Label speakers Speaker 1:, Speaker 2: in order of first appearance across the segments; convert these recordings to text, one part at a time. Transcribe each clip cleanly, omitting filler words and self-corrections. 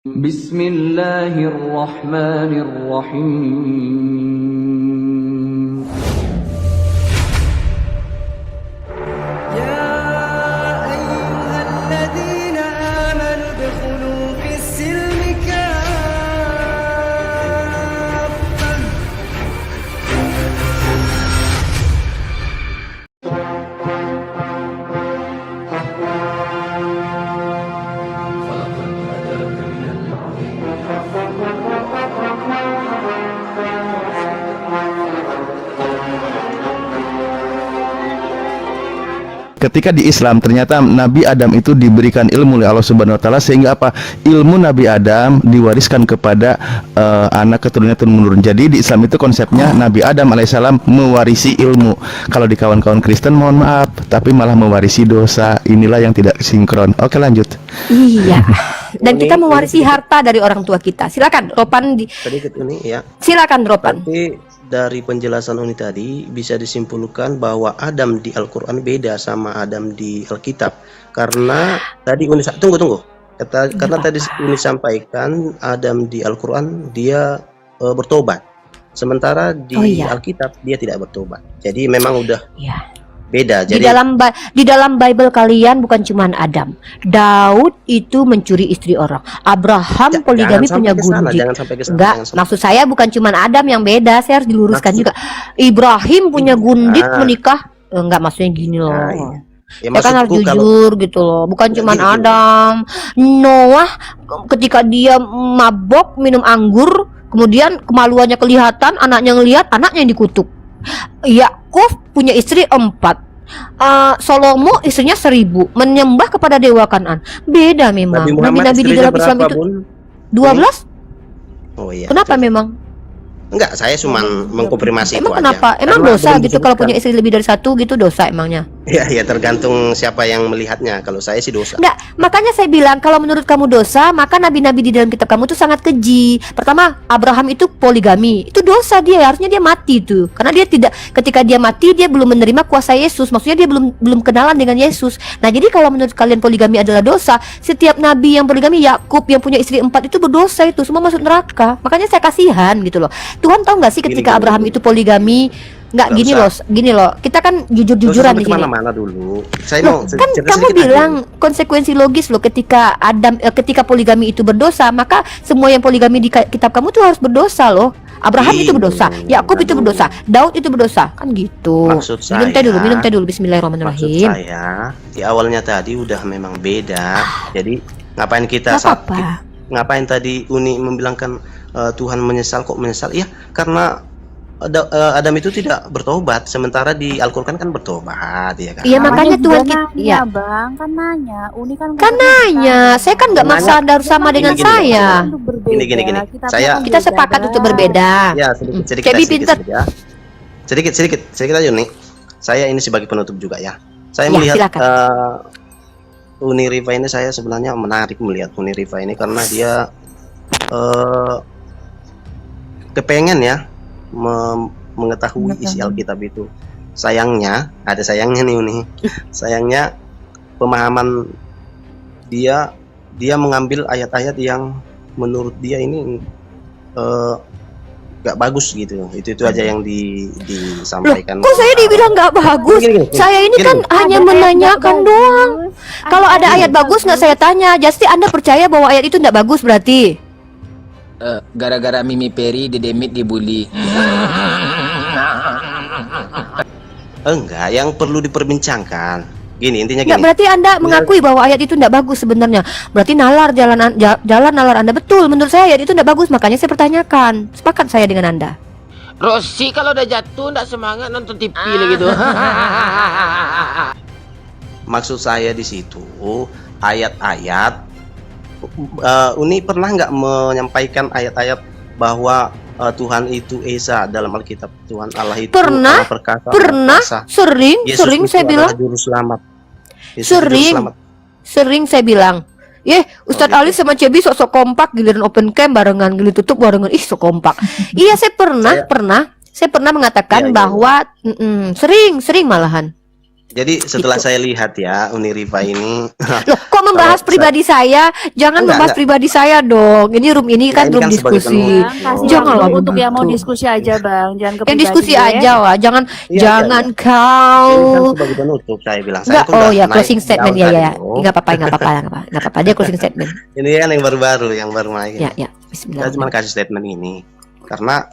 Speaker 1: Bismillahirrahmanirrahim.
Speaker 2: يا أيها الذين آمنوا ادخلوا في السلم كافة.
Speaker 3: Ketika di Islam ternyata Nabi Adam itu diberikan ilmu oleh Allah Subhanahu wa taala, sehingga apa? Ilmu Nabi Adam diwariskan kepada anak keturunan turun-menurun. Jadi di Islam itu konsepnya Nabi Adam alaihissalam mewarisi ilmu. Kalau di kawan-kawan Kristen mohon maaf, tapi malah mewarisi dosa. Inilah yang tidak sinkron. Oke, lanjut.
Speaker 4: Iya. Dan kita mewarisi harta dari orang tua kita. Silakan Ropan
Speaker 5: sedikit ini ya.
Speaker 4: Silakan Ropan.
Speaker 5: Tapi dari penjelasan Uni tadi bisa disimpulkan bahwa Adam di Al-Quran beda sama Adam di Alkitab. Karena tadi Uni tunggu. Karena tadi Uni sampaikan Adam di Al-Quran dia bertobat. Sementara di Alkitab dia tidak bertobat. Jadi memang udah beda. Jadi
Speaker 4: Di dalam Bible kalian bukan cuma Adam. Daud itu mencuri istri orang. Abraham poligami punya gundik. Enggak, maksud saya bukan cuma Adam yang beda. Saya harus diluruskan juga. Ibrahim punya gundik menikah. Enggak, maksudnya gini loh. Ya kan harus jujur gitu loh. Bukan cuma Adam. Noah ketika dia mabok minum anggur, kemudian kemaluannya kelihatan, anaknya ngelihat, anaknya yang dikutuk. Yakub punya istri 4. Salomo istrinya 1000, menyembah kepada dewa Kanaan. Beda memang. Nabi-nabi di dalam Islam itu 12.
Speaker 5: Oh iya.
Speaker 4: Kenapa memang?
Speaker 5: Enggak, saya cuma mengkonfirmasi itu aja.
Speaker 4: Kenapa? Emang dosa gitu kalau punya istri lebih dari 1 gitu, dosa emangnya?
Speaker 5: Ya tergantung siapa yang melihatnya. Kalau saya sih dosa.
Speaker 4: Enggak, makanya saya bilang kalau menurut kamu dosa, maka nabi-nabi di dalam kitab kamu itu sangat keji. Pertama, Abraham itu poligami. Itu dosa dia, harusnya dia mati tuh. Karena dia tidak, ketika dia mati dia belum menerima kuasa Yesus. Maksudnya dia belum kenalan dengan Yesus. Nah, jadi kalau menurut kalian poligami adalah dosa, setiap nabi yang poligami, Yakub yang punya istri 4 itu berdosa, itu semua masuk neraka. Makanya saya kasihan gitu loh. Tuhan tahu nggak sih ketika Abraham itu poligami? Nggak, gini loh, kita kan jujur-jujuran di sini.
Speaker 5: Kemana-mana dulu. Saya
Speaker 4: loh, kan kamu bilang konsekuensi logis loh, ketika ketika poligami itu berdosa, maka semua yang poligami di kitab kamu tuh harus berdosa loh. Abraham itu berdosa, Yakub itu berdosa, Daud itu berdosa, kan gitu.
Speaker 5: Maksud saya,
Speaker 4: minum teh dulu. Bismillahirrahmanirrahim.
Speaker 5: Maksud saya di awalnya tadi udah memang beda. Jadi ngapain kita ngapain tadi Uni membilangkan Tuhan menyesal, kok menyesal? Ya karena Adam itu tidak bertobat, sementara di Al-Quran kan bertobat, ya kan?
Speaker 4: Iya, makanya Tuhan kita,
Speaker 6: Bang, kan nanya, Uni kan
Speaker 4: nanya, saya kan nggak maksa Anda harus sama dengan saya.
Speaker 5: Gini.
Speaker 4: Kita sepakat untuk berbeda.
Speaker 5: Ya, sedikit aja nih. Saya ini sebagai penutup juga ya. Saya melihat Uni Riva ini, saya sebenarnya menarik melihat Uni Riva ini karena dia kepengen ya mengetahui isi Alkitab itu. Sayangnya, ada sayangnya nih Uni. Sayangnya pemahaman dia mengambil ayat-ayat yang menurut dia ini gak bagus gitu. Itu aja yang disampaikan.
Speaker 4: Loh, kok saya dibilang gak bagus? Saya ini kan hanya menanyakan doang. Kalau ada ayat bagus nggak saya tanya. Jadi Anda percaya bahwa ayat itu nggak bagus berarti?
Speaker 7: Gara-gara Mimi Peri, Dedemit dibully.
Speaker 5: Enggak, yang perlu diperbincangkan. Gini, intinya gini.
Speaker 4: Nggak, berarti Anda mengakui bahwa ayat itu tidak bagus sebenarnya. Berarti nalar jalan nalar Anda betul. Menurut saya ayat itu tidak bagus, makanya saya pertanyakan. Sepakat saya dengan Anda.
Speaker 7: Rossi kalau udah jatuh nggak semangat nonton TV gitu.
Speaker 5: Maksud saya di situ ayat-ayat. Uni pernah nggak menyampaikan ayat-ayat bahwa Tuhan itu Esa dalam Alkitab? Tuhan Allah itu
Speaker 4: pernah, sering saya bilang. Sering saya bilang. Ustadz Ali sama Cebi sok-sok kompak, giliran open cam barengan, giliran tutup barengan, sok kompak. Iya, saya pernah mengatakan bahwa sering malahan.
Speaker 5: Jadi setelah saya lihat ya Uniriva ini
Speaker 4: Loh, kok membahas
Speaker 5: kalau
Speaker 4: pribadi saya? Jangan membahas pribadi saya dong. Ini room ini kan
Speaker 5: ini
Speaker 4: room
Speaker 5: kan sebagai
Speaker 4: diskusi.
Speaker 6: Bang, kasih
Speaker 4: Janganlah
Speaker 6: waktu untuk yang mau
Speaker 4: begitu.
Speaker 6: diskusi aja bang, jangan ke
Speaker 4: Yang
Speaker 6: pribadi
Speaker 4: diskusi
Speaker 6: ya.
Speaker 4: aja lah. Jangan
Speaker 5: Iya,
Speaker 4: jangan
Speaker 5: ini kan
Speaker 4: kau.
Speaker 5: sebagai penutup saya bilang. Saya
Speaker 4: Enggak,
Speaker 5: kan
Speaker 4: oh
Speaker 5: udah
Speaker 4: ya
Speaker 5: naik
Speaker 4: closing statement
Speaker 5: jauh
Speaker 4: ya
Speaker 5: tadi,
Speaker 4: ya.
Speaker 5: bro.
Speaker 4: Enggak apa-apa, enggak apa-apa, enggak apa-apa. Enggak apa-apa. Dia closing statement.
Speaker 5: Ini kan yang baru-baru, yang baru naik.
Speaker 4: Ya, ya.
Speaker 5: Saya
Speaker 4: Bismillah.
Speaker 5: cuma kasih statement ini karena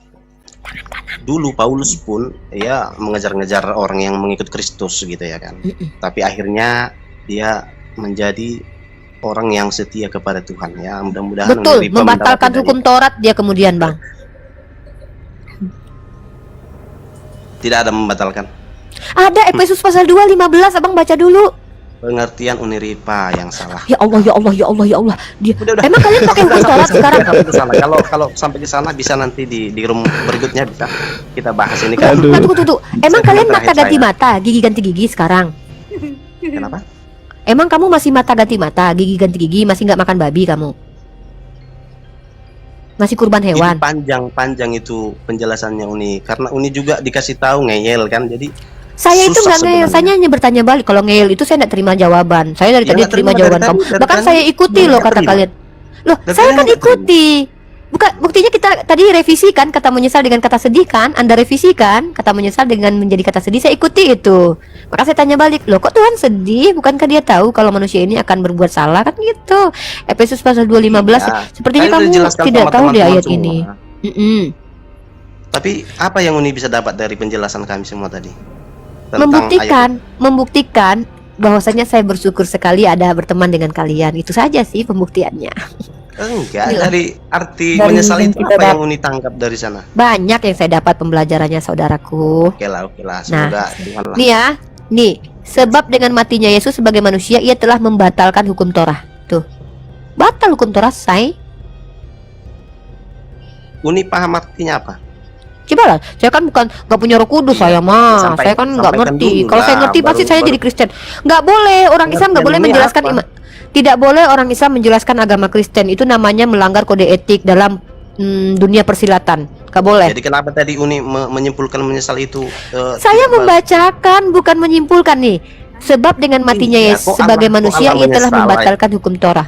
Speaker 5: dulu Paulus pun ya mengejar-ngejar orang yang mengikut Kristus gitu ya kan. Tapi akhirnya dia menjadi orang yang setia kepada Tuhan ya. Mudah-mudahan
Speaker 4: Betul,
Speaker 5: Uniriva
Speaker 4: membatalkan
Speaker 5: mendapat
Speaker 4: hukum Taurat dia kemudian, Bang.
Speaker 5: tidak ada membatalkan.
Speaker 4: Ada Efesus pasal 2:15, Abang baca dulu.
Speaker 5: Pengertian Uniriva yang salah.
Speaker 4: Ya Allah, ya Allah, ya Allah, ya Allah. Dia
Speaker 5: Udah.
Speaker 4: emang kalian pakai hukum Taurat sekarang?
Speaker 5: Sampai ke sana. Kalau sampai ke sana bisa nanti di room berikutnya bisa kita bahas ini kan.
Speaker 4: Nah, tunggu. Emang
Speaker 5: Statement
Speaker 4: kalian mata
Speaker 5: terakhir
Speaker 4: ganti
Speaker 5: saya.
Speaker 4: mata, gigi ganti gigi sekarang?
Speaker 5: Kenapa?
Speaker 4: Emang kamu masih mata ganti mata, gigi ganti gigi, masih nggak makan babi kamu? Masih kurban
Speaker 5: Ini
Speaker 4: hewan?
Speaker 5: panjang itu penjelasannya Uni karena Uni juga dikasih tahu ngeyel kan jadi
Speaker 4: Saya itu
Speaker 5: susah
Speaker 4: nggak ngeyel,
Speaker 5: sebenarnya.
Speaker 4: saya hanya bertanya balik. Kalau ngeyel itu saya nggak terima jawaban. Saya dari
Speaker 5: Ya,
Speaker 4: tadi
Speaker 5: nggak
Speaker 4: terima
Speaker 5: terima
Speaker 4: jawaban
Speaker 5: dari
Speaker 4: kamu.
Speaker 5: tadi, dari
Speaker 4: Bahkan
Speaker 5: tadi.
Speaker 4: saya ikuti
Speaker 5: Nggak
Speaker 4: loh kata
Speaker 5: terima.
Speaker 4: kalian. Loh,
Speaker 5: Dari
Speaker 4: saya
Speaker 5: tadi
Speaker 4: kan
Speaker 5: nggak terima.
Speaker 4: ikuti. Bukan, buktinya kita tadi revisi kan kata menyesal dengan kata sedih kan? Anda revisikan kata menyesal dengan menjadi kata sedih. Saya ikuti itu. Maka saya tanya balik, loh kok Tuhan sedih? Bukankah dia tahu kalau manusia ini akan berbuat salah kan gitu? Efesus pasal 2:15.
Speaker 5: Iya.
Speaker 4: Sepertinya
Speaker 5: Saya udah
Speaker 4: kamu
Speaker 5: jelaskan
Speaker 4: tidak
Speaker 5: sama
Speaker 4: tahu di
Speaker 5: teman-teman
Speaker 4: ayat
Speaker 5: semua.
Speaker 4: ini.
Speaker 5: Tapi apa yang Uni bisa dapat dari penjelasan kami semua tadi? Tentang
Speaker 4: Membuktikan bahwasanya saya bersyukur sekali ada berteman dengan kalian. Itu saja sih pembuktiannya.
Speaker 5: enggak
Speaker 4: Gila.
Speaker 5: dari arti
Speaker 6: Dari
Speaker 5: menyesal
Speaker 6: yang
Speaker 5: itu
Speaker 6: kita
Speaker 5: apa yang Uni tangkap dari sana?
Speaker 4: Banyak yang saya dapat pembelajarannya saudaraku.
Speaker 5: Oke lah semoga Tuhan lah.
Speaker 4: Nih ya, nih, sebab dengan matinya Yesus sebagai manusia ia telah membatalkan hukum Torah. Tuh. Batal hukum Torah, say.
Speaker 5: Uni paham artinya apa?
Speaker 4: Coba lah, saya kan bukan nggak punya Roh Kudus,
Speaker 5: Iya,
Speaker 4: saya mah,
Speaker 5: sampai-
Speaker 4: saya kan nggak
Speaker 5: sampaikan
Speaker 4: ngerti.
Speaker 5: dulu
Speaker 4: Kalau saya
Speaker 5: lah,
Speaker 4: ngerti pasti
Speaker 5: baru-
Speaker 4: saya
Speaker 5: baru-
Speaker 4: jadi Kristen. Nggak boleh orang Islam nggak boleh
Speaker 5: Pengertian ini
Speaker 4: menjelaskan
Speaker 5: apa?
Speaker 4: iman. Tidak boleh orang Islam menjelaskan agama Kristen, itu namanya melanggar kode etik dalam dunia persilatan. Nggak boleh.
Speaker 5: Jadi kenapa tadi Uni menyimpulkan menyesal itu?
Speaker 4: Saya
Speaker 5: tidak
Speaker 4: membacakan bukan menyimpulkan nih. Sebab dengan matinya
Speaker 5: Iya,
Speaker 4: Yesus
Speaker 5: kok
Speaker 4: sebagai
Speaker 5: Allah-
Speaker 4: manusia
Speaker 5: kok Allah
Speaker 4: ia telah
Speaker 5: menyesal,
Speaker 4: membatalkan hukum Torah.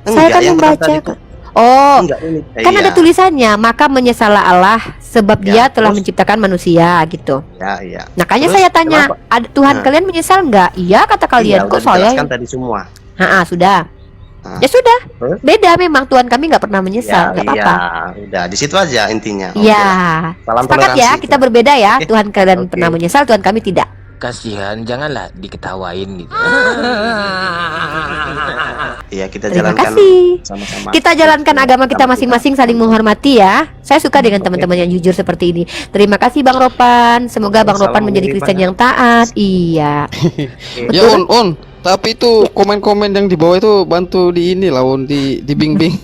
Speaker 5: Enggak,
Speaker 4: Saya kan
Speaker 5: yang pertama tadi
Speaker 4: membacakan.
Speaker 5: itu-
Speaker 4: Oh,
Speaker 5: enggak, Uni.
Speaker 4: kan
Speaker 5: Iya,
Speaker 4: ada tulisannya, maka menyesallah Allah sebab
Speaker 5: Ya,
Speaker 4: dia telah
Speaker 5: terus?
Speaker 4: menciptakan manusia gitu.
Speaker 5: iya.
Speaker 4: Makanya
Speaker 5: Terus
Speaker 4: saya tanya,
Speaker 5: kenapa?
Speaker 4: ada Tuhan
Speaker 5: Nah.
Speaker 4: kalian menyesal nggak? Iya kata kalian.
Speaker 5: Iya,
Speaker 4: Kok
Speaker 5: udah
Speaker 4: saya?
Speaker 5: dijelaskan tadi semua.
Speaker 4: Sudah.
Speaker 5: Nah.
Speaker 4: Ya sudah.
Speaker 5: Terus?
Speaker 4: Beda memang Tuhan kami nggak pernah menyesal, nggak apa-apa.
Speaker 5: Udah di situ aja intinya. Oke
Speaker 4: Iya.
Speaker 5: lah. Salam
Speaker 4: Sepakat ya,
Speaker 5: toleransi.
Speaker 4: kita berbeda ya.
Speaker 5: Oke.
Speaker 4: Tuhan kalian
Speaker 5: Oke.
Speaker 4: pernah menyesal, Tuhan kami tidak.
Speaker 7: Kasihan, janganlah diketawain gitu.
Speaker 5: Iya, kita
Speaker 4: Terima
Speaker 5: jalankan
Speaker 4: kasih.
Speaker 5: sama-sama.
Speaker 4: Kita jalankan agama kita masing-masing, saling menghormati ya. Saya suka dengan teman-teman yang jujur seperti ini. Terima kasih Bang Ropan. Semoga Bang
Speaker 5: Salam
Speaker 4: Ropan menjadi
Speaker 5: dari
Speaker 4: Kristen
Speaker 5: Bang.
Speaker 4: yang taat. Iya.
Speaker 1: Ya on. Tapi itu komen-komen yang di bawah itu bantu di ini lah on dibimbing.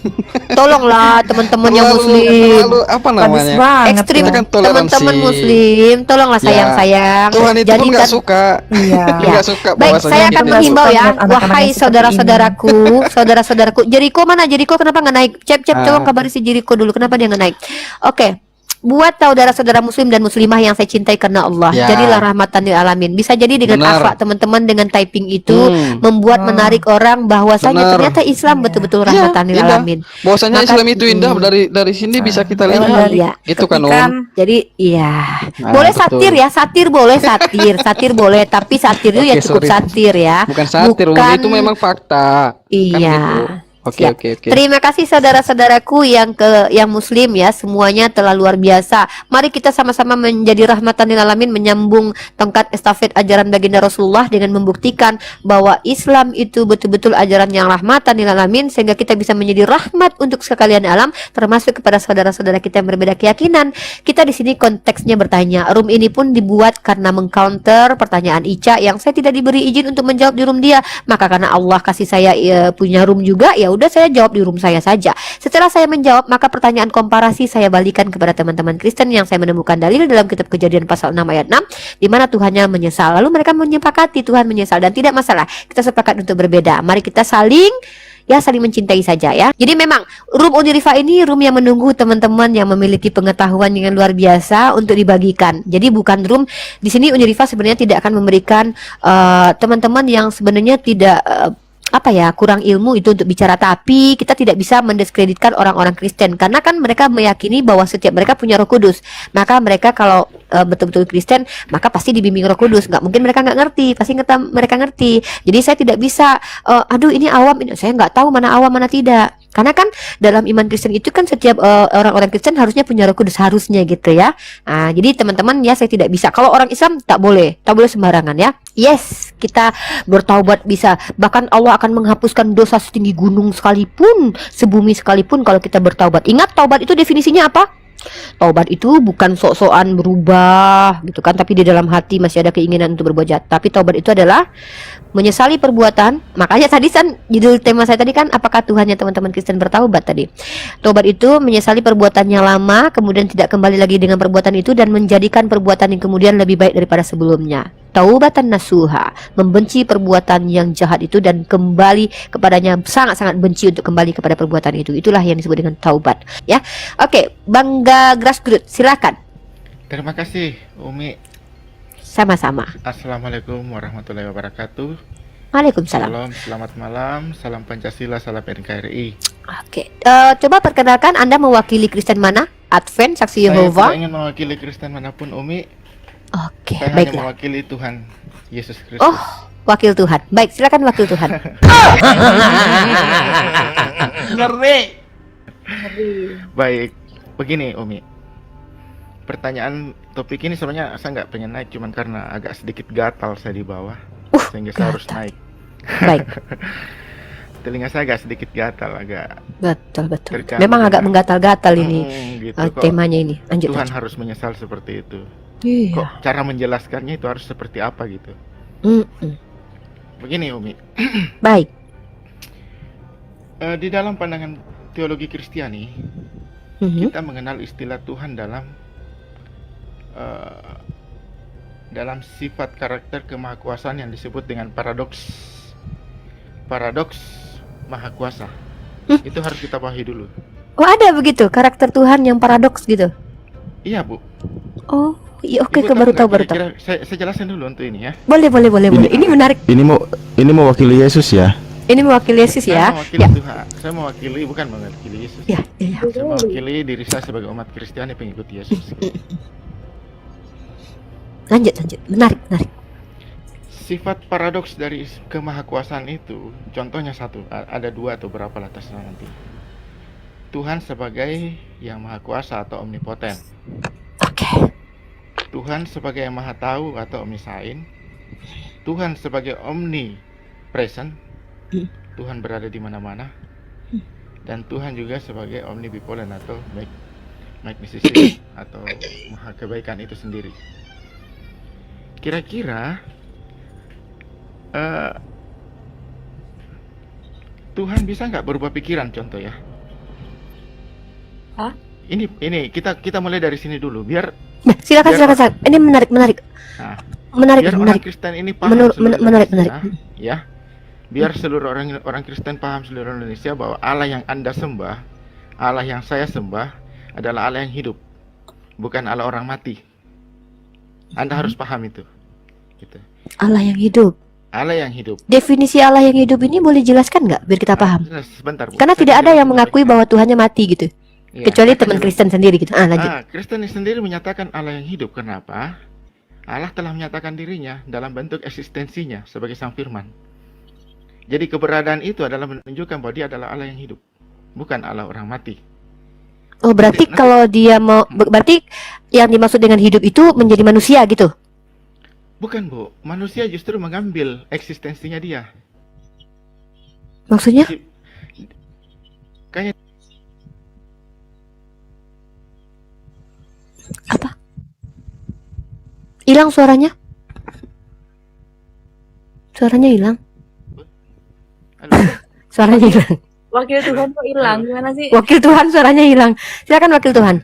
Speaker 4: Tolonglah teman-teman yang muslim.
Speaker 1: Terlalu apa namanya?
Speaker 4: Ekstrim
Speaker 1: Kita kan toleransi.
Speaker 4: teman-teman muslim. Tolonglah
Speaker 1: Ya,
Speaker 4: sayang-sayang.
Speaker 1: Tuhan itu pun nggak suka.
Speaker 6: Iya.
Speaker 1: Nggak suka
Speaker 4: Baik,
Speaker 1: bahwasanya
Speaker 4: saya akan
Speaker 1: kita-
Speaker 4: menghimbau ya,
Speaker 6: Anak-anak yang
Speaker 4: wahai
Speaker 6: seperti
Speaker 4: saudara-saudaraku, saudara-saudaraku. Jeriko mana? Jeriko kenapa nggak naik? Cep, tolong kabari si Jeriko dulu. Kenapa dia nggak naik? Oke. Buat saudara-saudara muslim dan muslimah yang saya cintai karena Allah,
Speaker 1: Ya.
Speaker 4: jadilah rahmatan lil alamin. Bisa jadi dengan
Speaker 1: Benar.
Speaker 4: akhlak teman-teman dengan typing itu membuat
Speaker 6: Hmm.
Speaker 4: menarik orang bahwasanya
Speaker 1: Benar.
Speaker 4: ternyata Islam betul-betul rahmatan lil
Speaker 1: indah.
Speaker 4: alamin.
Speaker 1: Bahwasanya
Speaker 4: Maka-
Speaker 1: Islam itu indah dari sini bisa kita lihat.
Speaker 4: Iya.
Speaker 1: Itu kan
Speaker 6: Ketika
Speaker 1: on.
Speaker 4: Jadi iya,
Speaker 1: Nah,
Speaker 4: boleh
Speaker 1: betul.
Speaker 4: satir ya, satir boleh satir boleh, tapi satir itu ya
Speaker 1: Oke,
Speaker 4: cukup
Speaker 1: sorry.
Speaker 4: satir ya.
Speaker 1: Bukan satir, On.
Speaker 4: Bukan-
Speaker 1: Itu memang fakta.
Speaker 4: Iya.
Speaker 1: Oke,
Speaker 4: Siap.
Speaker 1: oke.
Speaker 4: Terima kasih saudara-saudaraku yang muslim ya, semuanya telah luar biasa. Mari kita sama-sama menjadi rahmatan lil alamin, menyambung tongkat estafet ajaran baginda Rasulullah dengan membuktikan bahwa Islam itu betul-betul ajaran yang rahmatan lil alamin, sehingga kita bisa menjadi rahmat untuk sekalian alam, termasuk kepada saudara-saudara kita yang berbeda keyakinan. Kita di sini konteksnya bertanya. Room ini pun dibuat karena mengcounter pertanyaan Ica yang saya tidak diberi izin untuk menjawab di room dia. Maka karena Allah kasih saya punya room juga, ya udah saya jawab di room saya saja. Setelah saya menjawab, maka pertanyaan komparasi saya balikan kepada teman-teman Kristen yang saya menemukan dalil dalam kitab Kejadian pasal 6 ayat 6 di mana Tuhannya menyesal. Lalu mereka menyepakati Tuhan menyesal dan tidak masalah. Kita sepakat untuk berbeda. Mari kita saling ya saling mencintai saja ya. Jadi memang room Unirifa ini room yang menunggu teman-teman yang memiliki pengetahuan yang luar biasa untuk dibagikan. Jadi bukan room di sini Unirifa sebenarnya tidak akan memberikan teman-teman yang sebenarnya tidak kurang ilmu itu untuk bicara, tapi kita tidak bisa mendiskreditkan orang-orang Kristen karena kan mereka meyakini bahwa setiap mereka punya Roh Kudus. Maka mereka kalau betul-betul Kristen maka pasti dibimbing Roh Kudus. Nggak mungkin mereka nggak ngerti, pasti mereka ngerti. Jadi saya tidak bisa aduh ini awam, ini saya nggak tahu mana awam mana tidak. Karena kan dalam iman Kristen itu kan setiap orang-orang Kristen harusnya punya Roh Kudus, harusnya gitu ya. Nah, jadi teman-teman ya saya tidak bisa. Kalau orang Islam tak boleh sembarangan ya. Yes, kita bertaubat bisa. Bahkan Allah akan menghapuskan dosa setinggi gunung sekalipun, sebumi sekalipun kalau kita bertaubat. Ingat, taubat itu definisinya apa? Taubat itu bukan sok-sokan berubah gitu kan, tapi di dalam hati masih ada keinginan untuk berbuat jahat. Tapi taubat itu adalah menyesali perbuatan. Makanya tadi kan judul tema saya tadi kan, apakah Tuhannya teman-teman Kristen bertaubat tadi. Taubat itu menyesali perbuatannya lama, kemudian tidak kembali lagi dengan perbuatan itu dan menjadikan perbuatan yang kemudian lebih baik daripada sebelumnya. Taubatan nasuha, membenci perbuatan yang jahat itu dan kembali kepadanya, sangat-sangat benci untuk kembali kepada perbuatan itu. Itulah yang disebut dengan taubat ya. Oke, Bangga Grassroots silakan.
Speaker 8: Terima kasih Umi.
Speaker 4: Sama-sama.
Speaker 8: Assalamualaikum warahmatullahi wabarakatuh.
Speaker 4: Waalaikumsalam.
Speaker 8: Salam, selamat malam, salam Pancasila, salam NKRI.
Speaker 4: Oke, coba perkenalkan Anda mewakili Kristen mana? Advent, Saksi
Speaker 8: Saya
Speaker 4: Yehova?
Speaker 8: tidak ingin mewakili Kristen manapun Umi.
Speaker 4: Oke,
Speaker 8: Saya hanya
Speaker 4: baiklah.
Speaker 8: mewakili Tuhan Yesus Kristus.
Speaker 4: Oh, wakil Tuhan. Baik, silakan wakil Tuhan.
Speaker 7: Ngeri.
Speaker 8: Baik, begini Umi. Pertanyaan topik ini sebenarnya saya nggak pengen naik, cuman karena agak sedikit gatal saya di bawah, sehingga saya harus
Speaker 4: gatal.
Speaker 8: naik.
Speaker 4: Baik,
Speaker 8: Telinga saya agak sedikit gatal, agak
Speaker 4: betul.
Speaker 8: Terkait
Speaker 4: Memang agak
Speaker 8: dengan-
Speaker 4: menggatal-gatal ini
Speaker 8: gitu. Kok
Speaker 4: temanya ini. Lanjut.
Speaker 8: Tuhan
Speaker 4: lanjut.
Speaker 8: harus menyesal seperti itu.
Speaker 4: Iya.
Speaker 8: Kok cara menjelaskannya itu harus seperti apa gitu?
Speaker 4: Mm-mm.
Speaker 8: Begini Umi,
Speaker 4: Baik.
Speaker 8: di dalam pandangan teologi Kristiani,
Speaker 4: Mhm.
Speaker 8: kita mengenal istilah Tuhan dalam sifat karakter kemahakuasaan yang disebut dengan paradoks maha kuasa. Itu harus kita pahami dulu.
Speaker 4: Oh, ada begitu karakter Tuhan yang paradoks gitu.
Speaker 8: Iya Bu.
Speaker 4: Oh, iya, oke,
Speaker 8: Ibu
Speaker 4: baru tahu.
Speaker 8: kira-kira saya jelasin dulu untuk ini ya.
Speaker 4: Boleh. Ini menarik.
Speaker 3: Ini mewakili Yesus ya.
Speaker 4: Ini mewakili Yesus
Speaker 8: Saya
Speaker 4: ya.
Speaker 8: mewakili
Speaker 4: Ya.
Speaker 8: Tuhan. Saya mewakili, bukan mewakili Yesus.
Speaker 4: Ya.
Speaker 8: Saya mewakili diri saya sebagai umat Kristiani pengikut Yesus.
Speaker 4: Lanjut. Menarik.
Speaker 8: Sifat paradoks dari kemahakuasaan itu, contohnya satu, ada dua atau berapa lah terserah nanti. Tuhan sebagai yang maha kuasa atau omnipoten.
Speaker 4: Oke.
Speaker 8: Tuhan sebagai yang maha tahu atau omnisain. Tuhan sebagai omnipresent. Tuhan berada di mana-mana. Dan Tuhan juga sebagai omnibipolen atau magnificent atau maha kebaikan itu sendiri. Kira-kira Tuhan bisa nggak berubah pikiran, contoh ya?
Speaker 4: Hah?
Speaker 8: Ini kita mulai dari sini dulu, biar
Speaker 4: Silakan. Ini menarik.
Speaker 8: Nah,
Speaker 4: Menarik.
Speaker 8: biar orang Kristen ini paham seluruh
Speaker 4: Menarik.
Speaker 8: Indonesia, ya. Biar seluruh orang Kristen paham seluruh Indonesia bahwa Allah yang Anda sembah, Allah yang saya sembah adalah Allah yang hidup, bukan Allah orang mati. Anda harus paham itu. Gitu.
Speaker 4: Allah yang hidup.
Speaker 8: Allah yang hidup.
Speaker 4: Definisi Allah yang hidup ini boleh jelaskan nggak biar kita paham?
Speaker 8: Sebentar, Bu.
Speaker 4: Karena
Speaker 8: Saya
Speaker 4: tidak ada yang
Speaker 8: jelaskan
Speaker 4: mengakui
Speaker 8: baik-baik.
Speaker 4: bahwa Tuhannya mati gitu.
Speaker 8: Iya,
Speaker 4: Kecuali
Speaker 8: saya
Speaker 4: teman
Speaker 8: jelas-
Speaker 4: Kristen sendiri gitu. Lanjut.
Speaker 8: Kristen sendiri menyatakan Allah yang hidup. Kenapa? Allah telah menyatakan dirinya dalam bentuk eksistensinya sebagai Sang Firman. Jadi keberadaan itu adalah menunjukkan bahwa dia adalah Allah yang hidup, bukan Allah orang mati.
Speaker 4: Oh, berarti kalau dia mau berarti yang dimaksud dengan hidup itu menjadi manusia gitu.
Speaker 8: Bukan, Bu. Manusia justru mengambil eksistensinya dia.
Speaker 4: Maksudnya?
Speaker 8: Jadi, kayak
Speaker 4: Apa? Hilang suaranya? Suaranya hilang.
Speaker 8: Halo.
Speaker 4: Suaranya hilang.
Speaker 6: Wakil Tuhan kok hilang? Gimana sih?
Speaker 4: Wakil Tuhan suaranya hilang. Silakan wakil Tuhan.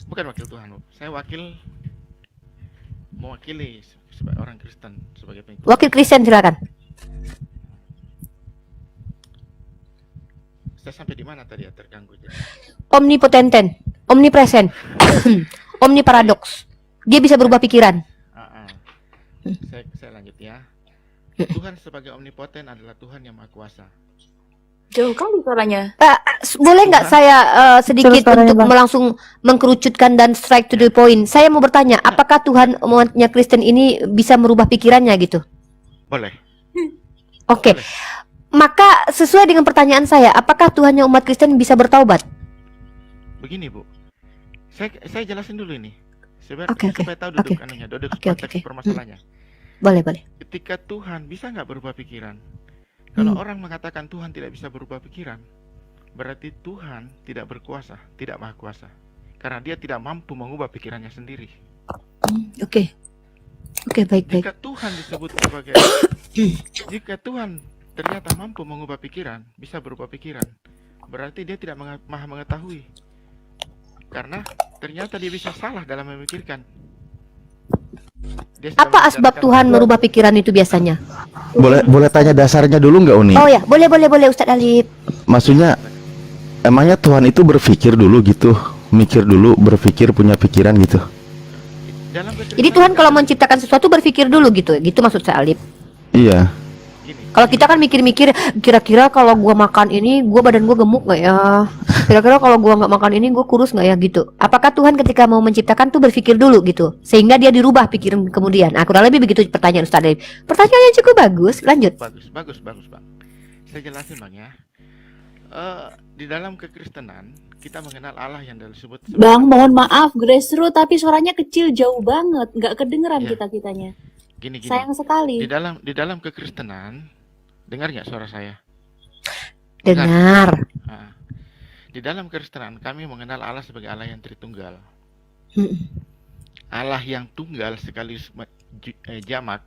Speaker 8: Bukan wakil Tuhan, Bu. Saya mewakili sebagai orang Kristen, sebagai pengikut.
Speaker 4: Wakil Kristen silakan.
Speaker 8: Saya sampai di mana tadi ya terganggu jadi.
Speaker 4: Omnipotenten, omnipresent, omniparadoks. Dia bisa berubah pikiran.
Speaker 8: Saya lanjut ya. Tuhan sebagai omnipoten adalah Tuhan yang Maha Kuasa.
Speaker 6: Jauh kali suaranya.
Speaker 4: Boleh nggak saya sedikit untuk langsung mengkerucutkan dan straight to the point? Saya mau bertanya, apakah Tuhan umatnya Kristen ini bisa merubah pikirannya gitu?
Speaker 8: Boleh.
Speaker 4: Oke. Maka sesuai dengan pertanyaan saya, apakah Tuhannya umat Kristen bisa bertaubat?
Speaker 8: Begini Bu, saya jelasin dulu ini. Supaya tahu duduk anunya, duduk konteks permasalahannya.
Speaker 4: Boleh.
Speaker 8: Ketika Tuhan bisa nggak berubah pikiran? Kalau orang mengatakan Tuhan tidak bisa berubah pikiran, berarti Tuhan tidak berkuasa, tidak maha kuasa. Karena dia tidak mampu mengubah pikirannya sendiri.
Speaker 4: Oke, baik.
Speaker 8: Jika Tuhan disebut sebagai jika Tuhan ternyata mampu mengubah pikiran, bisa berubah pikiran, berarti dia tidak maha mengetahui. Karena ternyata dia bisa salah dalam memikirkan.
Speaker 4: Apa asbab Tuhan merubah pikiran itu biasanya?
Speaker 3: Boleh tanya dasarnya dulu nggak, Uni?
Speaker 4: Oh ya, boleh Ustadz Alif.
Speaker 3: Maksudnya emangnya Tuhan itu berpikir dulu gitu, mikir dulu, berpikir, punya pikiran gitu?
Speaker 4: Jadi Tuhan kalau menciptakan sesuatu berpikir dulu gitu maksud saya, Alif.
Speaker 3: Iya.
Speaker 4: Kalau kita kan mikir-mikir, kira-kira kalau gua makan ini, badan gua gemuk nggak ya? Kira-kira kalau gua nggak makan ini, gua kurus nggak ya gitu? Apakah Tuhan ketika mau menciptakan tuh berpikir dulu gitu, sehingga dia dirubah pikiran kemudian? Kurang lebih begitu pertanyaan Ustaz Alif. Pertanyaannya cukup bagus. Lanjut.
Speaker 8: Bagus Bang. Saya jelasin Bang ya. Di dalam kekristenan kita mengenal Allah yang disebut.
Speaker 6: Bang, mohon maaf, Grassroots, tapi suaranya kecil jauh banget, nggak kedengeran kitanya.
Speaker 8: Gini.
Speaker 6: Sayang sekali.
Speaker 8: Di dalam kekristenan, dengar nggak suara saya?
Speaker 4: Dengar.
Speaker 8: Nah, di dalam kekristenan kami mengenal Allah sebagai Allah yang Tritunggal. Allah yang tunggal sekaligus jamak,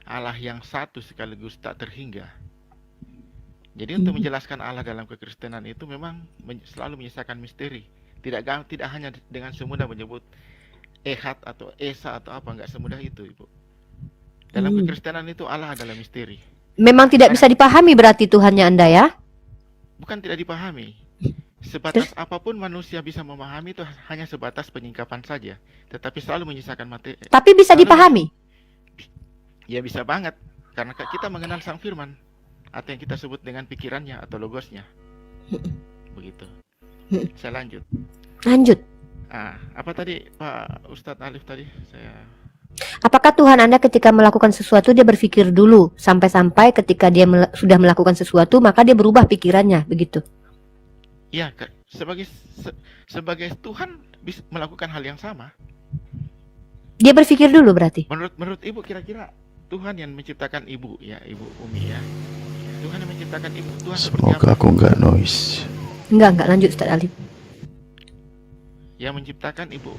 Speaker 8: Allah yang satu sekaligus tak terhingga. Jadi untuk menjelaskan Allah dalam kekristenan itu memang selalu menyisakan misteri. Tidak hanya dengan semudah menyebut Ehad atau Esa atau apa, nggak semudah itu, Ibu. Dalam kekristenan itu Allah adalah misteri.
Speaker 4: Memang tidak bisa dipahami berarti Tuhannya Anda ya?
Speaker 8: Bukan tidak dipahami. Sebatas apapun manusia bisa memahami itu hanya sebatas penyingkapan saja. Tetapi selalu menyisakan materi.
Speaker 4: Tapi bisa dipahami?
Speaker 8: Ya bisa banget. Karena kita mengenal Sang Firman. Atau yang kita sebut dengan pikirannya atau logosnya. Begitu. Saya lanjut. Apa tadi Pak Ustadz Alif tadi?
Speaker 4: Apakah Tuhan Anda ketika melakukan sesuatu dia berpikir dulu sampai ketika dia sudah melakukan sesuatu maka dia berubah pikirannya, begitu?
Speaker 8: Ya, sebagai Tuhan bisa melakukan hal yang sama.
Speaker 4: Dia berpikir dulu berarti.
Speaker 8: Menurut Ibu kira-kira Tuhan yang menciptakan Ibu ya, Ibu Umi ya. Tuhan yang menciptakan Ibu, Tuhan seperti apa?
Speaker 3: Semoga aku nggak noise.
Speaker 4: Enggak, lanjut Ustaz Alif.
Speaker 8: Yang menciptakan Ibu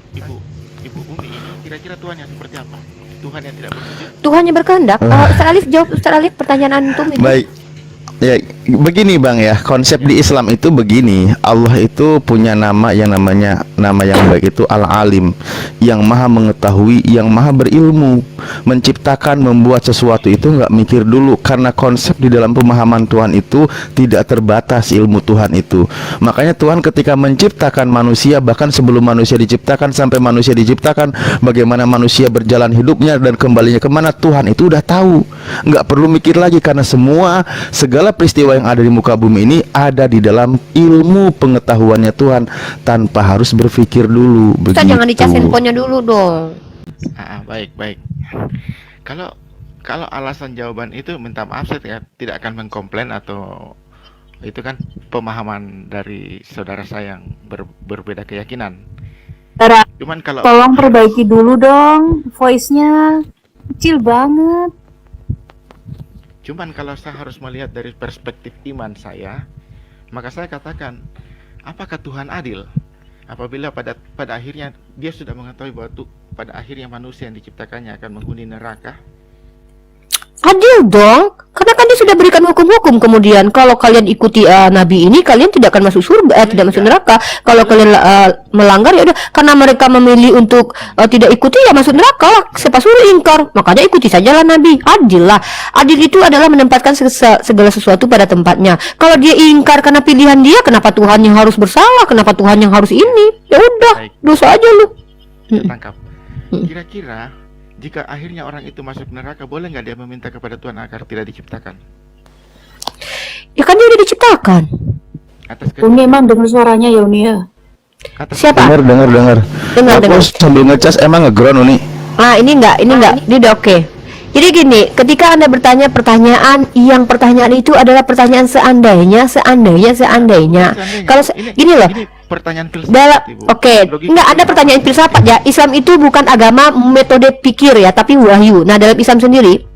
Speaker 8: Umi ini kira-kira Tuhan yang seperti apa? Tuhan yang tidak berwujud?
Speaker 4: Tuhan yang berkehendak. Ustaz Alif jawab, Ustaz Alif, pertanyaan antum itu.
Speaker 3: Baik. Ya, begini Bang ya, konsep di Islam itu begini, Allah itu punya nama yang namanya, nama yang baik itu Al-Alim, yang maha mengetahui, yang maha berilmu. Menciptakan, membuat sesuatu itu nggak mikir dulu, karena konsep di dalam pemahaman Tuhan itu tidak terbatas ilmu Tuhan itu. Makanya Tuhan ketika menciptakan manusia, bahkan sebelum manusia diciptakan sampai manusia diciptakan, bagaimana manusia berjalan hidupnya dan kembalinya kemana, Tuhan itu udah tahu. Nggak perlu mikir lagi, karena segala peristiwa yang ada di muka bumi ini ada di dalam ilmu pengetahuannya Tuhan tanpa harus berpikir dulu.
Speaker 4: Kita jangan dicas handphonenya dulu dong.
Speaker 8: Baik. Kalau alasan jawaban itu minta maaf, saya tidak akan mengkomplain, atau itu kan pemahaman dari saudara saya yang berbeda keyakinan. Cuman kalau
Speaker 6: tolong perbaiki dulu dong, voice-nya kecil banget.
Speaker 8: Cuman kalau saya harus melihat dari perspektif iman saya, maka saya katakan, apakah Tuhan adil? Apabila pada akhirnya dia sudah mengetahui bahwa pada akhirnya manusia yang diciptakannya akan menghuni neraka?
Speaker 4: Adil dong, karena kan dia sudah berikan hukum-hukum, kemudian kalau kalian ikuti nabi ini, kalian tidak akan masuk surga, tidak masuk neraka. Kalau kalian melanggar, ya udah, karena mereka memilih untuk tidak ikuti, ya masuk neraka lah. Siapa suruh ingkar? Makanya ikuti sajalah nabi. Adil lah. Adil itu adalah menempatkan segala sesuatu pada tempatnya. Kalau dia ingkar karena pilihan dia, kenapa Tuhan yang harus bersalah? Kenapa Tuhan yang harus ini? Ya udah,
Speaker 8: Baik.
Speaker 4: dosa aja lu.
Speaker 8: Tangkap. Kira-kira jika akhirnya orang itu masuk neraka, boleh nggak dia meminta kepada Tuhan agar tidak diciptakan?
Speaker 4: Ya kan dia udah diciptakan.
Speaker 8: Atas
Speaker 6: Uni emang dengar suaranya ya Uni ya.
Speaker 8: atas
Speaker 4: Siapa?
Speaker 3: Dengar.
Speaker 4: Dengar.
Speaker 3: Aku sambil ngecas emang ngeground Uni.
Speaker 4: Nah, ini enggak, ini udah oke. Jadi gini, ketika Anda bertanya pertanyaan itu adalah pertanyaan seandainya. Kalau gini loh,
Speaker 8: ini pertanyaan filsafat,
Speaker 4: dalam
Speaker 8: Ibu. Logika.
Speaker 4: enggak ada pertanyaan filsafat ya. Islam itu bukan agama metode pikir ya, tapi wahyu. Nah, dalam Islam sendiri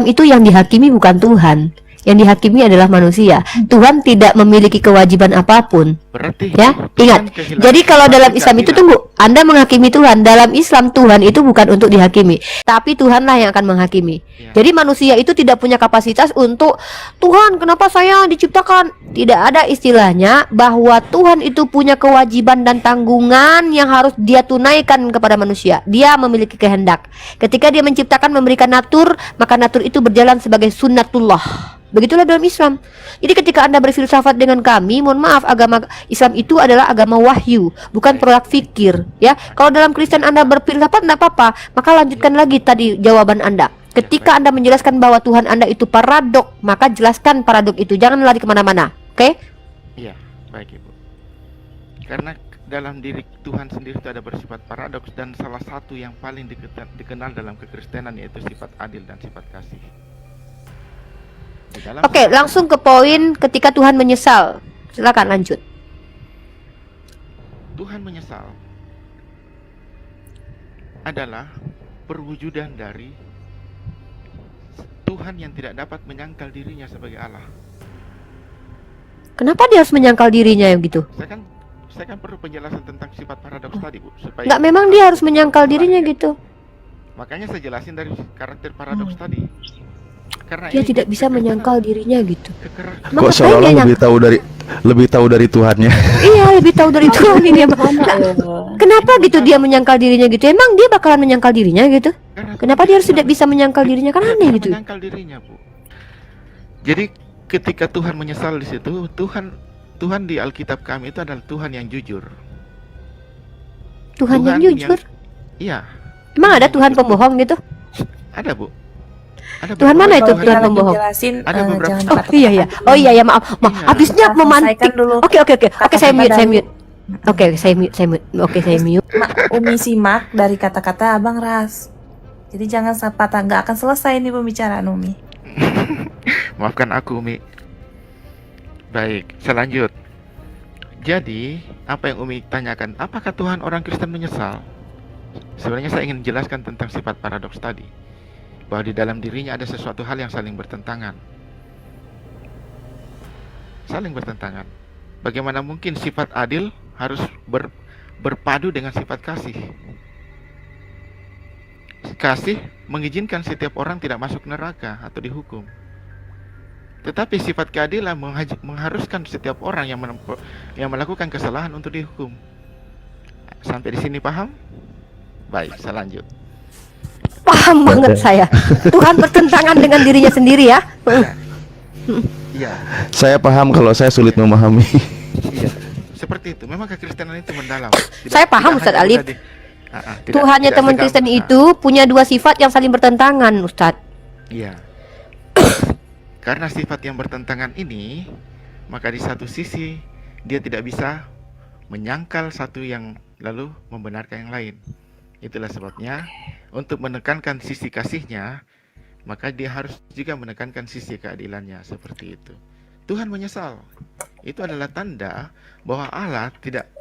Speaker 4: itu yang dihakimi bukan Tuhan. Yang dihakimi adalah manusia. Tuhan tidak memiliki kewajiban apapun.
Speaker 8: Berarti
Speaker 4: Ya,
Speaker 8: Tuhan
Speaker 4: ingat.
Speaker 8: kehilangan
Speaker 4: Jadi kalau dalam Islam itu
Speaker 8: keadilan.
Speaker 4: Anda menghakimi Tuhan. Dalam Islam Tuhan itu bukan untuk dihakimi, tapi Tuhanlah yang akan menghakimi.
Speaker 8: Ya.
Speaker 4: Jadi manusia itu tidak punya kapasitas untuk Tuhan, kenapa saya diciptakan? Tidak ada istilahnya bahwa Tuhan itu punya kewajiban dan tanggungan yang harus dia tunaikan kepada manusia. Dia memiliki kehendak. Ketika dia menciptakan, memberikan natur, maka natur itu berjalan sebagai sunnatullah. Begitulah dalam Islam. Jadi ketika Anda berfilsafat dengan kami, mohon maaf, agama Islam itu adalah agama wahyu, bukan produk fikir, ya. Kalau dalam Kristen Anda berfilsafat tidak apa-apa, maka lanjutkan lagi tadi jawaban Anda. Ketika Anda menjelaskan bahwa Tuhan Anda itu paradok, maka jelaskan paradok itu, jangan lari kemana-mana, oke?
Speaker 8: Iya, baik Ibu. Karena dalam diri Tuhan sendiri itu ada bersifat paradoks, dan salah satu yang paling dikenal dalam kekristenan yaitu sifat adil dan sifat kasih. Di dalam
Speaker 4: Oke, langsung ke poin ketika Tuhan menyesal. Silakan lanjut.
Speaker 8: Tuhan menyesal adalah perwujudan dari Tuhan yang tidak dapat menyangkal dirinya sebagai Allah.
Speaker 4: Kenapa dia harus menyangkal dirinya yang gitu?
Speaker 8: Saya kan perlu penjelasan tentang sifat paradoks tadi, Bu, supaya
Speaker 4: Enggak, memang dia harus menyangkal dirinya gitu.
Speaker 8: Makanya saya jelasin dari karakter paradoks tadi. Karena
Speaker 4: Dia
Speaker 8: ini
Speaker 4: tidak bisa menyangkal dirinya gitu.
Speaker 8: kekerasan.
Speaker 4: Emang
Speaker 3: Kok
Speaker 4: ngapain
Speaker 3: seolah-olah
Speaker 4: dia
Speaker 3: lebih tahu dari Tuhannya.
Speaker 4: Iya, lebih tahu dari Tuhan ini. Kenapa gitu dia menyangkal dirinya gitu? Emang dia bakalan menyangkal dirinya gitu? Kenapa dia harus tidak bisa menyangkal dirinya? Kan aneh gitu.
Speaker 8: Menyangkal dirinya, Bu. Jadi ketika Tuhan menyesal di situ, Tuhan di Alkitab kami itu adalah Tuhan yang jujur.
Speaker 4: Tuhan yang jujur.
Speaker 8: Iya,
Speaker 4: Emang ada Tuhan pembohong gitu?
Speaker 8: ada, Bu. Ada
Speaker 4: Tuhan
Speaker 8: beberapa
Speaker 4: mana itu
Speaker 8: Tuhan
Speaker 4: Tuhan
Speaker 8: yang-
Speaker 4: pembohong?
Speaker 8: Ada beberapa
Speaker 4: Oh iya. Oh iya, maaf.
Speaker 8: Iya.
Speaker 4: Habisnya
Speaker 9: Kita
Speaker 4: memantik.
Speaker 9: selesaikan dulu
Speaker 4: Oke, saya mute.
Speaker 9: kata-kata
Speaker 4: Oke, saya mute.
Speaker 9: Umi simak dari kata-kata Abang Ras. Jadi jangan patah, nggak akan selesai nih pembicaraan Umi.
Speaker 8: Maafkan aku, Umi. Baik, selanjut. Jadi, apa yang Umi tanyakan, apakah Tuhan orang Kristen menyesal? Sebenarnya saya ingin jelaskan tentang sifat paradoks tadi, bahwa di dalam dirinya ada sesuatu hal yang saling bertentangan. Saling bertentangan. Bagaimana mungkin sifat adil harus berpadu dengan sifat kasih? Kasih mengizinkan setiap orang tidak masuk neraka atau dihukum. Tetapi sifat keadilan mengharuskan setiap orang yang melakukan kesalahan untuk dihukum. Sampai di sini paham? Baik, saya lanjut.
Speaker 4: Paham banget saya. Tuhan bertentangan dengan dirinya sendiri ya.
Speaker 8: Iya,
Speaker 3: Saya paham kalau saya sulit memahami.
Speaker 8: iya. Seperti itu. Memang kekristenan itu mendalam.
Speaker 4: Saya paham, Ustaz
Speaker 8: hanya
Speaker 4: Alif.
Speaker 8: udah
Speaker 4: Tuhannya
Speaker 8: tidak
Speaker 4: teman
Speaker 8: segam-
Speaker 4: Kristen itu punya dua sifat yang saling bertentangan, Ustadz.
Speaker 8: Iya. Karena sifat yang bertentangan ini, maka di satu sisi dia tidak bisa menyangkal satu yang lalu membenarkan yang lain. Itulah sebabnya untuk menekankan sisi kasihnya, maka dia harus juga menekankan sisi keadilannya, seperti itu. Tuhan menyesal. Itu adalah tanda bahwa Allah tidak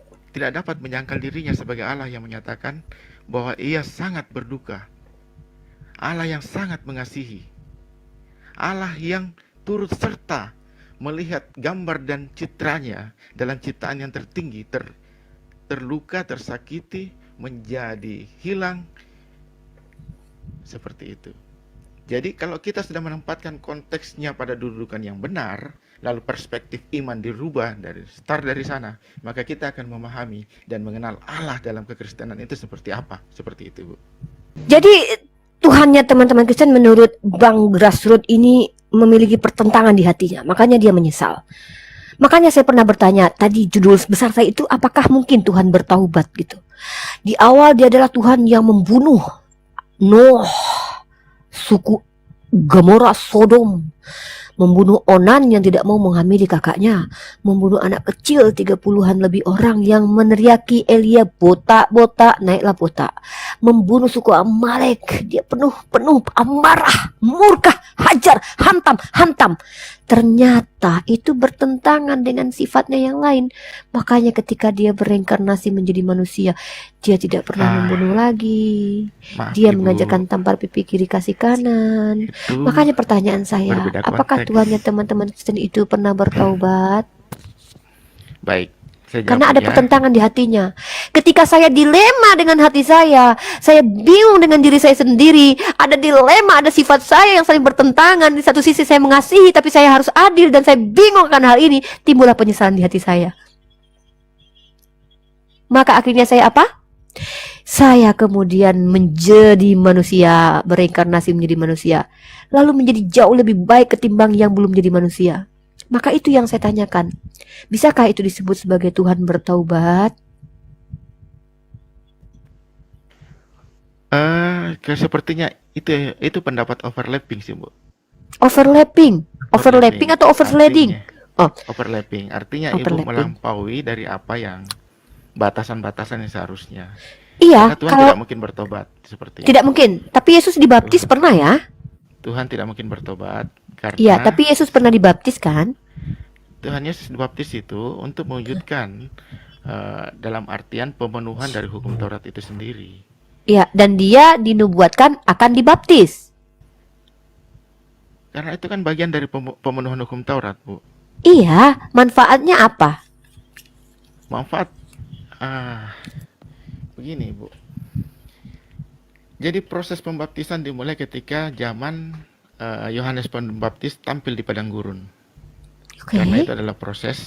Speaker 8: dapat menyangkal dirinya sebagai Allah yang menyatakan bahwa ia sangat berduka. Allah yang sangat mengasihi. Allah yang turut serta melihat gambar dan citranya dalam ciptaan yang tertinggi, terluka, tersakiti, menjadi hilang. Seperti itu. Jadi kalau kita sudah menempatkan konteksnya pada dudukan yang benar, lalu perspektif iman dirubah dari sana, maka kita akan memahami dan mengenal Allah dalam kekristenan itu seperti apa. Seperti itu, Bu.
Speaker 4: Jadi Tuhannya teman-teman Kristen menurut Bang Grassroot ini memiliki pertentangan di hatinya, makanya dia menyesal. Makanya saya pernah bertanya, tadi judul besar saya itu, apakah mungkin Tuhan bertaubat gitu. Di awal dia adalah Tuhan yang membunuh Nuh, suku Gomora, Sodom, membunuh Onan yang tidak mau menghamili kakaknya, membunuh anak kecil 30-an lebih orang yang meneriaki Elia, botak, naiklah botak, membunuh suku Amalek. Dia penuh amarah, murka, hajar, hantam. Ternyata itu bertentangan dengan sifatnya yang lain. Makanya ketika dia bereinkarnasi menjadi manusia, dia tidak pernah membunuh lagi. Dia mengajarkan tampar pipi kiri kasih kanan. Makanya pertanyaan saya, apakah Tuhannya teman-teman Kristen itu pernah bertaubat?
Speaker 8: Baik.
Speaker 4: Karena ada pertentangan di hatinya. Ketika saya dilema dengan hati saya bingung dengan diri saya sendiri, ada dilema, ada sifat saya yang saling bertentangan. Di satu sisi saya mengasihi, tapi saya harus adil, dan saya bingung akan hal ini, timbullah penyesalan di hati saya. Maka akhirnya saya apa? Saya kemudian menjadi manusia, bereinkarnasi menjadi manusia, lalu menjadi jauh lebih baik ketimbang yang belum menjadi manusia. Maka itu yang saya tanyakan, bisakah itu disebut sebagai Tuhan bertaubat?
Speaker 8: Sepertinya itu pendapat overlapping sih, Bu.
Speaker 4: Overlapping atau overslapping?
Speaker 8: Overlapping, artinya Ibu melampaui dari apa yang batasan-batasan yang seharusnya.
Speaker 4: Iya,
Speaker 8: Karena Tuhan tidak mungkin bertobat seperti
Speaker 4: tidak mungkin. Tapi Yesus dibaptis pernah ya?
Speaker 8: Tuhan tidak mungkin bertobat karena
Speaker 4: Iya, tapi Yesus pernah dibaptis kan?
Speaker 8: Tuhan Yesus dibaptis itu untuk mewujudkan dalam artian pemenuhan dari hukum Taurat itu sendiri.
Speaker 4: Iya, dan dia dinubuatkan akan dibaptis.
Speaker 8: Karena itu kan bagian dari pemenuhan hukum Taurat, Bu.
Speaker 4: Iya, manfaatnya apa?
Speaker 8: Manfaat begini, Bu. Jadi proses pembaptisan dimulai ketika zaman Yohanes Pembaptis tampil di padang gurun. Karena itu adalah proses.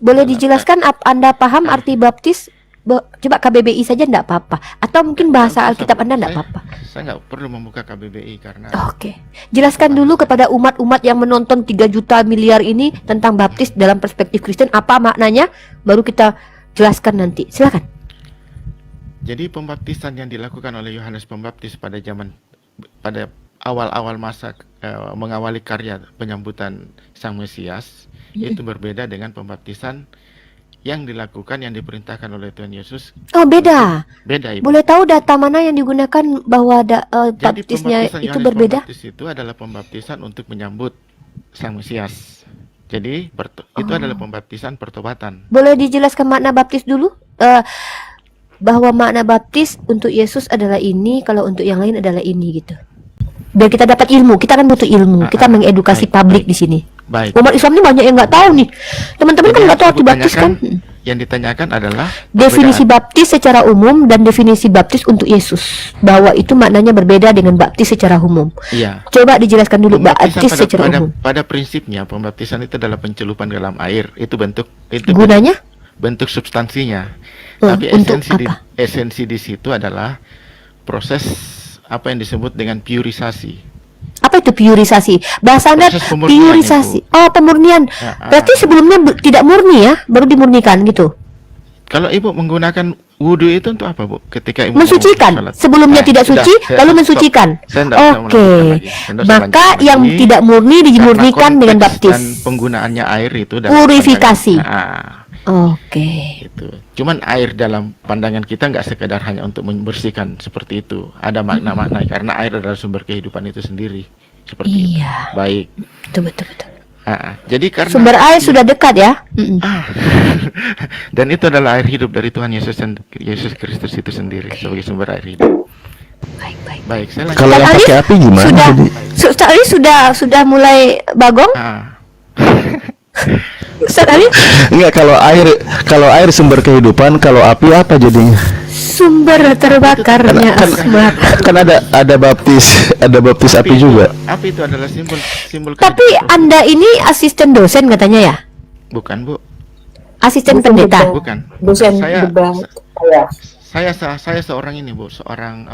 Speaker 4: Boleh dijelaskan Anda paham arti baptis? Coba KBBI saja enggak apa-apa. Atau mungkin bahasa Alkitab Anda enggak apa-apa.
Speaker 8: Saya nggak perlu membuka KBBI karena.
Speaker 4: Oke. Jelaskan dulu kepada umat-umat yang menonton 3 juta miliar ini tentang baptis dalam perspektif Kristen, apa maknanya, baru kita jelaskan nanti. Silakan.
Speaker 8: Jadi pembaptisan yang dilakukan oleh Yohanes Pembaptis pada awal-awal masa mengawali karya penyambutan Sang Mesias itu berbeda dengan pembaptisan yang dilakukan, yang diperintahkan oleh Tuhan Yesus.
Speaker 4: Oh, beda.
Speaker 8: Beda, Ibu.
Speaker 4: Boleh tahu data mana yang digunakan bahwa
Speaker 8: Jadi
Speaker 4: baptisnya
Speaker 8: pembaptisan
Speaker 4: itu
Speaker 8: Yohanes
Speaker 4: berbeda?
Speaker 8: Pembaptis itu adalah pembaptisan untuk menyambut Sang Mesias. Jadi itu adalah pembaptisan pertobatan.
Speaker 4: Boleh dijelaskan makna baptis dulu? Bahwa makna baptis untuk Yesus adalah ini, kalau untuk yang lain adalah ini gitu. Biar kita dapat ilmu, kita kan butuh ilmu, kita mengedukasi publik di sini.
Speaker 8: Baik.
Speaker 4: Umat Islam ini banyak yang nggak tahu nih. Teman-teman kan nggak tahu arti baptis kan?
Speaker 8: Yang ditanyakan adalah
Speaker 4: Definisi baptis secara umum dan definisi baptis untuk Yesus. Bahwa itu maknanya berbeda dengan baptis secara umum.
Speaker 8: Iya.
Speaker 4: Coba dijelaskan dulu baptis secara umum.
Speaker 8: Pada prinsipnya pembaptisan itu adalah pencelupan dalam air. Itu
Speaker 4: Gunanya?
Speaker 8: bentuk substansinya. Tapi
Speaker 4: untuk
Speaker 8: esensi di situ adalah proses apa yang disebut dengan purifikasi.
Speaker 4: Apa itu purifikasi? Bahasa Anda purifikasi. Oh, pemurnian. Berarti sebelumnya tidak murni ya, baru dimurnikan gitu.
Speaker 8: Kalau Ibu menggunakan wudhu itu untuk apa, Bu? Ketika Ibu
Speaker 4: mensucikan. Sebelumnya tidak suci, lalu mensucikan. Oke. Maka yang tidak murni dimurnikan dengan baptis.
Speaker 8: Dan penggunaannya air itu
Speaker 4: purifikasi. Oke.
Speaker 8: Itu. Cuman air dalam pandangan kita nggak sekedar hanya untuk membersihkan seperti itu. Ada makna-makna karena air adalah sumber kehidupan itu sendiri. Seperti itu. Baik. Betul. Jadi karena
Speaker 4: sumber air sudah dekat ya.
Speaker 8: Dan itu adalah air hidup dari Tuhan Yesus Kristus itu sendiri sebagai sumber air hidup. Baik.
Speaker 3: Kalau yang pakai api gimana?
Speaker 4: Sudah mulai bagong?
Speaker 3: Enggak, kalau air sumber kehidupan, kalau api apa jadinya?
Speaker 4: Sumber terbakarnya asmara.
Speaker 3: Kan ada baptis api juga.
Speaker 8: Api itu adalah simbol
Speaker 4: Tapi
Speaker 8: kehidupan.
Speaker 4: Anda ini asisten dosen katanya ya?
Speaker 8: Bukan, Bu.
Speaker 4: Asisten pendeta.
Speaker 8: Bukan.
Speaker 6: Dosen
Speaker 8: Saya
Speaker 6: debat.
Speaker 8: saya seorang ini, Bu, seorang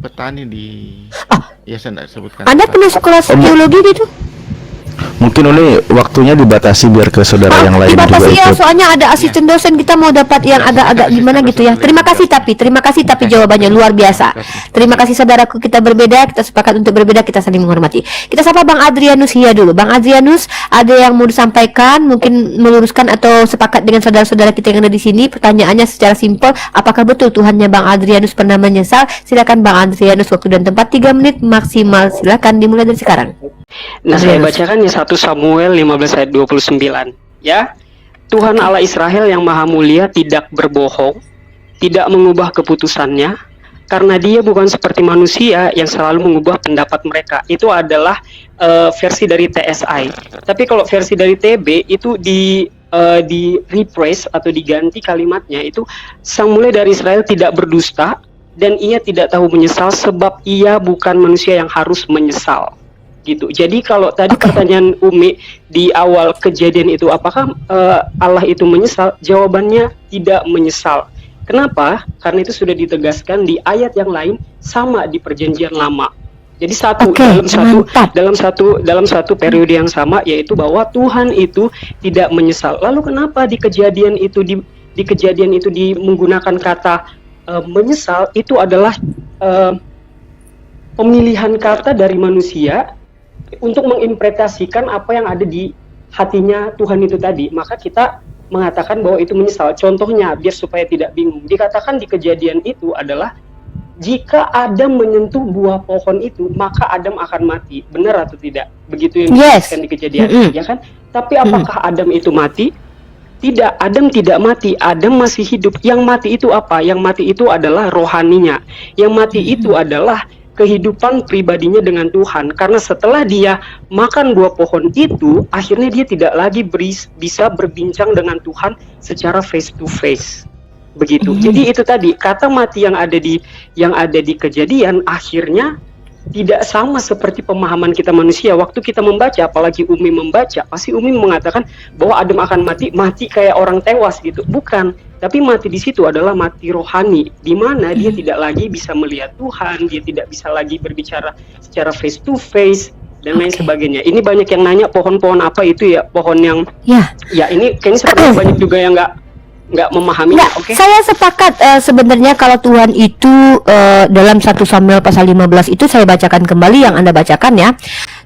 Speaker 8: petani di ya saya tidak sebutkan.
Speaker 4: Anda
Speaker 8: tempat.
Speaker 4: pernah sekolah geologi gitu?
Speaker 3: Mungkin ini waktunya dibatasi biar ke saudara yang lain juga
Speaker 4: Dibatasi ya,
Speaker 3: ikut.
Speaker 4: soalnya ada asisten dosen, kita mau dapat yang agak-agak gimana gitu ya. Terima kasih tapi jawabannya luar biasa. Terima kasih saudaraku, kita berbeda, kita sepakat untuk berbeda, kita saling menghormati. Kita sapa Bang Adrianus Hia dulu. Bang Adrianus, ada yang mau disampaikan, mungkin meluruskan atau sepakat dengan saudara-saudara kita yang ada di sini? Pertanyaannya secara simpel, apakah betul Tuhannya Bang Adrianus pernah menyesal? Silakan Bang Adrianus, waktu dan tempat 3 menit maksimal. Silakan dimulai dari sekarang.
Speaker 10: Nah, saya bacakan ya 1 Samuel 15 ayat 29. Ya, Tuhan Allah Israel yang maha mulia tidak berbohong, tidak mengubah keputusannya, karena dia bukan seperti manusia yang selalu mengubah pendapat mereka. Itu adalah versi dari TSI. Tapi kalau versi dari TB itu di rephrase atau diganti kalimatnya itu, Sang Mulia dari Israel tidak berdusta dan ia tidak tahu menyesal sebab ia bukan manusia yang harus menyesal. Gitu. Jadi kalau tadi pertanyaan Umi di awal kejadian itu, apakah Allah itu menyesal? Jawabannya tidak menyesal. Kenapa? Karena itu sudah ditegaskan di ayat yang lain sama di Perjanjian Lama. Jadi dalam satu periode yang sama, yaitu bahwa Tuhan itu tidak menyesal. Lalu kenapa di kejadian itu menggunakan kata menyesal? Itu adalah pemilihan kata dari manusia untuk menginterpretasikan apa yang ada di hatinya Tuhan itu tadi. Maka kita mengatakan bahwa itu menyesal. Contohnya, biar supaya tidak bingung, dikatakan di kejadian itu adalah jika Adam menyentuh buah pohon itu, maka Adam akan mati. Benar atau tidak? Begitu yang dikatakan di kejadian, ya kan? Tapi apakah Adam itu mati? Tidak, Adam tidak mati. Adam masih hidup. Yang mati itu apa? Yang mati itu adalah rohaninya. Yang mati itu adalah kehidupan pribadinya dengan Tuhan, karena setelah dia makan buah pohon itu, akhirnya dia tidak lagi bisa berbincang dengan Tuhan secara face to face. Begitu. Jadi itu tadi kata mati yang ada di kejadian akhirnya tidak sama seperti pemahaman kita manusia. Waktu kita membaca, apalagi Umi membaca, pasti Umi mengatakan bahwa Adam akan mati kayak orang tewas gitu. Bukan. Tapi mati di situ adalah mati rohani, di mana dia tidak lagi bisa melihat Tuhan, dia tidak bisa lagi berbicara secara face to face dan lain sebagainya. Ini banyak yang nanya pohon-pohon apa itu ya, pohon yang ya ini kayaknya sepertinya banyak juga yang nggak memahami.
Speaker 4: Saya sepakat sebenarnya kalau Tuhan itu dalam 1 Samuel pasal 15 itu saya bacakan kembali yang Anda bacakan ya.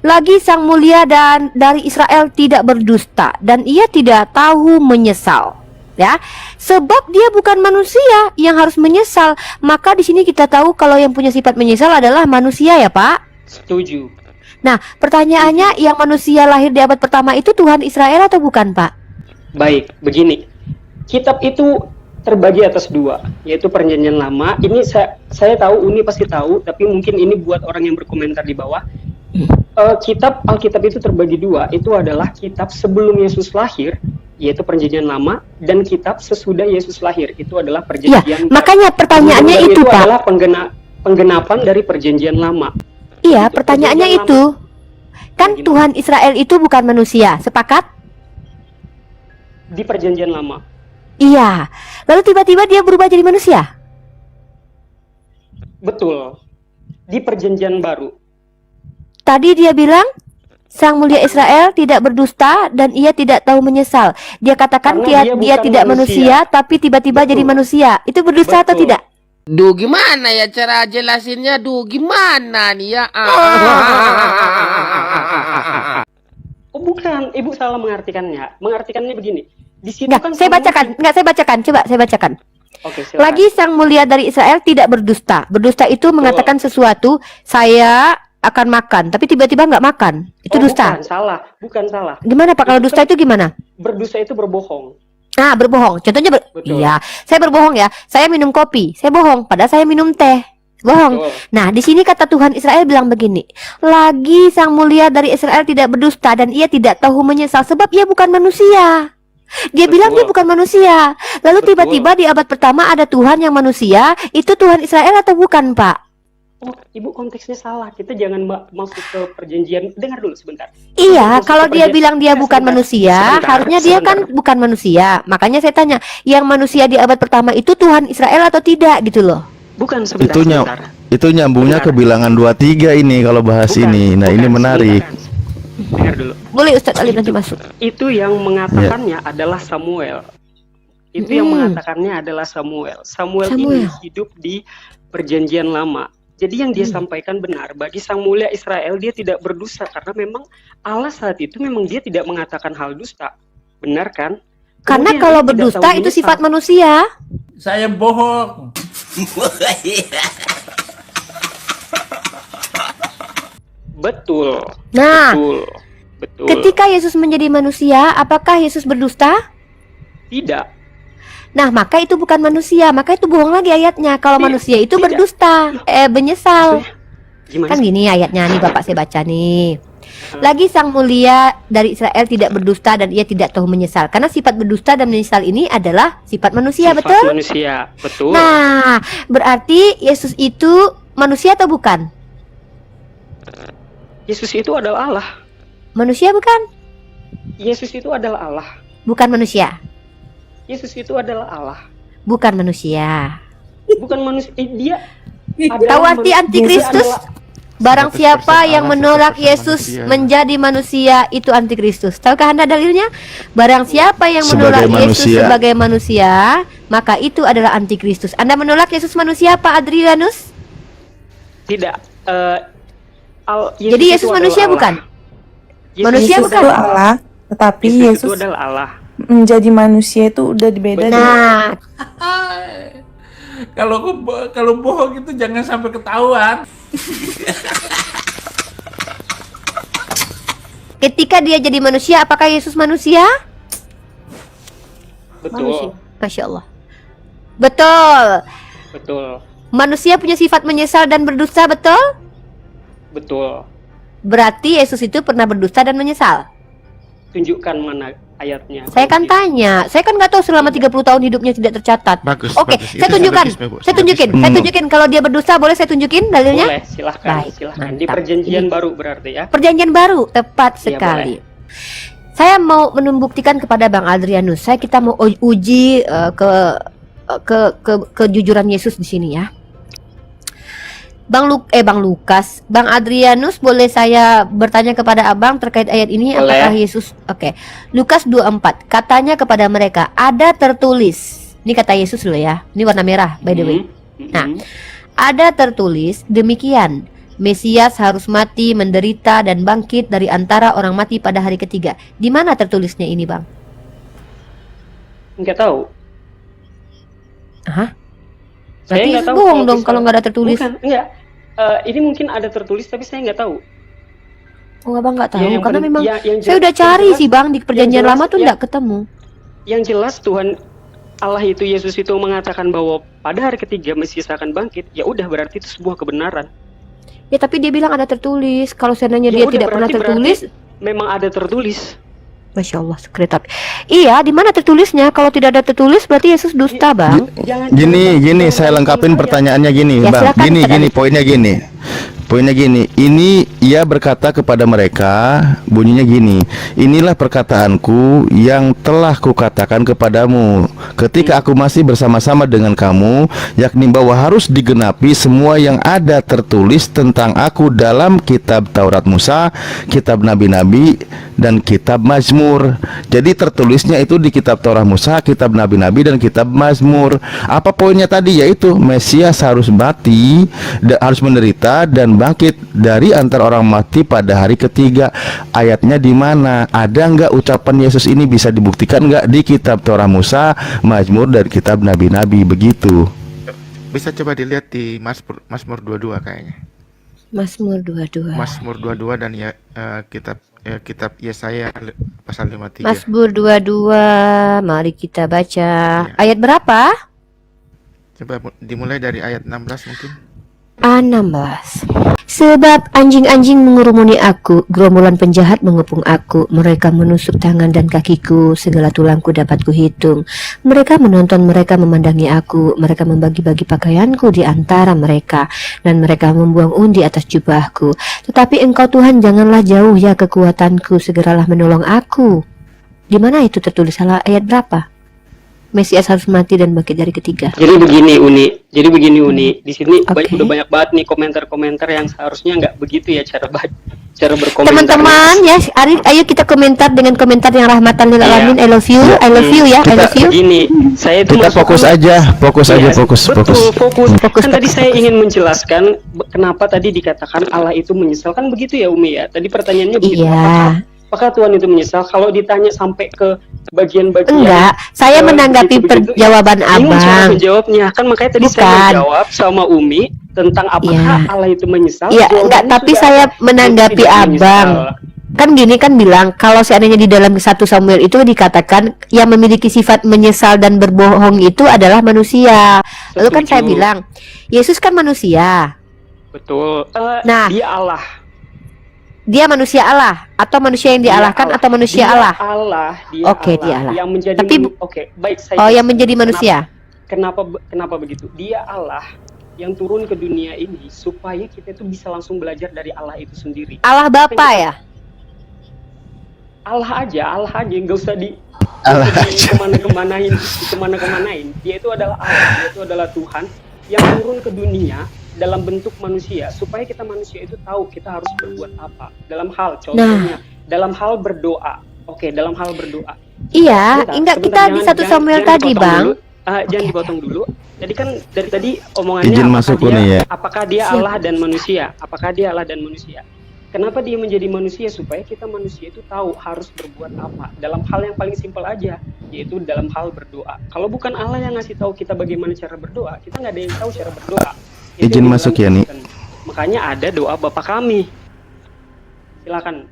Speaker 4: Lagi Sang Mulia dan dari Israel tidak berdusta dan ia tidak tahu menyesal. Ya, sebab dia bukan manusia yang harus menyesal. Maka di sini kita tahu kalau yang punya sifat menyesal adalah manusia ya, Pak.
Speaker 10: Setuju.
Speaker 4: Nah, pertanyaannya, yang manusia lahir di abad pertama itu Tuhan Israel atau bukan, Pak?
Speaker 10: Baik, begini. Kitab itu terbagi atas 2, yaitu Perjanjian Lama. Ini saya tahu, Uni pasti tahu, tapi mungkin ini buat orang yang berkomentar di bawah. Kitab Alkitab itu terbagi 2, itu adalah kitab sebelum Yesus lahir, yaitu Perjanjian Lama, dan kitab sesudah Yesus lahir, itu adalah Perjanjian.
Speaker 4: Ya, makanya pertanyaannya itu, Pak.
Speaker 10: Adalah penggenapan dari Perjanjian Lama.
Speaker 4: Iya, pertanyaannya itu. Kan Tuhan Israel itu bukan manusia, sepakat?
Speaker 10: Di Perjanjian Lama.
Speaker 4: Iya. Lalu tiba-tiba dia berubah jadi manusia?
Speaker 10: Betul. Di Perjanjian Baru.
Speaker 4: Tadi dia bilang Sang Mulia Israel tidak berdusta dan ia tidak tahu menyesal. Dia katakan dia tidak manusia, tapi tiba-tiba jadi manusia. Itu berdusta atau tidak?
Speaker 7: Duh, gimana ya cara jelasinnya? Duh, gimana nih ya?
Speaker 10: Oh, bukan, Ibu salah mengartikannya. Mengartikannya begini. Di situ kan
Speaker 4: saya bacakan. Coba saya bacakan.
Speaker 10: Oke, silakan.
Speaker 4: Lagi Sang Mulia dari Israel tidak berdusta. Berdusta itu mengatakan sesuatu, saya akan makan, tapi tiba-tiba nggak makan. Itu dusta.
Speaker 10: Bukan salah.
Speaker 4: Gimana Pak, kalau dusta itu gimana?
Speaker 10: Berdusta itu berbohong.
Speaker 4: Nah, berbohong. Contohnya iya, saya berbohong ya. Saya minum kopi, saya bohong, padahal saya minum teh. Bohong.
Speaker 10: Betul.
Speaker 4: Nah, di sini kata Tuhan Israel bilang begini. Lagi Sang Mulia dari Israel tidak berdusta dan ia tidak tahu menyesal sebab ia bukan manusia Dia bilang dia
Speaker 10: Betul.
Speaker 4: bukan manusia. Lalu
Speaker 10: Betul.
Speaker 4: tiba-tiba di abad pertama ada Tuhan yang manusia. Itu Tuhan Israel atau bukan, Pak?
Speaker 10: Oh, Ibu konteksnya salah. Kita jangan masuk ke perjanjian. Dengar dulu sebentar.
Speaker 4: Iya,
Speaker 10: Masuk
Speaker 4: kalau
Speaker 10: ke
Speaker 4: dia
Speaker 10: perjanjian.
Speaker 4: bilang dia
Speaker 10: Ya,
Speaker 4: bukan
Speaker 10: sebentar,
Speaker 4: manusia,
Speaker 10: sebentar,
Speaker 4: harusnya dia kan
Speaker 10: sebentar.
Speaker 4: bukan manusia. Makanya saya tanya, yang manusia di abad pertama itu Tuhan Israel atau tidak gitu loh.
Speaker 10: Bukan, sebentar,
Speaker 3: Itu
Speaker 10: sebentar.
Speaker 3: itu nyambungnya ke
Speaker 10: Sebentar.
Speaker 3: bilangan 23 ini kalau bahas
Speaker 10: Bukan,
Speaker 3: ini. Nah, ini
Speaker 10: bukan,
Speaker 3: menarik.
Speaker 10: sebentar. Dengar dulu.
Speaker 4: Boleh Ustadz Ali nanti masuk.
Speaker 10: Itu yang mengatakannya adalah Samuel. Itu yang mengatakannya adalah Samuel. Samuel ini
Speaker 4: Samuel.
Speaker 10: hidup di perjanjian lama. Jadi yang dia sampaikan benar. Bagi sang mulia Israel, dia tidak berdosa karena memang Allah saat itu memang dia tidak mengatakan hal dusta. Benar kan?
Speaker 4: Karena
Speaker 10: Kemudian
Speaker 4: kalau
Speaker 10: dia tidak
Speaker 4: berdusta
Speaker 10: tahu
Speaker 4: itu
Speaker 10: menyesal.
Speaker 4: sifat manusia.
Speaker 2: Saya bohong.
Speaker 10: Betul.
Speaker 4: Nah,
Speaker 10: Betul. Betul.
Speaker 4: ketika Yesus menjadi manusia, apakah Yesus berdusta?
Speaker 10: Tidak.
Speaker 4: Nah, maka itu bukan manusia, maka itu bohong lagi ayatnya. Kalau manusia itu
Speaker 10: tidak.
Speaker 4: berdusta, menyesal.
Speaker 10: Gimana?
Speaker 4: Kan gini ayatnya nih, Bapak saya baca nih. Lagi sang mulia dari Israel tidak berdusta dan ia tidak tahu menyesal. Karena sifat berdusta dan menyesal ini adalah sifat manusia,
Speaker 10: Sifat
Speaker 4: betul?
Speaker 10: manusia. Betul.
Speaker 4: Nah, berarti Yesus itu manusia atau bukan?
Speaker 10: Yesus itu adalah Allah.
Speaker 4: Manusia bukan?
Speaker 10: Yesus itu adalah Allah.
Speaker 4: Bukan manusia.
Speaker 10: Yesus itu adalah Allah.
Speaker 4: Bukan manusia.
Speaker 10: Bukan manusia. Dia
Speaker 4: Tahu arti antikristus? Barang
Speaker 8: Status
Speaker 4: siapa
Speaker 8: person
Speaker 4: yang
Speaker 8: Allah,
Speaker 4: menolak
Speaker 8: status person
Speaker 4: Yesus
Speaker 8: manusia.
Speaker 4: menjadi manusia itu antikristus. Tahukah Anda dalilnya? Barang siapa yang menolak
Speaker 3: Sebagai
Speaker 4: Yesus
Speaker 3: manusia.
Speaker 4: sebagai manusia, maka itu adalah antikristus. Anda menolak Yesus manusia, Pak Adrianus?
Speaker 10: tidak.
Speaker 4: Jadi Yesus
Speaker 10: itu
Speaker 4: manusia
Speaker 10: adalah
Speaker 4: bukan?
Speaker 10: Allah. Yesus
Speaker 4: Manusia
Speaker 10: itu
Speaker 4: bukan?
Speaker 9: Itu
Speaker 10: adalah
Speaker 9: Allah, tetapi
Speaker 10: Yesus itu
Speaker 9: Yesus
Speaker 10: adalah Allah.
Speaker 9: menjadi manusia itu udah beda.
Speaker 4: Nah,
Speaker 2: Kalau bohong itu jangan sampai ketahuan.
Speaker 4: ketika dia jadi manusia, apakah Yesus manusia?
Speaker 10: Betul.
Speaker 4: Masya Allah. Betul.
Speaker 10: Betul.
Speaker 4: Manusia punya sifat menyesal dan berdusta, betul?
Speaker 10: Betul.
Speaker 4: Berarti Yesus itu pernah berdusta dan menyesal.
Speaker 10: Tunjukkan mana ayatnya.
Speaker 4: Saya kan tanya, saya kan nggak tahu selama 30 tahun hidupnya tidak tercatat.
Speaker 8: Bagus,
Speaker 4: Oke,
Speaker 8: bagus.
Speaker 4: saya
Speaker 8: Itu
Speaker 4: tunjukkan.
Speaker 8: silogisme, Bu.
Speaker 4: Saya tunjukin.
Speaker 3: Silogisme.
Speaker 4: Saya tunjukin kalau dia berdusta, boleh saya tunjukin dalilnya?
Speaker 10: Boleh, silahkan.
Speaker 4: Baik,
Speaker 10: Silahkan. Di
Speaker 4: mantap.
Speaker 10: perjanjian
Speaker 4: Ini-
Speaker 10: baru berarti ya.
Speaker 4: Perjanjian baru, tepat
Speaker 10: Iya,
Speaker 4: sekali. Saya mau membuktikan kepada Bang Adrianus. Kita mau uji kejujuran Yesus di sini ya. Bang Lukas, Bang Adrianus, boleh saya bertanya kepada Abang terkait ayat ini?
Speaker 10: Boleh.
Speaker 4: Apakah Yesus? Oke. Lukas 24, katanya kepada mereka, ada tertulis. Ini kata Yesus loh ya. Ini warna merah by the way. Nah, ada tertulis demikian, Mesias harus mati, menderita dan bangkit dari antara orang mati pada hari ketiga. Di mana tertulisnya ini, Bang?
Speaker 10: Enggak tahu.
Speaker 4: Hah?
Speaker 10: Saya
Speaker 4: Berarti
Speaker 10: nggak
Speaker 4: Yesus
Speaker 10: tahu
Speaker 4: bohong
Speaker 10: kalau
Speaker 4: dong
Speaker 10: bisa-
Speaker 4: kalau nggak ada tertulis.
Speaker 10: Bukan, enggak. Ini mungkin ada tertulis tapi saya nggak tahu.
Speaker 4: Oh, Abang nggak tahu
Speaker 10: yang
Speaker 4: karena
Speaker 10: pen-
Speaker 4: memang
Speaker 10: yang
Speaker 4: saya
Speaker 10: jelas-
Speaker 4: udah cari
Speaker 10: yang jelas-
Speaker 4: sih, Bang, di perjanjian
Speaker 10: jelas-
Speaker 4: lama tuh
Speaker 10: yang-
Speaker 4: nggak ketemu.
Speaker 10: Yang jelas Tuhan Allah itu, Yesus itu mengatakan bahwa pada hari ketiga Mesias akan bangkit. Ya udah, berarti itu sebuah kebenaran.
Speaker 4: Ya tapi dia bilang ada tertulis. Kalau seandainya
Speaker 10: Ya
Speaker 4: dia
Speaker 10: udah,
Speaker 4: tidak pernah
Speaker 10: berarti-
Speaker 4: tertulis,
Speaker 10: Memang ada tertulis.
Speaker 4: Masya Allah, sekretap. Iya, di mana tertulisnya? Kalau tidak ada tertulis, berarti Yesus dusta, Bang.
Speaker 3: Gini, saya lengkapin pertanyaannya gini,
Speaker 4: Ya,
Speaker 3: Bang.
Speaker 4: silakan,
Speaker 3: Gini,
Speaker 4: Ustaz.
Speaker 3: poinnya gini. Poinnya gini, ini ia berkata kepada mereka, bunyinya gini, inilah perkataanku yang telah kukatakan kepadamu ketika aku masih bersama-sama dengan kamu, yakni bahwa harus digenapi semua yang ada tertulis tentang aku dalam kitab Taurat Musa, kitab Nabi-Nabi, dan kitab Mazmur. Jadi tertulisnya itu di kitab Taurat Musa, kitab Nabi-Nabi, dan kitab Mazmur. Apa poinnya tadi? Yaitu Mesias harus mati, harus menderita dan bangkit dari antara orang mati pada hari ketiga. Ayatnya di mana? Ada nggak ucapan Yesus ini bisa dibuktikan nggak di kitab Taurat Musa, Mazmur, dan kitab Nabi-Nabi? Begitu.
Speaker 8: Bisa coba dilihat di Mazmur 22 kayaknya.
Speaker 4: Mazmur 22.
Speaker 8: Mazmur 22 dan ya kitab Yesaya pasal 53.
Speaker 4: Mazmur 22. Mari kita baca.
Speaker 8: Iya.
Speaker 4: Ayat berapa?
Speaker 8: Coba dimulai dari ayat 16 mungkin.
Speaker 4: 16. Sebab anjing-anjing mengurumuni aku, gerombolan penjahat mengepung aku. Mereka menusuk tangan dan kakiku, segala tulangku dapat kuhitung. Mereka menonton, mereka memandangi aku. Mereka membagi-bagi pakaianku di antara mereka, dan mereka membuang undi atas jubahku. Tetapi Engkau Tuhan janganlah jauh ya kekuatanku, segeralah menolong aku. Di mana itu tertulis? Salah ayat berapa? Mesias harus mati dan bangkit dari ketiga.
Speaker 10: Jadi begini Uni, di sini udah banyak banget nih komentar-komentar yang seharusnya nggak begitu ya cara berkomentar.
Speaker 4: Teman-teman ya, ayo kita komentar dengan komentar yang rahmatan lil alamin. I love you ya, I love you.
Speaker 10: Begini, saya itu
Speaker 3: Kita fokus aja.
Speaker 10: Fokus. Kan tadi saya ingin menjelaskan kenapa tadi dikatakan Allah itu menyesal, kan begitu ya Umi ya. Tadi pertanyaannya begitu.
Speaker 4: Iya.
Speaker 10: Apakah Tuhan itu menyesal? Kalau ditanya sampai ke bagian-bagian,
Speaker 4: Enggak, saya menanggapi jawaban
Speaker 10: Abang. Cara
Speaker 4: Abang.
Speaker 10: menjawabnya kan, makanya tadi saya menjawab sama Umi tentang apakah Allah itu menyesal.
Speaker 4: Iya, enggak, tapi saya menanggapi Abang. Kan gini kan bilang, kalau seandainya di dalam 1 Samuel itu dikatakan yang memiliki sifat menyesal dan berbohong itu adalah manusia. Lalu kan saya bilang, Yesus kan manusia.
Speaker 10: Betul.
Speaker 4: Nah,
Speaker 10: dia Allah.
Speaker 4: Dia manusia Allah atau manusia yang dialahkan atau manusia Allah? Oke, dia Allah.
Speaker 10: Yang menjadi baik saya.
Speaker 4: Oh, yang menjadi manusia.
Speaker 10: Kenapa begitu? Dia Allah yang turun ke dunia ini supaya kita itu bisa langsung belajar dari Allah itu sendiri.
Speaker 4: Allah Bapa ya?
Speaker 10: Allah aja, nggak usah kemana-kemanain. Dia itu adalah Allah, dia itu adalah Tuhan yang turun ke dunia dalam bentuk manusia supaya kita manusia itu tahu kita harus berbuat apa dalam hal contohnya dalam hal berdoa. Dalam hal berdoa.
Speaker 4: Iya, enggak kita di 1 Samuel tadi, Bang.
Speaker 10: Jangan dipotong dulu. Jadi kan dari tadi omongannya
Speaker 3: Izin masuk ya.
Speaker 10: Apakah dia Allah dan manusia? Apakah dia Allah dan manusia? Kenapa dia menjadi manusia? Supaya kita manusia itu tahu harus berbuat apa dalam hal yang paling simpel aja, yaitu dalam hal berdoa. Kalau bukan Allah yang ngasih tahu kita bagaimana cara berdoa, kita nggak ada yang tahu cara berdoa.
Speaker 3: Izin masuk ya nih.
Speaker 10: Makanya ada doa Bapa kami. Silakan.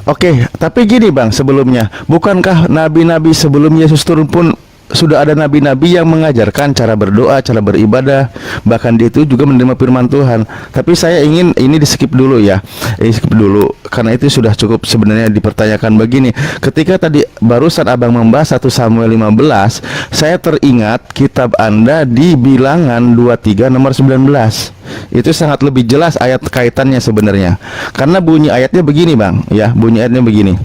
Speaker 3: Oke, tapi gini Bang, sebelumnya, bukankah nabi-nabi sebelum Yesus turun pun sudah ada nabi-nabi yang mengajarkan cara berdoa, cara beribadah, bahkan dia itu juga menerima firman Tuhan. Tapi saya ingin ini di-skip dulu ya. Skip dulu karena itu sudah cukup sebenarnya dipertanyakan begini. Ketika tadi barusan Abang membahas 1 Samuel 15, saya teringat kitab Anda di Bilangan 23 nomor 19. Itu sangat lebih jelas ayat kaitannya sebenarnya. Karena bunyi ayatnya begini, Bang, ya, bunyi ayatnya begini.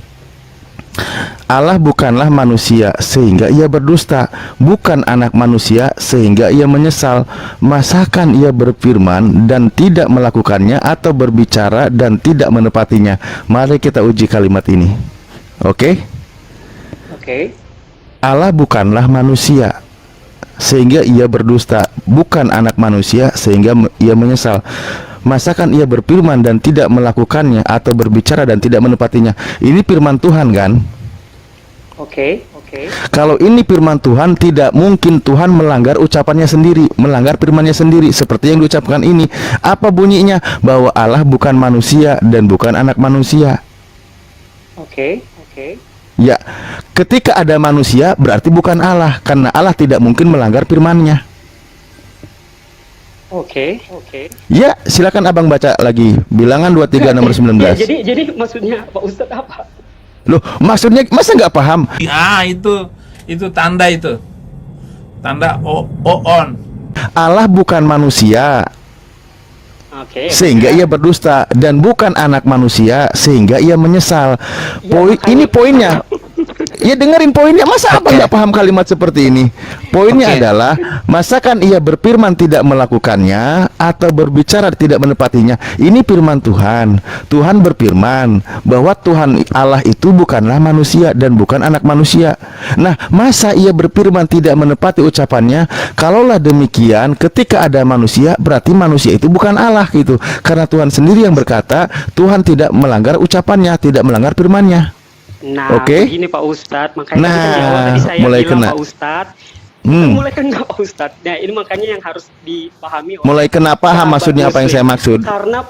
Speaker 3: Allah bukanlah manusia sehingga ia berdusta, bukan anak manusia sehingga ia menyesal. Masakan ia berfirman dan tidak melakukannya, atau berbicara dan tidak menepatinya? Mari kita uji kalimat ini. Oke? Allah bukanlah manusia sehingga ia berdusta, bukan anak manusia sehingga ia menyesal. Masakan ia berfirman dan tidak melakukannya, atau berbicara dan tidak menepatinya? Ini firman Tuhan kan? Kalau ini firman Tuhan, tidak mungkin Tuhan melanggar ucapannya sendiri, melanggar firmannya sendiri seperti yang diucapkan ini. Apa bunyinya? Bahwa Allah bukan manusia dan bukan anak manusia. Ya, ketika ada manusia berarti bukan Allah, karena Allah tidak mungkin melanggar firman-Nya. Ya, silakan Abang baca lagi Bilangan 23 nomor 19.
Speaker 10: Jadi maksudnya Pak Ustadz apa?
Speaker 3: Loh, maksudnya masa nggak paham?
Speaker 2: Itu tanda on.
Speaker 3: Allah bukan manusia sehingga ia berdusta, dan bukan anak manusia sehingga ia menyesal. Ini poinnya. Ya, dengerin poinnya. Masa Abang nggak paham kalimat seperti ini? Poinnya adalah, masakan ia berfirman tidak melakukannya, atau berbicara tidak menepatinya? Ini firman Tuhan. Tuhan berfirman bahwa Tuhan Allah itu bukanlah manusia dan bukan anak manusia. Nah, masa ia berfirman tidak menepati ucapannya? Kalaulah demikian, ketika ada manusia, berarti manusia itu bukan Allah gitu. Karena Tuhan sendiri yang berkata, Tuhan tidak melanggar ucapannya, tidak melanggar firman-Nya.
Speaker 10: Nah, begini Pak Ustadz, makanya tadi saya
Speaker 3: mulai
Speaker 10: bilang
Speaker 3: kena.
Speaker 10: Pak Ustadz, mulai kena Pak Ustadz. Nah, ini makanya yang harus dipahami.
Speaker 3: Mulai kena paham maksudnya apa yang saya maksud.
Speaker 10: Karena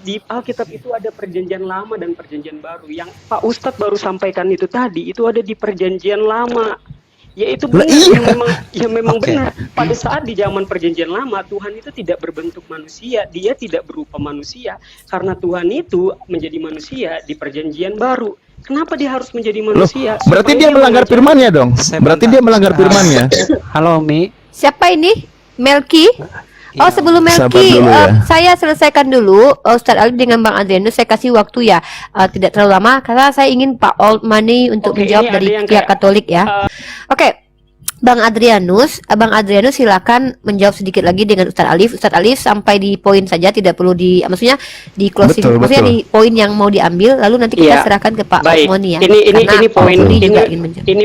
Speaker 10: di Alkitab itu ada perjanjian lama dan perjanjian baru. Yang Pak Ustadz baru sampaikan itu tadi, itu ada di perjanjian lama. Ya itu
Speaker 3: Lah,
Speaker 10: benar,
Speaker 3: iya.
Speaker 10: yang memang
Speaker 3: Oke.
Speaker 10: benar. Pada saat di zaman perjanjian lama, Tuhan itu tidak berbentuk manusia, dia tidak berupa manusia. Karena Tuhan itu menjadi manusia di perjanjian baru. Kenapa dia harus menjadi
Speaker 3: Loh,
Speaker 10: manusia?
Speaker 3: berarti
Speaker 10: Supaya
Speaker 3: dia melanggar
Speaker 10: mengajar-
Speaker 3: firman-Nya dong. Berarti dia melanggar firman-Nya.
Speaker 11: Halo Mi.
Speaker 4: Siapa ini? Melki? Oh, sebelum
Speaker 3: Sabar
Speaker 4: Melki,
Speaker 3: dulu ya.
Speaker 4: saya selesaikan dulu Ustadz Ali dengan Bang Adrianus. Saya kasih waktu ya, tidak terlalu lama karena saya ingin Pak Old Money untuk
Speaker 10: Oke,
Speaker 4: menjawab
Speaker 10: ini
Speaker 4: dari
Speaker 10: ada yang
Speaker 4: pihak
Speaker 10: kayak,
Speaker 4: Katolik ya. Oke, Bang Adrianus silakan menjawab sedikit lagi dengan Ustadz Alif. Ustadz Alif sampai di poin saja, tidak perlu maksudnya di closing,
Speaker 3: Betul,
Speaker 4: maksudnya
Speaker 3: betul.
Speaker 4: di poin yang mau diambil, lalu nanti kita
Speaker 10: Iya.
Speaker 4: serahkan ke Pak
Speaker 10: Baik,
Speaker 4: Old Money ya.
Speaker 10: ini
Speaker 4: Karena Pak
Speaker 10: poin
Speaker 4: Old Money
Speaker 10: ini
Speaker 4: juga ingin menjawab.
Speaker 10: ini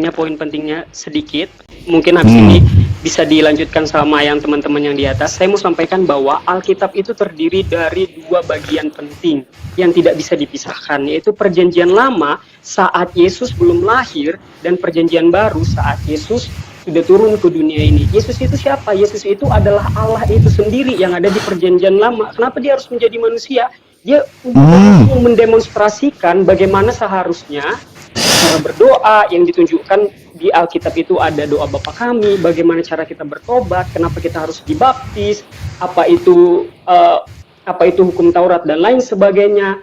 Speaker 10: poin pentingnya sedikit. Mungkin habis ini bisa dilanjutkan sama yang teman-teman yang di atas. Saya mau sampaikan bahwa Alkitab itu terdiri dari dua bagian penting yang tidak bisa dipisahkan, yaitu perjanjian lama saat Yesus belum lahir dan perjanjian baru saat Yesus sudah turun ke dunia ini. Yesus itu siapa? Yesus itu adalah Allah itu sendiri yang ada di perjanjian lama. Kenapa dia harus menjadi manusia? Dia untuk mendemonstrasikan bagaimana seharusnya cara berdoa yang ditunjukkan di Alkitab itu. Ada doa Bapa Kami, bagaimana cara kita bertobat, kenapa kita harus dibaptis, apa itu hukum Taurat dan lain sebagainya.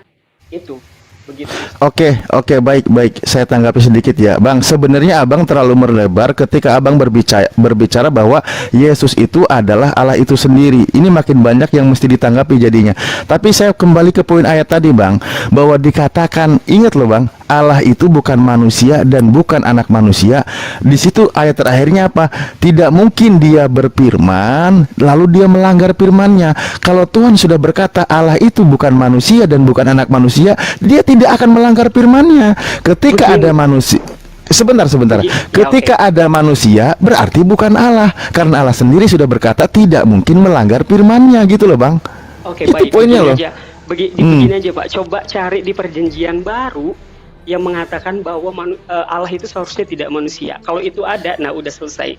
Speaker 10: Itu begitu.
Speaker 3: Oke, baik. Saya tanggapi sedikit ya, Bang. Sebenarnya Abang terlalu melebar ketika Abang berbicara bahwa Yesus itu adalah Allah itu sendiri. Ini makin banyak yang mesti ditanggapi jadinya. Tapi saya kembali ke poin ayat tadi, Bang, bahwa dikatakan, ingat loh, Bang, Allah itu bukan manusia dan bukan anak manusia. Di situ ayat terakhirnya apa? Tidak mungkin dia berfirman lalu dia melanggar firman-Nya. Kalau Tuhan sudah berkata Allah itu bukan manusia dan bukan anak manusia, dia tidak akan melanggar firman-Nya. Ketika ada manusia, sebentar. Ketika ada manusia, berarti bukan Allah, karena Allah sendiri sudah berkata tidak mungkin melanggar firman-Nya, gitu loh, Bang.
Speaker 10: Oke,
Speaker 3: Itu
Speaker 10: baik.
Speaker 3: poinnya loh.
Speaker 10: Begini aja, Pak. Coba cari di perjanjian baru yang mengatakan bahwa Allah itu seharusnya tidak manusia. Kalau itu ada, nah udah selesai.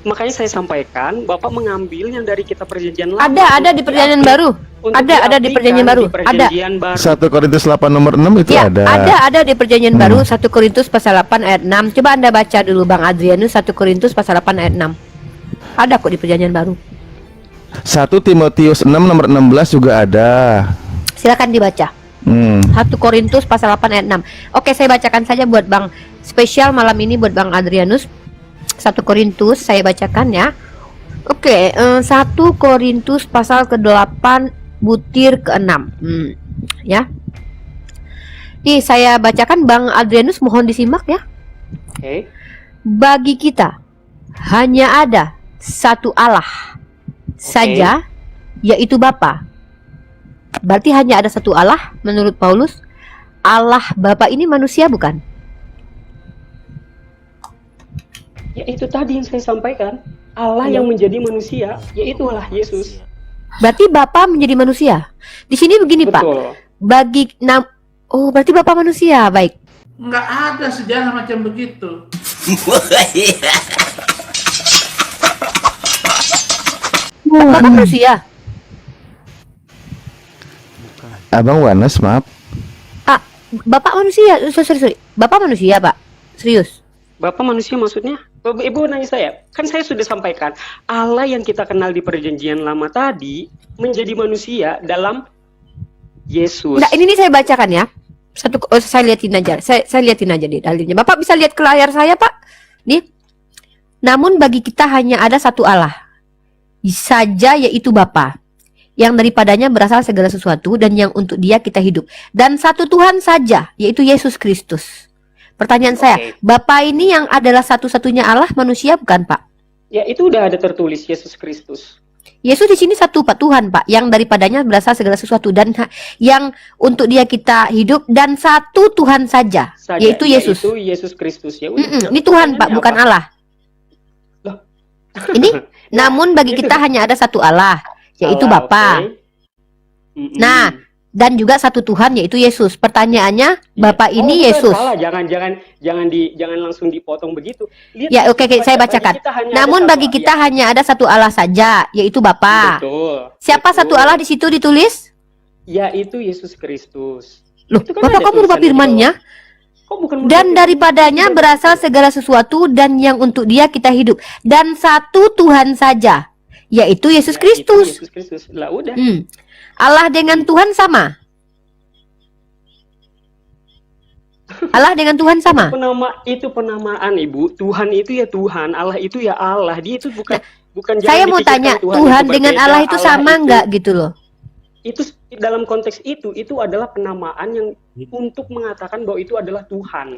Speaker 10: Makanya saya sampaikan, Bapak mengambil yang dari kitab perjanjian lama.
Speaker 4: Ada di perjanjian baru. Ada di perjanjian baru. Ada.
Speaker 3: 1 Korintus 8 nomor 6 itu
Speaker 4: Ya,
Speaker 3: ada.
Speaker 4: ada di perjanjian baru 1 Korintus pasal 8 ayat 6. Coba Anda baca dulu Bang Adrianus 1 Korintus pasal 8 ayat 6. Ada kok di perjanjian baru.
Speaker 3: 1 Timotius 6 nomor 16 juga ada.
Speaker 4: Silakan dibaca. 1 Korintus pasal 8 ayat 6. Oke, saya bacakan saja buat Bang, spesial malam ini buat Bang Adrianus. 1 Korintus saya bacakan ya. Oke, 1 Korintus pasal ke-8 butir ke-6. Ya. Nih saya bacakan, Bang Adrianus mohon disimak ya.
Speaker 10: Oke.
Speaker 4: Bagi kita hanya ada satu Allah saja, yaitu Bapa. Berarti hanya ada satu Allah menurut Paulus. Allah Bapa ini manusia bukan?
Speaker 10: Ya itu tadi yang saya sampaikan. Allah yang menjadi manusia, yaitu Allah Yesus.
Speaker 4: Berarti Bapa menjadi manusia. Di sini begini,
Speaker 10: Betul.
Speaker 4: Pak. Berarti Bapa manusia, baik.
Speaker 2: Nggak ada sejarah macam begitu.
Speaker 4: Bapak manusia.
Speaker 3: Abang Wanes, maaf.
Speaker 4: Bapak manusia. Sorry. Bapak manusia, Pak. Serius.
Speaker 10: Bapak manusia maksudnya? Ibu nanya saya, kan saya sudah sampaikan, Allah yang kita kenal di perjanjian lama tadi menjadi manusia dalam Yesus.
Speaker 4: Nah, ini saya bacakan ya. Saya liatin aja. Saya liatin aja di dalilnya. Bapak bisa lihat ke layar saya, Pak. Nih. Namun bagi kita hanya ada satu Allah saja, yaitu Bapa, yang daripadanya berasal segala sesuatu dan yang untuk Dia kita hidup. Dan satu Tuhan saja, yaitu Yesus Kristus. Pertanyaan saya, Bapa ini yang adalah satu-satunya Allah manusia bukan, Pak?
Speaker 10: Ya, itu udah ada tertulis Yesus Kristus.
Speaker 4: Yesus di sini satu, Pak, Tuhan, Pak, yang daripadanya berasal segala sesuatu dan yang untuk Dia kita hidup, dan satu Tuhan saja, yaitu Yesus.
Speaker 10: Itu Yesus Kristus ya.
Speaker 4: Ini Tuhan, Pak, bukan Allah.
Speaker 10: Loh.
Speaker 4: Ini namun bagi kita hanya ada satu Allah, yaitu Bapa. Nah, dan juga satu Tuhan, yaitu Yesus. Pertanyaannya, Bapa ini Yesus.
Speaker 10: Salah, jangan langsung dipotong begitu. Lihat,
Speaker 4: ya, oke, saya bacakan. Namun bagi kita hanya ada satu Allah saja, yaitu Bapa.
Speaker 10: Betul.
Speaker 4: Siapa satu Allah di situ ditulis?
Speaker 10: Yaitu Yesus Kristus.
Speaker 4: Loh,
Speaker 10: Itu kan
Speaker 4: Bapak
Speaker 10: ada
Speaker 4: kamu lupa
Speaker 10: tulisan di
Speaker 4: firman-Nya?
Speaker 10: Kok bukan
Speaker 4: Dan
Speaker 10: manusia
Speaker 4: daripadanya
Speaker 10: tidak
Speaker 4: berasal segala sesuatu dan yang untuk dia kita hidup. Dan satu Tuhan saja, yaitu Yesus
Speaker 10: Ya, itu
Speaker 4: Kristus.
Speaker 10: Yesus Kristus. Lah udah.
Speaker 4: Allah dengan Tuhan sama. Allah dengan Tuhan sama.
Speaker 10: Itu penamaan, Ibu. Tuhan itu ya Tuhan, Allah itu ya Allah. Dia itu bukan
Speaker 4: Saya
Speaker 10: jangan
Speaker 4: mau
Speaker 10: dipikirkan
Speaker 4: tanya,
Speaker 10: Tuhan
Speaker 4: Tuhan
Speaker 10: itu
Speaker 4: dengan
Speaker 10: berbeda,
Speaker 4: Allah itu sama
Speaker 10: itu-
Speaker 4: nggak gitu loh?
Speaker 10: Itu dalam konteks itu adalah penamaan yang untuk mengatakan bahwa itu adalah Tuhan.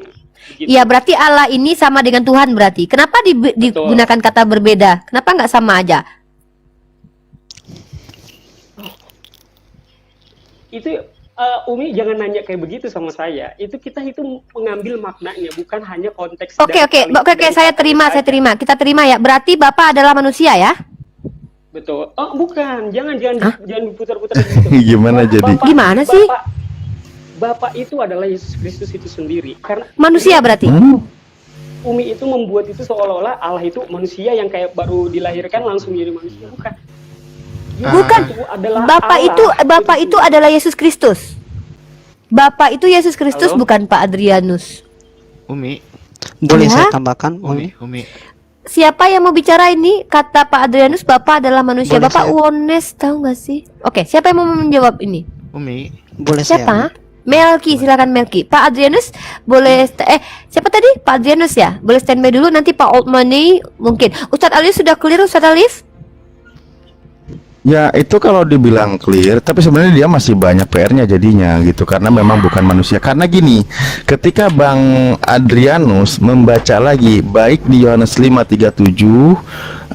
Speaker 10: Begitu.
Speaker 4: Iya, berarti Allah ini sama dengan Tuhan berarti. Kenapa digunakan kata berbeda? Kenapa nggak sama aja?
Speaker 10: Itu Umi jangan nanya kayak begitu sama saya. Itu kita mengambil maknanya, bukan hanya konteks.
Speaker 4: Oke, saya terima. Kita terima ya. Berarti Bapak adalah manusia ya?
Speaker 10: Betul. Oh, bukan. Jangan diputar-putar gitu.
Speaker 3: Gimana jadi?
Speaker 4: Gimana sih?
Speaker 10: Bapak itu adalah Yesus Kristus itu sendiri. Karena
Speaker 4: Manusia berarti.
Speaker 10: Umi itu membuat itu seolah-olah Allah itu manusia yang kayak baru dilahirkan langsung jadi manusia. Bukan.
Speaker 4: Bukan.
Speaker 10: Itu adalah
Speaker 4: Bapak itu adalah Yesus Kristus. Bapak itu Yesus Kristus,
Speaker 10: Halo?
Speaker 4: bukan Pak Adrianus.
Speaker 8: Umi,
Speaker 1: Boleh
Speaker 4: Ya?
Speaker 1: saya tambahkan, Umi?
Speaker 8: Umi.
Speaker 4: Siapa yang mau bicara ini? Kata Pak Adrianus, Bapak adalah manusia.
Speaker 1: Boleh
Speaker 4: Bapak
Speaker 1: saya?
Speaker 4: honest, tahu nggak sih? Oke, siapa yang mau menjawab ini?
Speaker 8: Umi.
Speaker 1: Boleh saya?
Speaker 4: Siapa? Melki, silakan Melki. Pak Adrianus boleh siapa tadi? Pak Adrianus ya? Boleh standby dulu, nanti Pak Old Money mungkin. Ustadz Alif sudah clear, Ustadz Alif?
Speaker 3: Ya itu kalau dibilang clear, tapi sebenarnya dia masih banyak PR-nya jadinya gitu, karena memang bukan manusia. Karena gini, ketika Bang Adrianus membaca lagi baik di Yohanes 5:37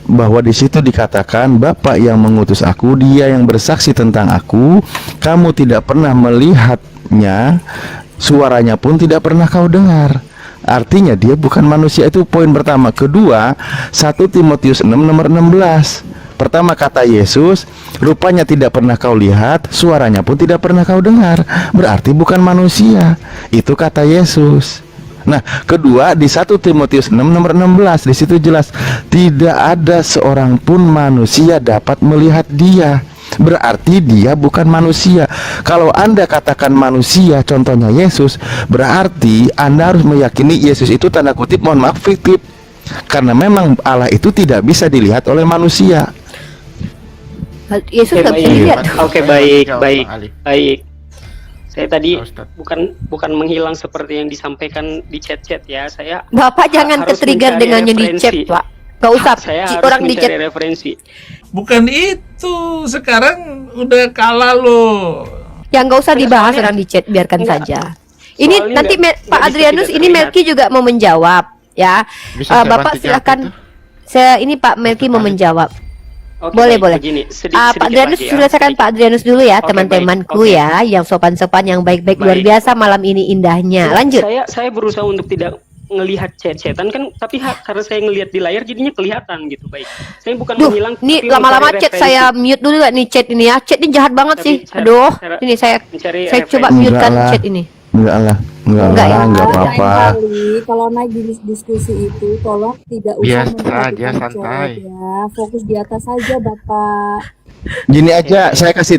Speaker 3: bahwa di situ dikatakan Bapa yang mengutus aku, dia yang bersaksi tentang aku, kamu tidak pernah melihatnya, suaranya pun tidak pernah kau dengar. Artinya dia bukan manusia, itu poin pertama. Kedua, 1 Timotius 6 nomor 16. Pertama kata Yesus, rupanya tidak pernah kau lihat, suaranya pun tidak pernah kau dengar. Berarti bukan manusia. Itu kata Yesus. Nah, kedua di 1 Timotius 6 nomor 16, di situ jelas tidak ada seorang pun manusia dapat melihat dia. Berarti dia bukan manusia. Kalau Anda katakan manusia, contohnya Yesus, berarti Anda harus meyakini Yesus itu tanda kutip, mohon maaf, fiktif. Karena memang Allah itu tidak bisa dilihat oleh manusia.
Speaker 4: Yesus nggak bisa dilihat.
Speaker 10: Oke, baik. Saya tadi bukan menghilang seperti yang disampaikan di chat-chat ya. Saya
Speaker 4: Bapak jangan
Speaker 10: harus
Speaker 4: ketrigger
Speaker 10: mencari
Speaker 4: dengan yang di chat,
Speaker 10: referensi.
Speaker 4: Pak. Gak usah.
Speaker 10: Saya harus
Speaker 4: Orang di chat.
Speaker 10: mencari referensi.
Speaker 2: Bukan itu, sekarang udah kalah loh.
Speaker 4: Yang gak usah dibahas
Speaker 10: Soalnya-
Speaker 4: orang di chat, biarkan
Speaker 10: Enggak.
Speaker 4: saja. Ini
Speaker 10: Soalnya
Speaker 4: nanti
Speaker 10: nggak
Speaker 4: Pak
Speaker 10: bisa
Speaker 4: Adrianus,
Speaker 10: tidak
Speaker 4: ini
Speaker 10: terlihat.
Speaker 4: Melki juga mau menjawab ya.
Speaker 8: Bisa saya
Speaker 4: Bapak
Speaker 8: bantu jawab
Speaker 4: silakan.
Speaker 8: itu?
Speaker 4: Ini Pak Melki mau menjawab.
Speaker 10: Oke,
Speaker 4: Boleh,
Speaker 10: baik,
Speaker 4: boleh.
Speaker 10: begini,
Speaker 4: Pak Adrianus, selesaikan Pak Adrianus dulu ya,
Speaker 10: Oke,
Speaker 4: teman-temanku
Speaker 10: baik, oke.
Speaker 4: ya, yang sopan-sopan, yang baik-baik, luar
Speaker 10: Baik.
Speaker 4: biasa malam ini indahnya. Lanjut.
Speaker 10: Saya berusaha untuk tidak ngelihat chat-chatan kan, tapi karena saya ngelihat di layar jadinya kelihatan gitu. Baik. Saya bukan
Speaker 4: Duh,
Speaker 10: menghilang.
Speaker 4: ini
Speaker 10: tapi
Speaker 4: lama-lama
Speaker 10: mencari
Speaker 4: chat
Speaker 10: referensi.
Speaker 4: saya mute dulu gak nih chat ini ya. Chat ini jahat banget
Speaker 10: Tapi
Speaker 4: sih.
Speaker 10: cara-
Speaker 4: Aduh,
Speaker 10: cara-
Speaker 4: ini saya
Speaker 10: mencari
Speaker 4: coba
Speaker 10: referensi.
Speaker 4: mutekan
Speaker 3: Enggak lah.
Speaker 4: chat ini.
Speaker 3: Enggak lah, enggak
Speaker 4: Enggak
Speaker 3: lah,
Speaker 4: ya?
Speaker 3: enggak
Speaker 11: Lain
Speaker 3: apa-apa.
Speaker 11: kali kalau naik di diskusi itu tolong tidak usah
Speaker 8: Biasa
Speaker 11: memperhatikan
Speaker 8: aja, santai.
Speaker 11: chat ya. Fokus di atas saja Bapak.
Speaker 3: Gini aja, saya kasih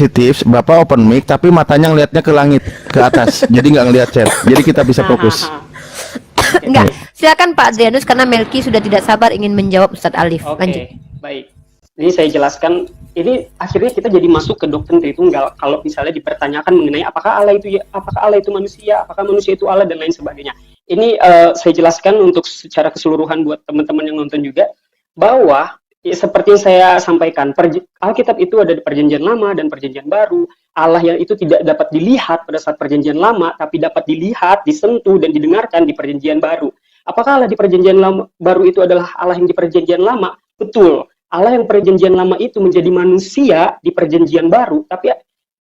Speaker 3: tips, Bapak open mic tapi matanya ngelihatnya ke langit, ke atas. Jadi nggak ngelihat chat. Jadi kita bisa fokus.
Speaker 4: Enggak, silakan Pak Adrianus karena Melki sudah tidak sabar ingin menjawab Ustadz Alif.
Speaker 10: Oke,
Speaker 4: Lanjut.
Speaker 10: baik. Ini saya jelaskan. Ini akhirnya kita jadi masuk ke doktrin Tritunggal. Kalau misalnya dipertanyakan mengenai apakah Allah itu manusia, apakah manusia itu Allah dan lain sebagainya. Ini saya jelaskan untuk secara keseluruhan buat teman-teman yang nonton juga bahwa ya, seperti yang saya sampaikan, Alkitab itu ada di Perjanjian Lama dan Perjanjian Baru. Allah yang itu tidak dapat dilihat pada saat Perjanjian Lama, tapi dapat dilihat, disentuh dan didengarkan di Perjanjian Baru. Apakah Allah di Perjanjian Lama Baru itu adalah Allah yang di Perjanjian Lama? Betul. Allah yang Perjanjian Lama itu menjadi manusia di Perjanjian Baru, tapi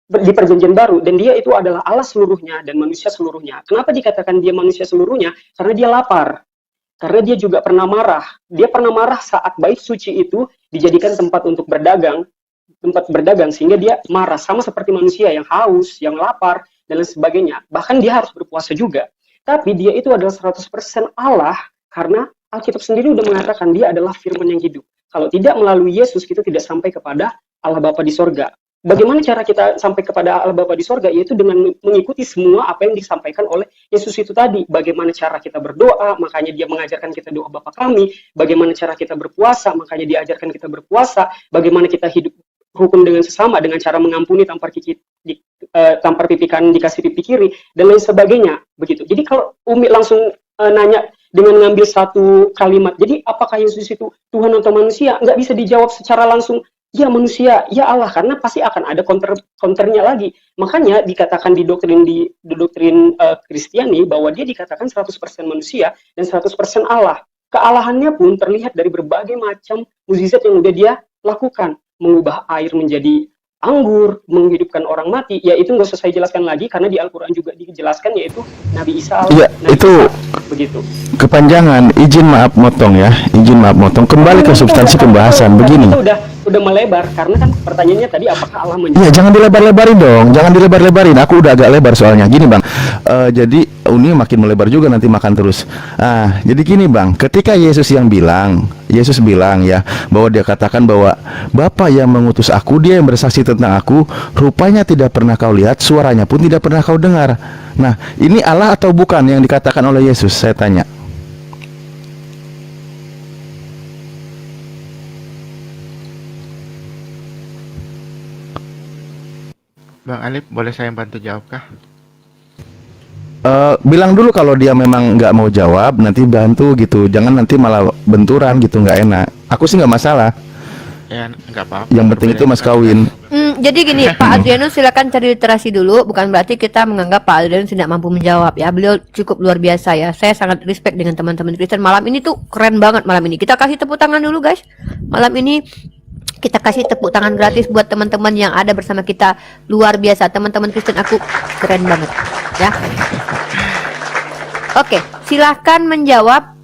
Speaker 10: di Perjanjian Baru, dan dia itu adalah Allah seluruhnya dan manusia seluruhnya. Kenapa dikatakan dia manusia seluruhnya? Karena dia lapar. Karena dia juga pernah marah. Dia pernah marah saat bait suci itu dijadikan tempat untuk berdagang, sehingga dia marah, sama seperti manusia yang haus, yang lapar, dan lain sebagainya. Bahkan dia harus berpuasa juga. Tapi dia itu adalah 100% Allah, karena Alkitab sendiri sudah mengatakan dia adalah firman yang hidup. Kalau tidak melalui Yesus, kita tidak sampai kepada Allah Bapa di sorga. bagaimana cara kita sampai kepada Allah Bapa di sorga, yaitu dengan mengikuti semua apa yang disampaikan oleh Yesus itu tadi. Bagaimana cara kita berdoa, makanya dia mengajarkan kita doa Bapa kami. Bagaimana cara kita berpuasa, makanya diajarkan kita berpuasa. Bagaimana kita hidup hukum dengan sesama, dengan cara mengampuni tampar pipi kanan dikasih pipi kiri, dan lain sebagainya. Begitu. Jadi kalau Umi langsung nanya dengan ngambil satu kalimat, jadi apakah Yesus itu Tuhan atau manusia? Nggak bisa dijawab secara langsung, ya manusia, ya Allah, karena pasti akan ada counternya lagi. Makanya dikatakan di doktrin Kristiani bahwa dia dikatakan 100% manusia dan 100% Allah. Kealahannya pun terlihat dari berbagai macam mukjizat yang udah dia lakukan. Mengubah air menjadi anggur, menghidupkan orang mati, ya itu nggak usah saya jelaskan lagi karena di Al-Quran juga dijelaskan, yaitu Nabi Isa.
Speaker 3: Iya, itu
Speaker 10: begitu.
Speaker 3: Kepanjangan, izin maaf motong ya, izin maaf motong. Kembali ke substansi pembahasan begini.
Speaker 10: Itu udah melebar karena kan pertanyaannya tadi apakah Allah menjadi.
Speaker 3: Iya, jangan dilebar-lebarin dong, jangan dilebar-lebarin. Aku udah agak lebar soalnya. Gini bang, jadi ini makin melebar juga nanti makan terus. Jadi gini bang, ketika Yesus bilang ya bahwa dia katakan bahwa Bapa yang mengutus aku, dia yang bersaksi tentang aku, rupanya tidak pernah kau lihat, suaranya pun tidak pernah kau dengar. Nah, ini Allah atau bukan yang dikatakan oleh Yesus? Saya tanya.
Speaker 8: Bang Alif, boleh saya bantu jawab kah?
Speaker 3: Bilang dulu kalau dia memang nggak mau jawab, nanti bantu gitu. Jangan nanti malah benturan gitu, nggak enak. Aku sih nggak masalah.
Speaker 8: Ya, nggak apa-apa.
Speaker 3: Yang penting itu mas kawin.
Speaker 4: Jadi gini, Pak Adrianus silakan cari literasi dulu. Bukan berarti kita menganggap Pak Adrianus tidak mampu menjawab ya. Beliau cukup luar biasa ya. Saya sangat respect dengan teman-teman Kristen. Malam ini tuh keren banget malam ini. Kita kasih tepuk tangan dulu guys. Malam ini kita kasih tepuk tangan gratis buat teman-teman yang ada bersama kita. Luar biasa, teman-teman Kristen, aku keren banget ya. Oke, silahkan menjawab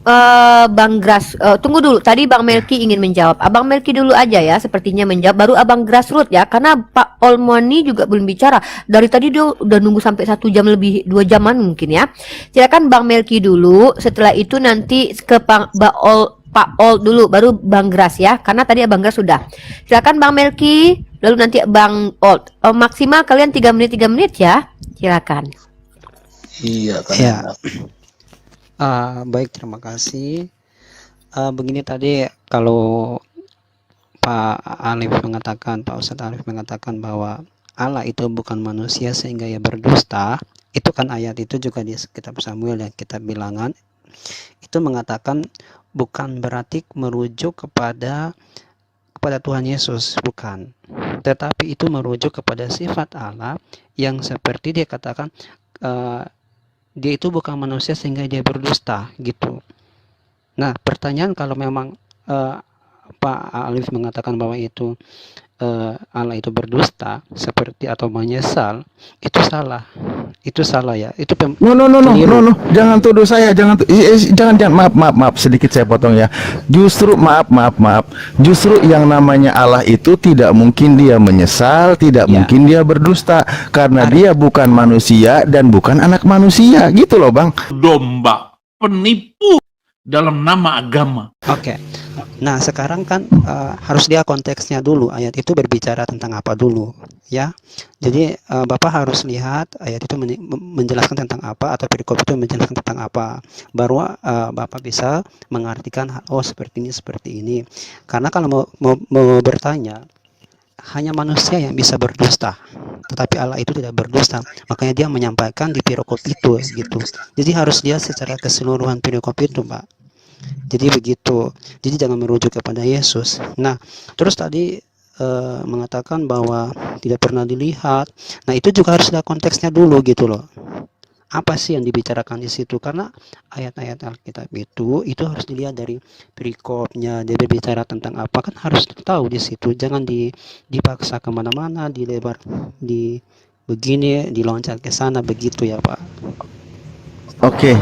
Speaker 4: Bang Gras. Tunggu dulu, tadi Bang Melki ingin menjawab. Abang Melki dulu aja ya, sepertinya menjawab. Baru Abang Grassroot ya, karena Pak Olmoni juga belum bicara. Dari tadi dia udah nunggu sampai 1 jam lebih, 2 jaman mungkin ya. Silakan Bang Melki dulu. Setelah itu nanti ke Pak Ol dulu, baru Bang Gras ya, karena tadi Abang Gras sudah. Silakan Bang Melki, lalu nanti Bang Ol. Maksimal kalian 3 menit ya. Silakan.
Speaker 5: Iya kan.
Speaker 12: Ya. Baik, terima kasih. Begini tadi kalau Pak Ustadz Alif mengatakan bahwa Allah itu bukan manusia sehingga ia berdusta, itu kan ayat itu juga di kitab Samuel dan kitab Bilangan itu mengatakan bukan berarti merujuk kepada Tuhan Yesus, bukan, tetapi itu merujuk kepada sifat Allah yang seperti dia katakan dia itu bukan manusia sehingga dia berdusta gitu. Nah, pertanyaan kalau memang Pak Alif mengatakan bahwa itu Allah itu berdusta seperti atau menyesal, itu salah. Itu salah ya. Itu
Speaker 3: No. Jangan tuduh saya, jangan maaf sedikit saya potong ya. Justru maaf. Justru yang namanya Allah itu tidak mungkin dia menyesal, tidak mungkin dia berdusta karena dia bukan manusia dan bukan anak manusia, gitu loh, Bang.
Speaker 2: Domba, penipu dalam nama agama.
Speaker 12: Oke. Nah, sekarang kan harus lihat konteksnya dulu. Ayat itu berbicara tentang apa dulu, ya. Jadi Bapak harus lihat ayat itu menjelaskan tentang apa atau perikop itu menjelaskan tentang apa. Baru Bapak bisa mengartikan seperti ini. Karena kalau mau bertanya, hanya manusia yang bisa berdusta, tetapi Allah itu tidak berdusta. Makanya dia menyampaikan di perikop itu gitu. Jadi harus lihat secara keseluruhan perikop itu, Pak. Jadi begitu. Jadi jangan merujuk kepada Yesus. Nah, terus tadi mengatakan bahwa tidak pernah dilihat. Nah, itu juga harus lihat konteksnya dulu gitu loh. Apa sih yang dibicarakan di situ? Karena ayat-ayat Alkitab itu harus dilihat dari perikopnya. Dia berbicara tentang apa, kan harus tahu di situ. Jangan dipaksa kemana-mana, dilebar, begini, diloncat ke sana, begitu ya Pak.
Speaker 3: Oke.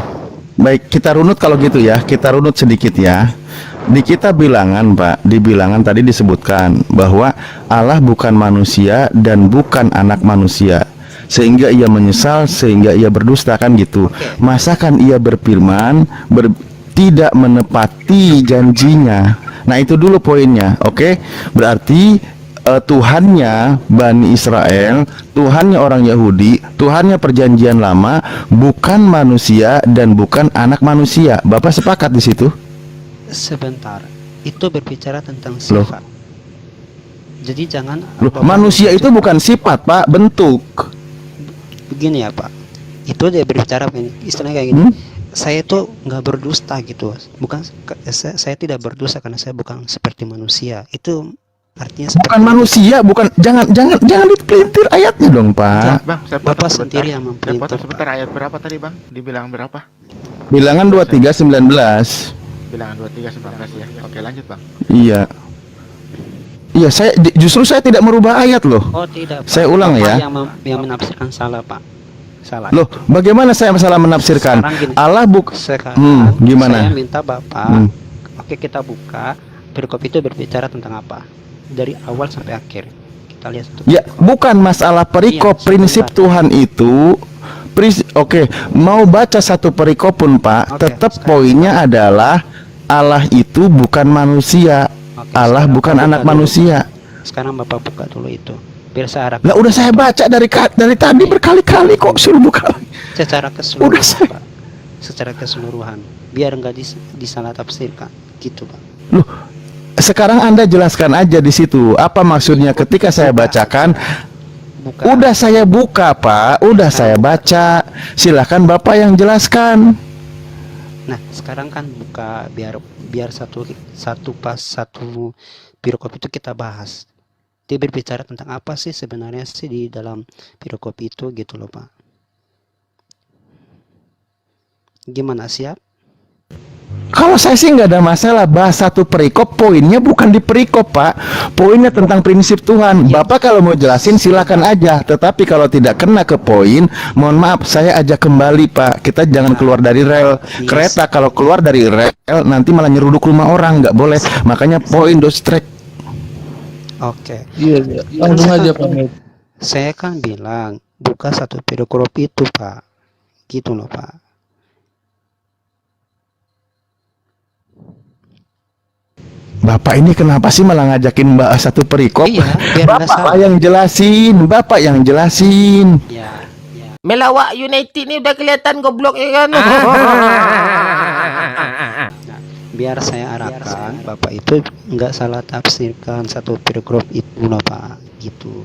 Speaker 3: Baik, kita runut kalau gitu ya. Kita runut sedikit ya. Di kitab Bilangan, Pak, di Bilangan tadi disebutkan bahwa Allah bukan manusia dan bukan anak manusia, sehingga ia menyesal, sehingga ia berdusta, kan gitu. Masakan ia berfirman tidak menepati janjinya. Nah, itu dulu poinnya. Oke. Berarti Tuhannya Bani Israel, Tuhannya orang Yahudi, Tuhannya perjanjian lama, bukan manusia dan bukan anak manusia. Bapak sepakat di situ?
Speaker 12: Sebentar, itu berbicara tentang sifat. Jadi jangan
Speaker 3: Manusia itu bukan sifat, Pak, bentuk.
Speaker 12: Begini ya Pak, itu dia berbicara begini, istilahnya kayak gini. Saya itu nggak berdusta gitu, bukan saya tidak berdosa karena saya bukan seperti manusia. Itu artinya
Speaker 3: bukan manusia, bukan, jangan dipelintir ayatnya dong, Pak.
Speaker 8: Bang, saya
Speaker 12: Bapak
Speaker 8: potong
Speaker 12: sendiri
Speaker 8: sebentar.
Speaker 12: yang
Speaker 8: Saya
Speaker 12: mempelintir.
Speaker 8: potong sebentar, ayat berapa tadi Bang? Dibilang berapa?
Speaker 3: Bilangan 23:19.
Speaker 8: Bilangan 23:19 ya. Oke, lanjut Bang.
Speaker 3: Iya. Iya, justru saya tidak merubah ayat loh.
Speaker 12: Oh tidak Pak.
Speaker 3: Saya ulang
Speaker 12: Bapak
Speaker 3: ya.
Speaker 12: yang menafsirkan salah Pak. Salah.
Speaker 3: Loh, bagaimana saya salah menafsirkan?
Speaker 12: Sekarang gini,
Speaker 3: Allah
Speaker 12: sekarang
Speaker 3: gimana?
Speaker 12: saya minta Bapak, oke kita buka perikop itu berbicara tentang apa? Dari awal sampai akhir. Kita lihat satu.
Speaker 3: Ya, bukan masalah perikop,
Speaker 12: Iya,
Speaker 3: prinsip
Speaker 12: sebentar.
Speaker 3: Tuhan itu. Oke, mau baca satu perikop pun Pak,
Speaker 12: Oke,
Speaker 3: tetap
Speaker 12: sekarang.
Speaker 3: poinnya adalah Allah itu bukan manusia.
Speaker 12: Oke,
Speaker 3: Allah
Speaker 12: sekarang
Speaker 3: bukan
Speaker 12: Bapak
Speaker 3: anak
Speaker 12: buka dulu.
Speaker 3: manusia.
Speaker 12: Sekarang Bapak buka dulu itu. Biar saya harap
Speaker 3: Lah udah saya baca dari tadi berkali-kali kok, suruh buka.
Speaker 12: secara
Speaker 3: Udah
Speaker 12: keseluruhan
Speaker 3: saya.
Speaker 12: Pak. Secara keseluruhan. Biar enggak disalah tafsirkan gitu Pak.
Speaker 3: Loh, sekarang Anda jelaskan aja di situ apa maksudnya ketika saya bacakan.
Speaker 12: Buka.
Speaker 3: Udah saya buka, Pak. Udah saya baca. Silakan Bapak yang jelaskan.
Speaker 12: Nah, sekarang kan buka biar satu perikop itu kita bahas. Dia berbicara tentang apa sih sebenarnya sih di dalam perikop itu gitu loh Pak. Gimana, siap?
Speaker 3: Kalau saya sih nggak ada masalah bahas satu perikop, poinnya bukan di perikop Pak, poinnya tentang prinsip Tuhan. Bapak kalau mau jelasin silakan aja, tetapi kalau tidak kena ke poin, mohon maaf saya ajak kembali Pak. Kita jangan keluar dari rel kereta. Kalau keluar dari rel nanti malah nyeruduk rumah orang, nggak boleh. Makanya poin dostrek.
Speaker 12: Oke.
Speaker 13: Iya, langsung aja Pak.
Speaker 12: Saya kan bilang buka satu perikop itu Pak, gitu loh Pak.
Speaker 3: Bapak ini kenapa sih malah ngajakin bahas satu perikop?
Speaker 12: Iya, biar nggak
Speaker 3: Bapak
Speaker 12: salah.
Speaker 3: yang jelasin, Bapak yang jelasin.
Speaker 12: Ya.
Speaker 7: Melawak United ini udah kelihatan goblok ya kan?
Speaker 12: Biar saya arahkan Bapak itu nggak salah tafsirkan satu perikop itu loh Pak, gitu.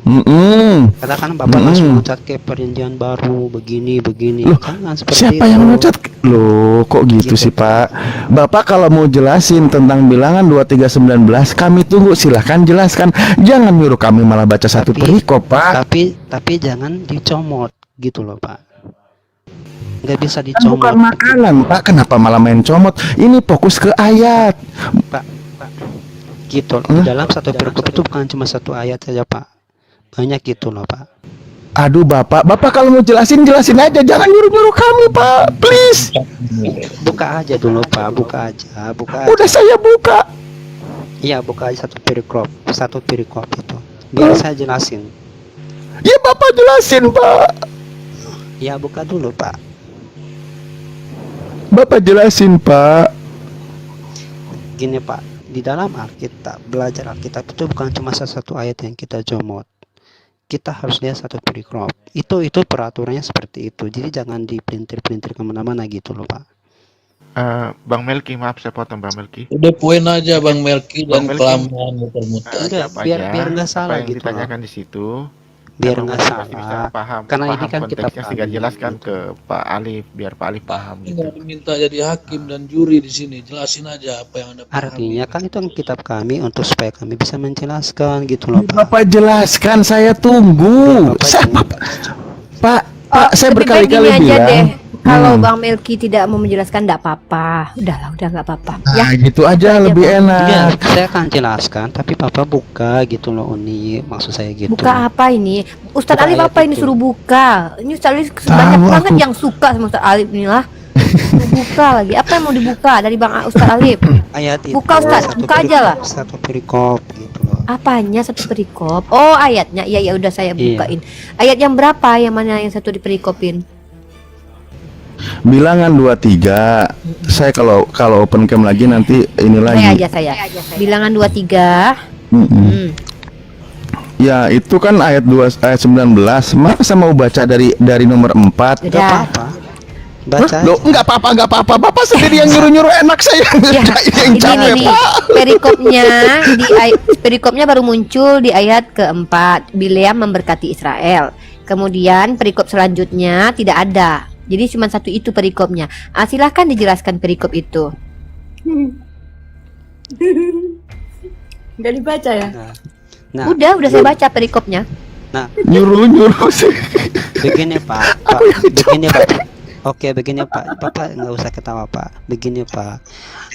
Speaker 12: Katakan Bapak langsung loncat ke perjanjian baru begini.
Speaker 3: Loh,
Speaker 12: Jangan seperti
Speaker 3: siapa
Speaker 12: itu.
Speaker 3: yang loncat? Loh, kok gitu sih Pak? Bapak kalau mau jelasin tentang bilangan 23:19, kami tunggu, silahkan jelaskan. Jangan nyuruh kami malah baca satu perikop Pak.
Speaker 12: Tapi jangan dicomot gitu loh Pak. Nggak bisa
Speaker 3: Kan
Speaker 12: dicomot.
Speaker 3: bukan makanan Pak, kenapa malah main comot? Ini fokus ke ayat.
Speaker 12: Pak. Gitu. Di dalam satu perikop itu bukan cuma satu ayat saja Pak. Banyak gitu loh Pak.
Speaker 3: Aduh Bapak kalau mau jelasin aja, jangan nyuruh-nyuruh kami Pak, please.
Speaker 12: Buka aja dulu Pak, buka aja.
Speaker 3: Udah saya buka.
Speaker 12: Iya, buka aja satu perikop itu. Biar saya jelasin.
Speaker 3: Ya Bapak jelasin Pak.
Speaker 12: Ya, buka dulu Pak.
Speaker 3: Bapak jelasin Pak.
Speaker 12: Gini Pak, di dalam Alkitab, belajar Alkitab itu bukan cuma satu ayat yang kita comot. Kita harus lihat satu perikop. Itu peraturannya seperti itu. Jadi jangan dipelintir-pelintir kemana-mana gitu loh Pak.
Speaker 8: Bang Melki, maaf saya potong Bang Melki.
Speaker 13: Udah poin aja Bang Melki dan
Speaker 8: Bang Melki.
Speaker 13: kelamaan muter-muter.
Speaker 12: Enggak,
Speaker 8: Apa
Speaker 12: biar
Speaker 8: aja,
Speaker 12: nggak salah
Speaker 8: apa yang
Speaker 12: gitu loh.
Speaker 8: ditanyakan di situ.
Speaker 12: Biar
Speaker 8: Karena
Speaker 12: nggak
Speaker 8: masih bisa
Speaker 12: salah.
Speaker 8: paham
Speaker 12: Karena ini kan kitab
Speaker 8: konteksnya, sehingga
Speaker 12: kami,
Speaker 8: jelaskan
Speaker 12: gitu.
Speaker 8: ke Pak Alif biar Pak Alif paham gitu.
Speaker 13: Nggak diminta jadi hakim dan juri di sini. Jelasin aja apa yang Anda pahami.
Speaker 12: Artinya kan itu kitab kami untuk supaya kami bisa menjelaskan gitu loh Pak.
Speaker 3: Bapak jelaskan, saya tunggu. Pak, saya
Speaker 4: Lebih baik
Speaker 3: berkali-kali
Speaker 4: gini aja
Speaker 3: bilang.
Speaker 4: deh. Kalau Bang Melki tidak mau menjelaskan, enggak apa-apa. Udah nggak apa-apa.
Speaker 3: Nah, gitu aja lebih
Speaker 12: Iya,
Speaker 3: enak.
Speaker 12: saya akan jelaskan, tapi Bapak buka gitu loh Uni, maksud saya gitu.
Speaker 4: Buka apa ini? Ustadz
Speaker 12: Buka
Speaker 4: Alif
Speaker 12: ayat
Speaker 4: apa ini
Speaker 12: itu.
Speaker 4: suruh buka? Ini Ustadz Alif banyak
Speaker 3: Tahu
Speaker 4: banget
Speaker 3: aku.
Speaker 4: yang suka sama Ustadz Alif inilah. Buka lagi. Apa yang mau dibuka dari Bang Ustadz Alif?
Speaker 12: Ayat itu.
Speaker 4: Buka Ustadz, buka aja lah.
Speaker 12: Satu perikop gitu loh.
Speaker 4: Apanya satu perikop? Oh, ayatnya. Ya udah saya
Speaker 12: Iya.
Speaker 4: bukain. Ayat yang berapa? Yang mana yang satu diperikopin?
Speaker 3: Bilangan 23. Saya kalau open cam lagi nanti ini lagi.
Speaker 4: Saya. Bilangan 23.
Speaker 3: Ya, itu kan ayat 2 ayat 19. Masa mau baca dari nomor 4?
Speaker 12: Gak apa-apa. Baca.
Speaker 3: Loh, enggak apa-apa. Bapak sendiri yang nyuruh-nyuruh, enak saya yang capek,
Speaker 4: Ini
Speaker 3: Pak.
Speaker 4: perikopnya baru muncul di ayat keempat. Bileam memberkati Israel. Kemudian perikop selanjutnya tidak ada. Jadi cuma satu itu perikopnya. Silahkan dijelaskan perikop itu.
Speaker 6: Nggak dibaca ya?
Speaker 12: Nah,
Speaker 4: Udah saya baca perikopnya.
Speaker 12: nah,
Speaker 3: Nyuruh sih.
Speaker 12: begini Pak, begini Pak. Oke, begini Pak, Bapak nggak usah ketawa Pak. Begini Pak,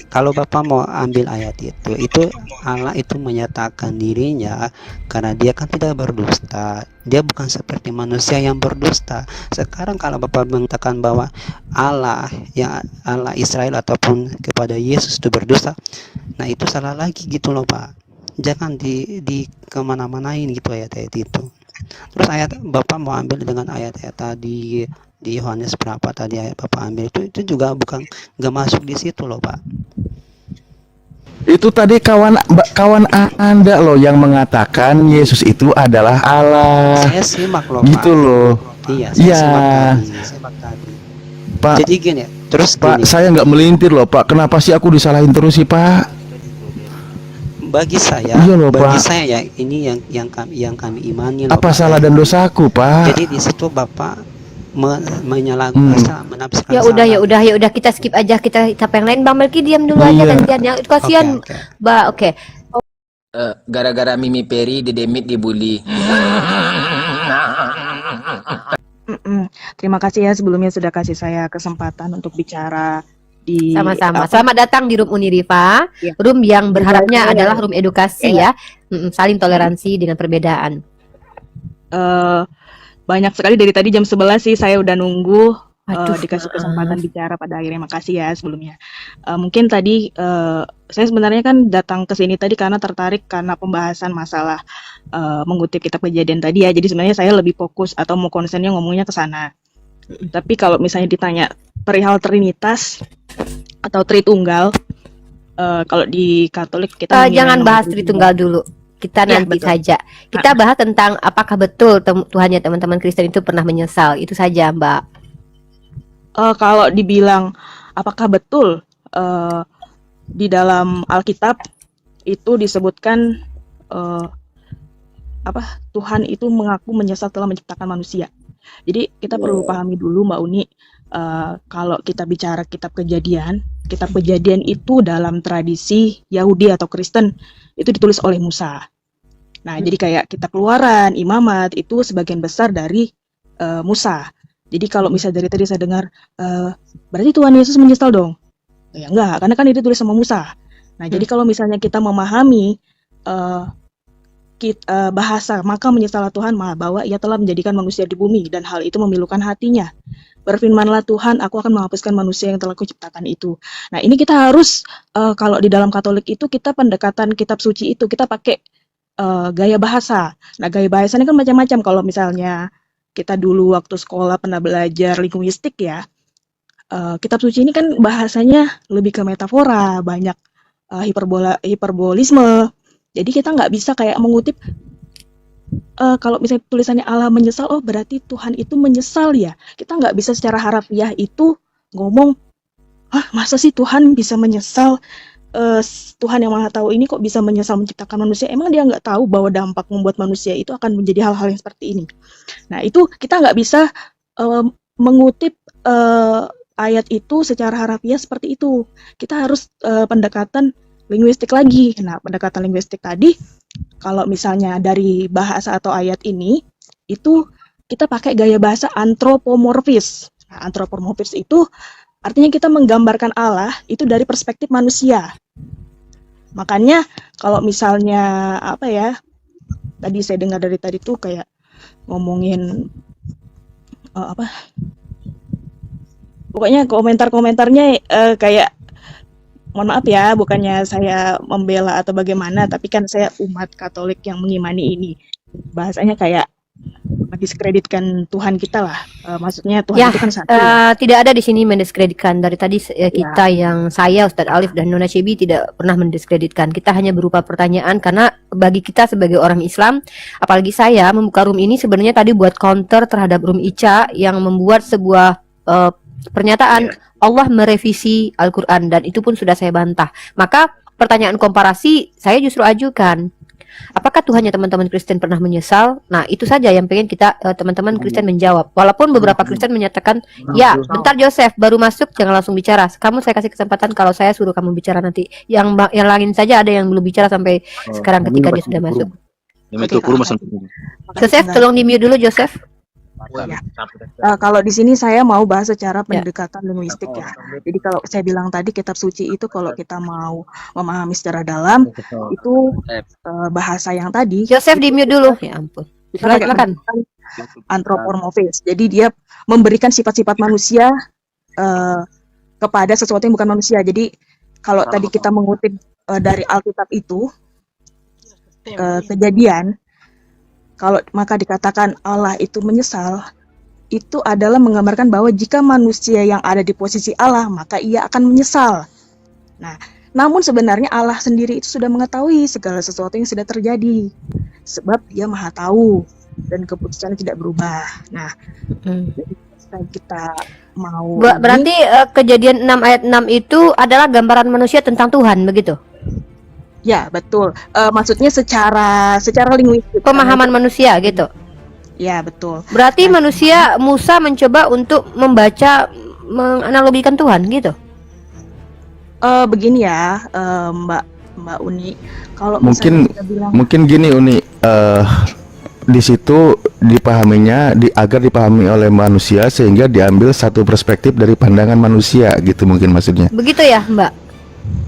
Speaker 12: kalau Bapak mau ambil ayat itu Allah itu menyatakan dirinya karena dia kan tidak berdusta. Dia bukan seperti manusia yang berdusta. Sekarang kalau Bapak mengatakan bahwa Allah Israel ataupun kepada Yesus itu berdusta, nah itu salah lagi gitu loh Pak. Jangan di kemana-manain gitu ayat-ayat itu. Terus ayat Bapak mau ambil dengan ayat-ayat tadi di Yohanes berapa tadi ayat Bapak ambil itu juga bukan nggak masuk di situ loh Pak.
Speaker 3: Itu tadi kawan Anda loh yang mengatakan Yesus itu adalah Allah.
Speaker 12: Saya simak loh
Speaker 3: gitu
Speaker 12: Pak.
Speaker 3: loh.
Speaker 12: Iya, saya
Speaker 3: Iya.
Speaker 12: simak tadi.
Speaker 3: Pak.
Speaker 12: Jadi gini, terus
Speaker 3: Pak,
Speaker 12: gini,
Speaker 3: saya nggak melintir loh Pak. Kenapa sih aku disalahin terus sih Pak?
Speaker 12: bagi saya,
Speaker 3: Iya loh,
Speaker 12: bagi
Speaker 3: Pak.
Speaker 12: saya ya ini yang kami imani loh,
Speaker 3: Apa
Speaker 12: Pak.
Speaker 3: salah dan dosaku, Pak?
Speaker 12: Jadi di situ Bapak menyalahkan menafsirkan
Speaker 4: Ya udah kita skip aja, kita yang lain. Bang Melki diam dulu aja
Speaker 3: Iya.
Speaker 4: gantian, yang itu kasihan. Mbak, oke.
Speaker 14: Gara-gara Mimi Peri, Dedemit dibully.
Speaker 15: Terima kasih ya sebelumnya sudah kasih saya kesempatan untuk bicara di
Speaker 4: Sama-sama.
Speaker 15: apa,
Speaker 4: Selamat datang di room Uniriva.
Speaker 15: Ya.
Speaker 4: Room yang berharapnya
Speaker 15: Iya.
Speaker 4: adalah room edukasi
Speaker 15: Iya.
Speaker 4: ya. Saling toleransi dengan perbedaan.
Speaker 15: banyak sekali dari tadi jam 11 sih saya udah nunggu
Speaker 4: Aduh,
Speaker 15: dikasih kesempatan bicara pada akhirnya. Makasih ya sebelumnya. Mungkin tadi saya sebenarnya kan datang ke sini tadi karena tertarik karena pembahasan masalah mengutip kitab Kejadian tadi ya. Jadi sebenarnya saya lebih fokus atau mau konsennya ngomongnya ke sana. Tapi kalau misalnya ditanya perihal Trinitas atau Tritunggal, kalau di Katolik kita
Speaker 4: Jangan
Speaker 15: mengenal
Speaker 4: bahas
Speaker 15: nama
Speaker 4: Tritunggal dulu. Kita
Speaker 15: Iya,
Speaker 4: nanti
Speaker 15: betul.
Speaker 4: saja. Kita bahas tentang apakah betul Tuhannya teman-teman Kristen itu pernah menyesal. Itu saja, Mbak.
Speaker 15: Kalau dibilang apakah betul di dalam Alkitab itu disebutkan Tuhan itu mengaku menyesal telah menciptakan manusia. Jadi kita perlu pahami dulu Mbak Uni, kalau kita bicara kitab Kejadian itu dalam tradisi Yahudi atau Kristen itu ditulis oleh Musa. Nah, jadi kayak kitab Keluaran, Imamat itu sebagian besar dari Musa. Jadi kalau misalnya dari tadi saya dengar, berarti Tuhan Yesus menyesal dong? Ya enggak, karena kan itu ditulis sama Musa. Nah, jadi kalau misalnya kita memahami bahasa, maka menyesallah Tuhan bahwa ia telah menjadikan manusia di bumi dan hal itu memilukan hatinya. Berfirmanlah Tuhan, aku akan menghapuskan manusia yang telah kuciptakan itu. Nah, ini kita harus, kalau di dalam Katolik itu kita pendekatan kitab suci itu, kita pakai gaya bahasa. Nah, gaya bahasanya kan macam-macam. Kalau misalnya kita dulu waktu sekolah pernah belajar linguistik ya, kitab suci ini kan bahasanya lebih ke metafora, banyak hiperbolisme. Jadi kita nggak bisa kayak mengutip, kalau misalnya tulisannya Allah menyesal, oh berarti Tuhan itu menyesal ya. Kita nggak bisa secara harafiah itu ngomong, masa sih Tuhan bisa menyesal? Tuhan yang Maha Tahu ini kok bisa menyesal menciptakan manusia? Emang dia nggak tahu bahwa dampak membuat manusia itu akan menjadi hal-hal yang seperti ini? Nah, itu kita nggak bisa mengutip ayat itu secara harafiah seperti itu. Kita harus pendekatan linguistik lagi. Nah, pendekatan linguistik tadi, kalau misalnya dari bahasa atau ayat ini, itu kita pakai gaya bahasa antropomorfis. Nah, antropomorfis itu artinya kita menggambarkan Allah itu dari perspektif manusia. Makanya kalau misalnya tadi saya dengar dari tadi tuh kayak ngomongin pokoknya komentar-komentarnya kayak, mohon maaf ya, bukannya saya membela atau bagaimana, tapi kan saya umat Katolik yang mengimani ini. Bahasanya kayak mendiskreditkan Tuhan kita lah. Maksudnya Tuhan
Speaker 4: Ya,
Speaker 15: itu kan satu.
Speaker 4: tidak ada di sini mendiskreditkan. Dari tadi kita yang saya, Ustadz Alif dan Nona Cebi tidak pernah mendiskreditkan. Kita hanya berupa pertanyaan karena bagi kita sebagai orang Islam, apalagi saya membuka room ini sebenarnya tadi buat counter terhadap room Ica yang membuat sebuah pernyataan Allah merevisi Al-Quran dan itu pun sudah saya bantah. Maka pertanyaan komparasi saya justru ajukan. Apakah Tuhannya teman-teman Kristen pernah menyesal? Nah, itu saja yang pengen kita teman-teman Kristen menjawab. Walaupun beberapa Kristen menyatakan, ya, bentar Joseph, baru masuk, jangan langsung bicara. Kamu saya kasih kesempatan kalau saya suruh kamu bicara nanti. Yang lain saja ada yang belum bicara sampai sekarang ketika dia sudah masuk. Joseph, tolong di-mute dulu Joseph.
Speaker 15: Kalau di sini saya mau bahas secara pendekatan linguistik ya. Jadi kalau saya bilang tadi kitab suci itu kalau kita mau memahami secara dalam itu bahasa yang tadi.
Speaker 4: Joseph di-mute dulu. Ya ampun. Silakan.
Speaker 15: Antropomorfis. Jadi dia memberikan sifat-sifat manusia kepada sesuatu yang bukan manusia. Jadi kalau tadi kita mengutip dari Alkitab itu Kejadian, kalau maka dikatakan Allah itu menyesal, itu adalah menggambarkan bahwa jika manusia yang ada di posisi Allah, maka ia akan menyesal. Nah, namun sebenarnya Allah sendiri itu sudah mengetahui segala sesuatu yang sudah terjadi, sebab Dia Maha Tahu dan keputusannya tidak berubah. Nah, jadi kita mau
Speaker 4: berarti Kejadian 6 ayat 6 itu adalah gambaran manusia tentang Tuhan, begitu?
Speaker 15: Ya, betul. Maksudnya secara linguistik.
Speaker 4: Pemahaman manusia gitu.
Speaker 15: Ya, betul.
Speaker 4: Berarti manusia Musa mencoba untuk membaca, menganalogikan Tuhan gitu.
Speaker 15: Begini ya, Mbak Uni. Kalau
Speaker 3: mungkin gini Uni, di situ dipahaminya agar dipahami oleh manusia sehingga diambil satu perspektif dari pandangan manusia gitu mungkin maksudnya.
Speaker 4: Begitu ya, Mbak?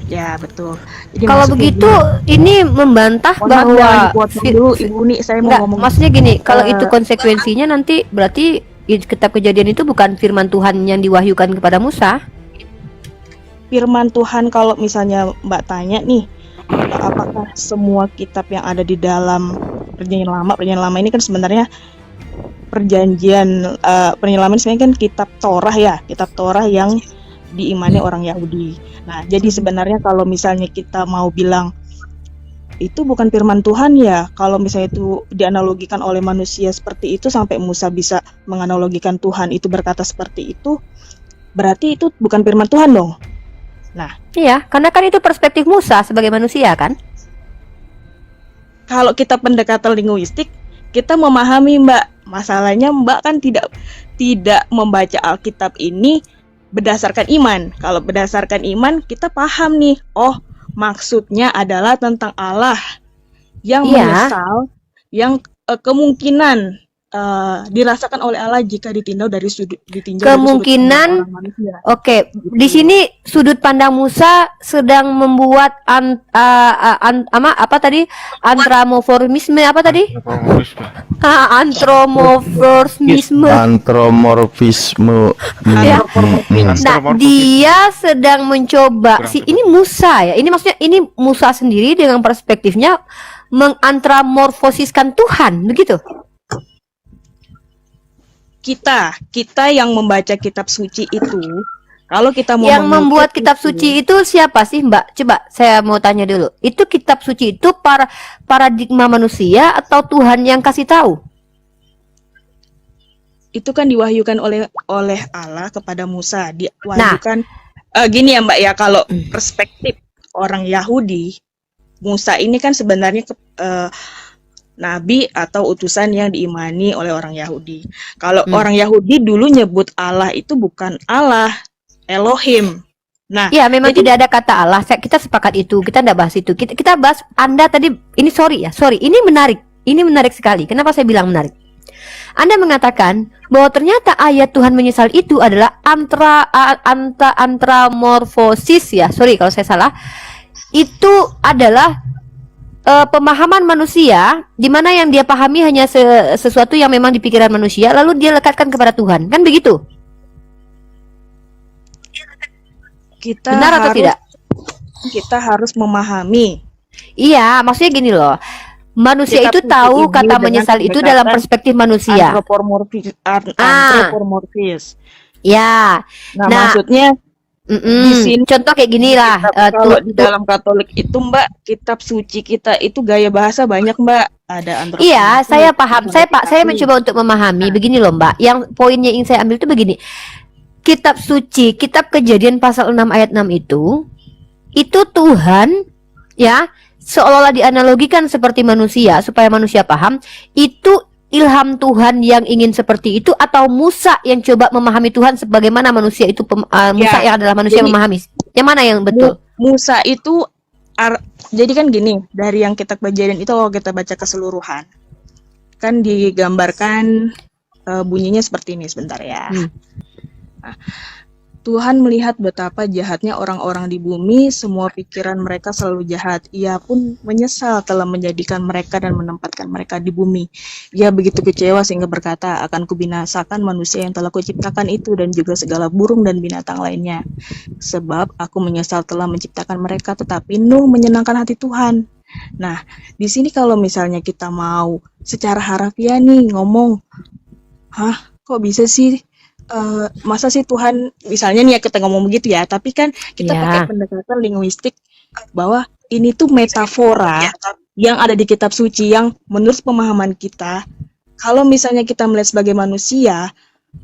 Speaker 15: Ya, betul. Jadi
Speaker 4: kalau begitu ini membantah bahwa
Speaker 15: dulu Ibu Uni, saya mau ngomong.
Speaker 4: Maksudnya gini, kalau itu konsekuensinya nanti berarti kitab Kejadian itu bukan firman Tuhan yang diwahyukan kepada Musa.
Speaker 15: Firman Tuhan, kalau misalnya Mbak tanya nih, apakah semua kitab yang ada di dalam Perjanjian Lama ini kan sebenarnya Perjanjian Lama sebenarnya kan kitab Torah ya, kitab Torah yang diimani orang Yahudi. Nah, jadi sebenarnya kalau misalnya kita mau bilang itu bukan firman Tuhan ya, kalau misalnya itu dianalogikan oleh manusia seperti itu sampai Musa bisa menganalogikan Tuhan itu berkata seperti itu, berarti itu bukan firman Tuhan dong. Nah,
Speaker 4: iya, karena kan itu perspektif Musa sebagai manusia kan.
Speaker 15: Kalau kita pendekatan linguistik, kita memahami Mbak, masalahnya Mbak kan tidak membaca Alkitab ini berdasarkan iman. Kalau berdasarkan iman, kita paham nih, oh maksudnya adalah tentang Allah yang menyesal, yang kemungkinan dirasakan oleh Allah jika ditinjau dari sudut
Speaker 4: kemungkinan. Oke, di sini sudut pandang Musa sedang membuat antropomorfisme apa tadi? Antropomorfisme. Ya. Nah, dia sedang mencoba ini Musa ya. Ini maksudnya ini Musa sendiri dengan perspektifnya mengantropomorfiskan Tuhan, begitu?
Speaker 15: Kita yang membaca kitab suci itu, kalau kita mau
Speaker 4: yang membuat kitab suci itu siapa sih Mbak? Coba saya mau tanya dulu. Itu kitab suci itu paradigma manusia atau Tuhan yang kasih tahu?
Speaker 15: Itu kan diwahyukan oleh Allah kepada Musa. Diwahyukan gini ya Mbak ya, kalau perspektif orang Yahudi, Musa ini kan sebenarnya nabi atau utusan yang diimani oleh orang Yahudi. Kalau orang Yahudi dulu nyebut Allah itu bukan Allah, Elohim. Nah,
Speaker 4: ya memang tidak ada kata Allah. Kita sepakat itu. Kita tidak bahas itu. Kita bahas Anda tadi. Ini sorry. Ini menarik. Ini menarik sekali. Kenapa saya bilang menarik? Anda mengatakan bahwa ternyata ayat Tuhan menyesal itu adalah antropomorfosis ya. Sorry kalau saya salah. Itu adalah pemahaman manusia di mana yang dia pahami hanya sesuatu yang memang di pikiran manusia lalu dia lekatkan kepada Tuhan. Kan begitu? Benar atau tidak?
Speaker 15: Kita harus memahami.
Speaker 4: Iya, maksudnya gini loh. Manusia
Speaker 15: Kitab
Speaker 4: itu
Speaker 15: suci
Speaker 4: tahu
Speaker 15: ini
Speaker 4: kata
Speaker 15: dengan
Speaker 4: menyesal itu dalam
Speaker 15: pendekatan
Speaker 4: perspektif manusia.
Speaker 15: antropomorfis.
Speaker 4: Ya.
Speaker 15: Nah,
Speaker 4: Nah,
Speaker 15: maksudnya di sini
Speaker 4: contoh kayak gini lah.
Speaker 15: kalau di dalam Katolik itu Mbak, kitab suci kita itu gaya bahasa banyak Mbak. Ada
Speaker 4: Iya,
Speaker 15: antropomorfis,
Speaker 4: saya paham. Saya
Speaker 15: glorifikasi.
Speaker 4: mencoba untuk memahami. Begini loh, Mbak. Yang poinnya yang saya ambil itu begini. Kitab suci, kitab Kejadian pasal 6 ayat 6 itu Tuhan ya seolah-olah dianalogikan seperti manusia supaya manusia paham. Itu ilham Tuhan yang ingin seperti itu atau Musa yang coba memahami Tuhan sebagaimana manusia itu Musa yang adalah manusia
Speaker 15: jadi,
Speaker 4: memahami. Yang mana yang betul?
Speaker 15: Musa itu jadi kan gini, dari yang kitab Kejadian itu kalau kita baca keseluruhan kan digambarkan bunyinya seperti ini, sebentar ya. Nah, Tuhan melihat betapa jahatnya orang-orang di bumi, semua pikiran mereka selalu jahat. Ia pun menyesal telah menjadikan mereka dan menempatkan mereka di bumi. Ia begitu kecewa sehingga berkata, akan kubinasakan manusia yang telah kuciptakan itu dan juga segala burung dan binatang lainnya. Sebab aku menyesal telah menciptakan mereka, tetapi Nuh menyenangkan hati Tuhan. Nah, di sini kalau misalnya kita mau secara harafiah nih ngomong, kok bisa sih? Masa sih Tuhan misalnya nih ya kita ngomong begitu ya, tapi kan kita pakai pendekatan linguistik bahwa ini tuh metafora yang ada di kitab suci yang menurut pemahaman kita, kalau misalnya kita melihat sebagai manusia,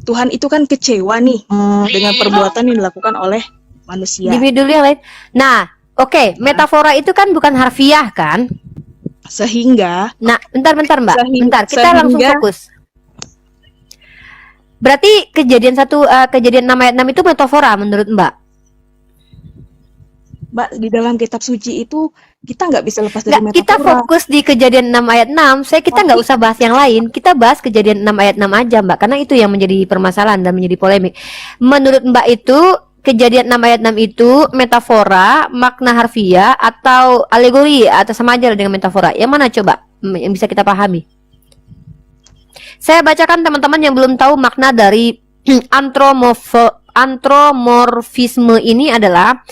Speaker 15: Tuhan itu kan kecewa nih dengan perbuatan yang dilakukan oleh manusia.
Speaker 4: Di dulu yang lain. Nah, oke, metafora itu kan bukan harfiah kan?
Speaker 15: Sehingga,
Speaker 4: nah, bentar Mbak, bentar kita langsung fokus. Berarti kejadian 6 ayat 6 itu metafora menurut Mbak?
Speaker 15: Mbak, di dalam kitab suci itu kita nggak bisa lepas dari metafora.
Speaker 4: Kita fokus di kejadian 6 ayat 6. Kita nggak usah bahas yang lain. Kita bahas kejadian 6 ayat 6 aja Mbak, karena itu yang menjadi permasalahan dan menjadi polemik. Menurut Mbak itu kejadian 6 ayat 6 itu metafora, makna harfiah atau alegori atau sama aja dengan metafora? Yang mana coba yang bisa kita pahami? Saya bacakan teman-teman yang belum tahu makna dari antromorfisme ini adalah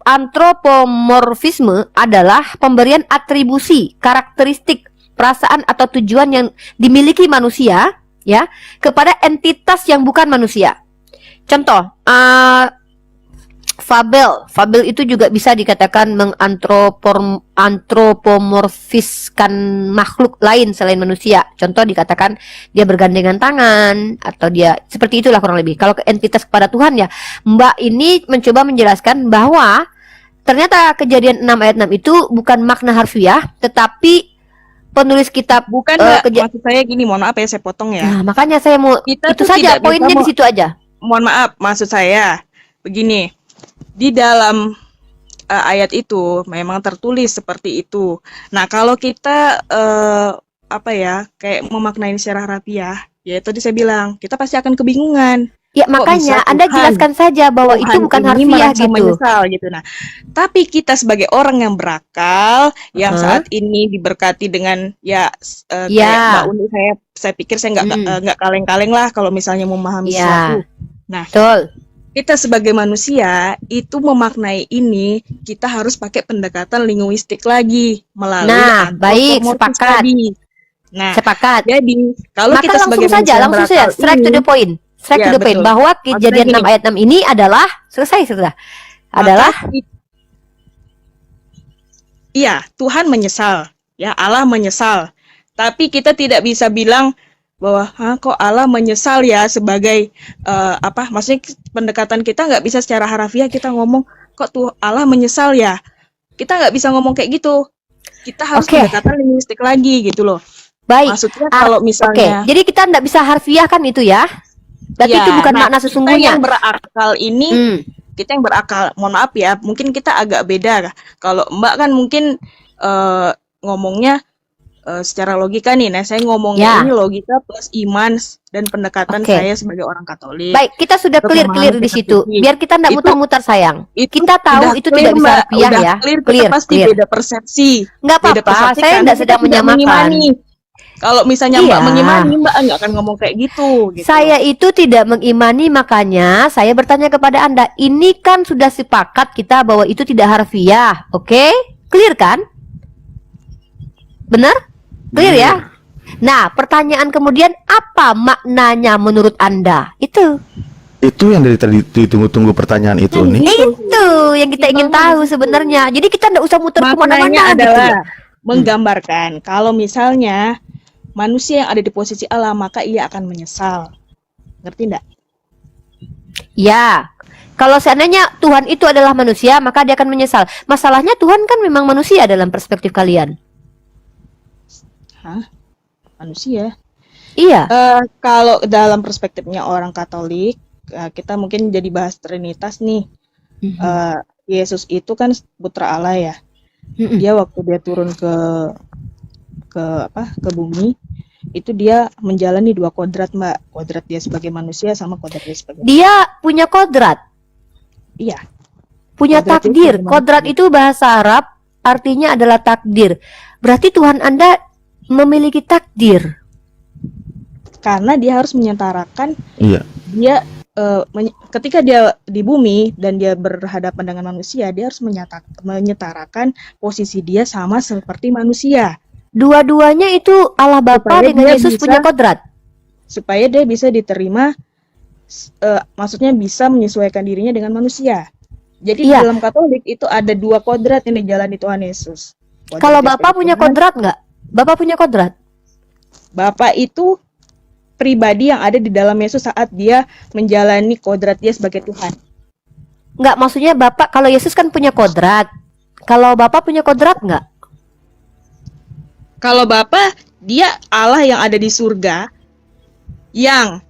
Speaker 4: antropomorfisme adalah pemberian atribusi, karakteristik, perasaan atau tujuan yang dimiliki manusia ya kepada entitas yang bukan manusia. Contoh, fabel itu juga bisa dikatakan antropomorfiskan makhluk lain selain manusia. Contoh dikatakan dia bergandengan tangan atau dia seperti itulah kurang lebih. Kalau ke entitas kepada Tuhan ya, Mbak ini mencoba menjelaskan bahwa ternyata kejadian 6 ayat 6 itu bukan makna harfiah, tetapi penulis kitab
Speaker 15: bukan maksud saya gini, mohon maaf ya saya potong ya.
Speaker 4: Nah, makanya saya mau
Speaker 15: kita
Speaker 4: itu saja poinnya di situ aja.
Speaker 15: Mohon maaf, maksud saya begini. Di dalam ayat itu memang tertulis seperti itu. Nah, kalau kita kayak memaknai secara harfiah, ya tadi saya bilang, kita pasti akan kebingungan.
Speaker 4: Ya, makanya Anda jelaskan saja bahwa itu bukan harfiah gitu.
Speaker 15: Menyesal gitu. Nah, tapi kita sebagai orang yang berakal, yang saat ini diberkati dengan kayak Mbak Uni, saya pikir saya nggak kaleng-kaleng lah kalau misalnya memahami sesuatu. Nah, betul. Kita sebagai manusia itu memaknai ini, kita harus pakai pendekatan linguistik lagi melalui
Speaker 4: baik, sepakat.
Speaker 15: Nah,
Speaker 4: sepakat.
Speaker 15: Jadi kalau
Speaker 4: maka
Speaker 15: kita sebagai manusia
Speaker 4: langsung saja straight to the point. Straight to the point bahwa kejadian 6 ayat 6 ini adalah adalah
Speaker 15: iya, Tuhan menyesal, ya Allah menyesal. Tapi kita tidak bisa bilang bahwa kok Allah menyesal ya sebagai maksudnya pendekatan kita nggak bisa secara harafiah kita ngomong kok tuh Allah menyesal ya, kita nggak bisa ngomong kayak gitu, kita harus pendekatan linguistik lagi gitu loh.
Speaker 4: Baik,
Speaker 15: maksudnya kalau misalnya
Speaker 4: jadi kita nggak bisa harfiah kan itu ya, berarti itu bukan makna sesungguhnya.
Speaker 15: Kita yang berakal ini kita yang berakal, mohon maaf ya, mungkin kita agak beda. Kalau Mbak kan mungkin ngomongnya secara logika nih, nah saya ngomongnya ini logika plus iman dan pendekatan saya sebagai orang Katolik.
Speaker 4: Baik, kita sudah clear di situ. Biar kita tidak muter-muter sayang. Kita tahu itu tidak bisa harfiah ya.
Speaker 15: Clear, pasti beda persepsi.
Speaker 4: Nggak apa-apa, saya tidak sedang menyamakan.
Speaker 15: Kalau misalnya Mbak mengimani, Mbak nggak akan ngomong kayak gitu.
Speaker 4: Saya itu tidak mengimani, makanya saya bertanya kepada Anda. Ini kan sudah sepakat kita bahwa itu tidak harfiah, oke? Clear kan? Benar? Clear ya? Nah, pertanyaan kemudian apa maknanya menurut Anda? Itu
Speaker 3: Itu yang dari tadi ditunggu-tunggu pertanyaan itu nih.
Speaker 4: Itu yang kita ingin tahu sebenarnya. Jadi kita nggak usah muter kemana-mana
Speaker 15: Maknanya
Speaker 4: gitu
Speaker 15: adalah
Speaker 4: loh.
Speaker 15: menggambarkan kalau misalnya manusia yang ada di posisi Allah maka ia akan menyesal. Ngerti enggak?
Speaker 4: Ya, kalau seandainya Tuhan itu adalah manusia, maka dia akan menyesal. Masalahnya Tuhan kan memang manusia dalam perspektif kalian.
Speaker 15: Hah? Manusia?
Speaker 4: Iya.
Speaker 15: Kalau dalam perspektifnya orang Katolik, kita mungkin jadi bahas Trinitas nih. Yesus itu kan putra Allah ya. Dia waktu dia turun ke bumi, itu dia menjalani dua kodrat, Mbak. Kodrat dia sebagai manusia sama kodrat dia sebagai
Speaker 4: Dia punya kodrat.
Speaker 15: Iya.
Speaker 4: Punya
Speaker 15: Kodrat itu
Speaker 4: takdir.
Speaker 15: sebagai
Speaker 4: Kodrat itu bahasa Arab, artinya adalah takdir. Berarti Tuhan Anda memiliki takdir.
Speaker 15: karena dia harus menyetarakan
Speaker 3: Iya.
Speaker 15: dia ketika dia di bumi dan dia berhadapan dengan manusia, dia harus menyetarakan posisi dia sama seperti manusia.
Speaker 4: Dua-duanya itu Allah Bapa dengan Yesus punya kodrat.
Speaker 15: Supaya dia bisa diterima, maksudnya bisa menyesuaikan dirinya dengan manusia. Jadi di dalam Katolik itu ada dua kodrat yang dijalani Tuhan Yesus.
Speaker 4: Kalau Bapak punya kodrat nggak? Bapak punya kodrat?
Speaker 15: Bapak itu pribadi yang ada di dalam Yesus saat dia menjalani kodrat dia sebagai Tuhan.
Speaker 4: Nggak, maksudnya Bapak, kalau Yesus kan punya kodrat. Kalau Bapak punya kodrat nggak?
Speaker 15: Kalau Bapak, dia Allah yang ada di surga, yang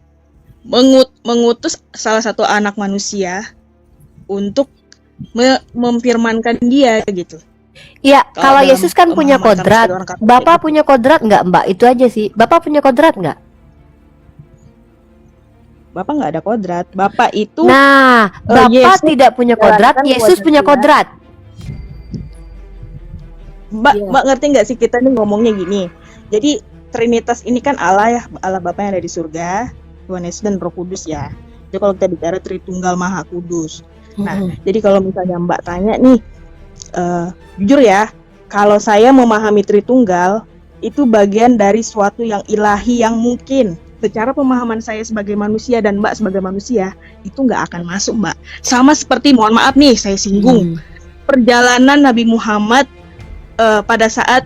Speaker 15: mengutus salah satu anak manusia untuk memfirmankan dia gitu.
Speaker 4: Iya, kalau
Speaker 15: dalam
Speaker 4: Yesus kan punya
Speaker 15: pemahaman kami
Speaker 4: kodrat.
Speaker 15: sebagai orang Katolik
Speaker 4: Bapak punya kodrat nggak, Mbak? Itu aja sih. Bapak punya kodrat nggak?
Speaker 15: Bapak nggak ada kodrat. Bapak itu
Speaker 4: Bapak
Speaker 15: Yesus
Speaker 4: tidak punya kodrat,
Speaker 15: menjalankan
Speaker 4: Yesus punya kodrat.
Speaker 15: Mbak ngerti nggak sih kita nih ngomongnya gini. Jadi Trinitas ini kan Allah ya, Allah Bapa yang ada di surga, Tuhan Yesus dan Roh Kudus ya. Jadi kalau kita bicara Tritunggal Maha Kudus. Nah, jadi kalau misalnya Mbak tanya nih, jujur ya, kalau saya memahami Tritunggal itu bagian dari suatu yang ilahi yang mungkin secara pemahaman saya sebagai manusia dan Mbak sebagai manusia itu nggak akan masuk, Mbak. Sama seperti, mohon maaf nih saya singgung, perjalanan Nabi Muhammad pada saat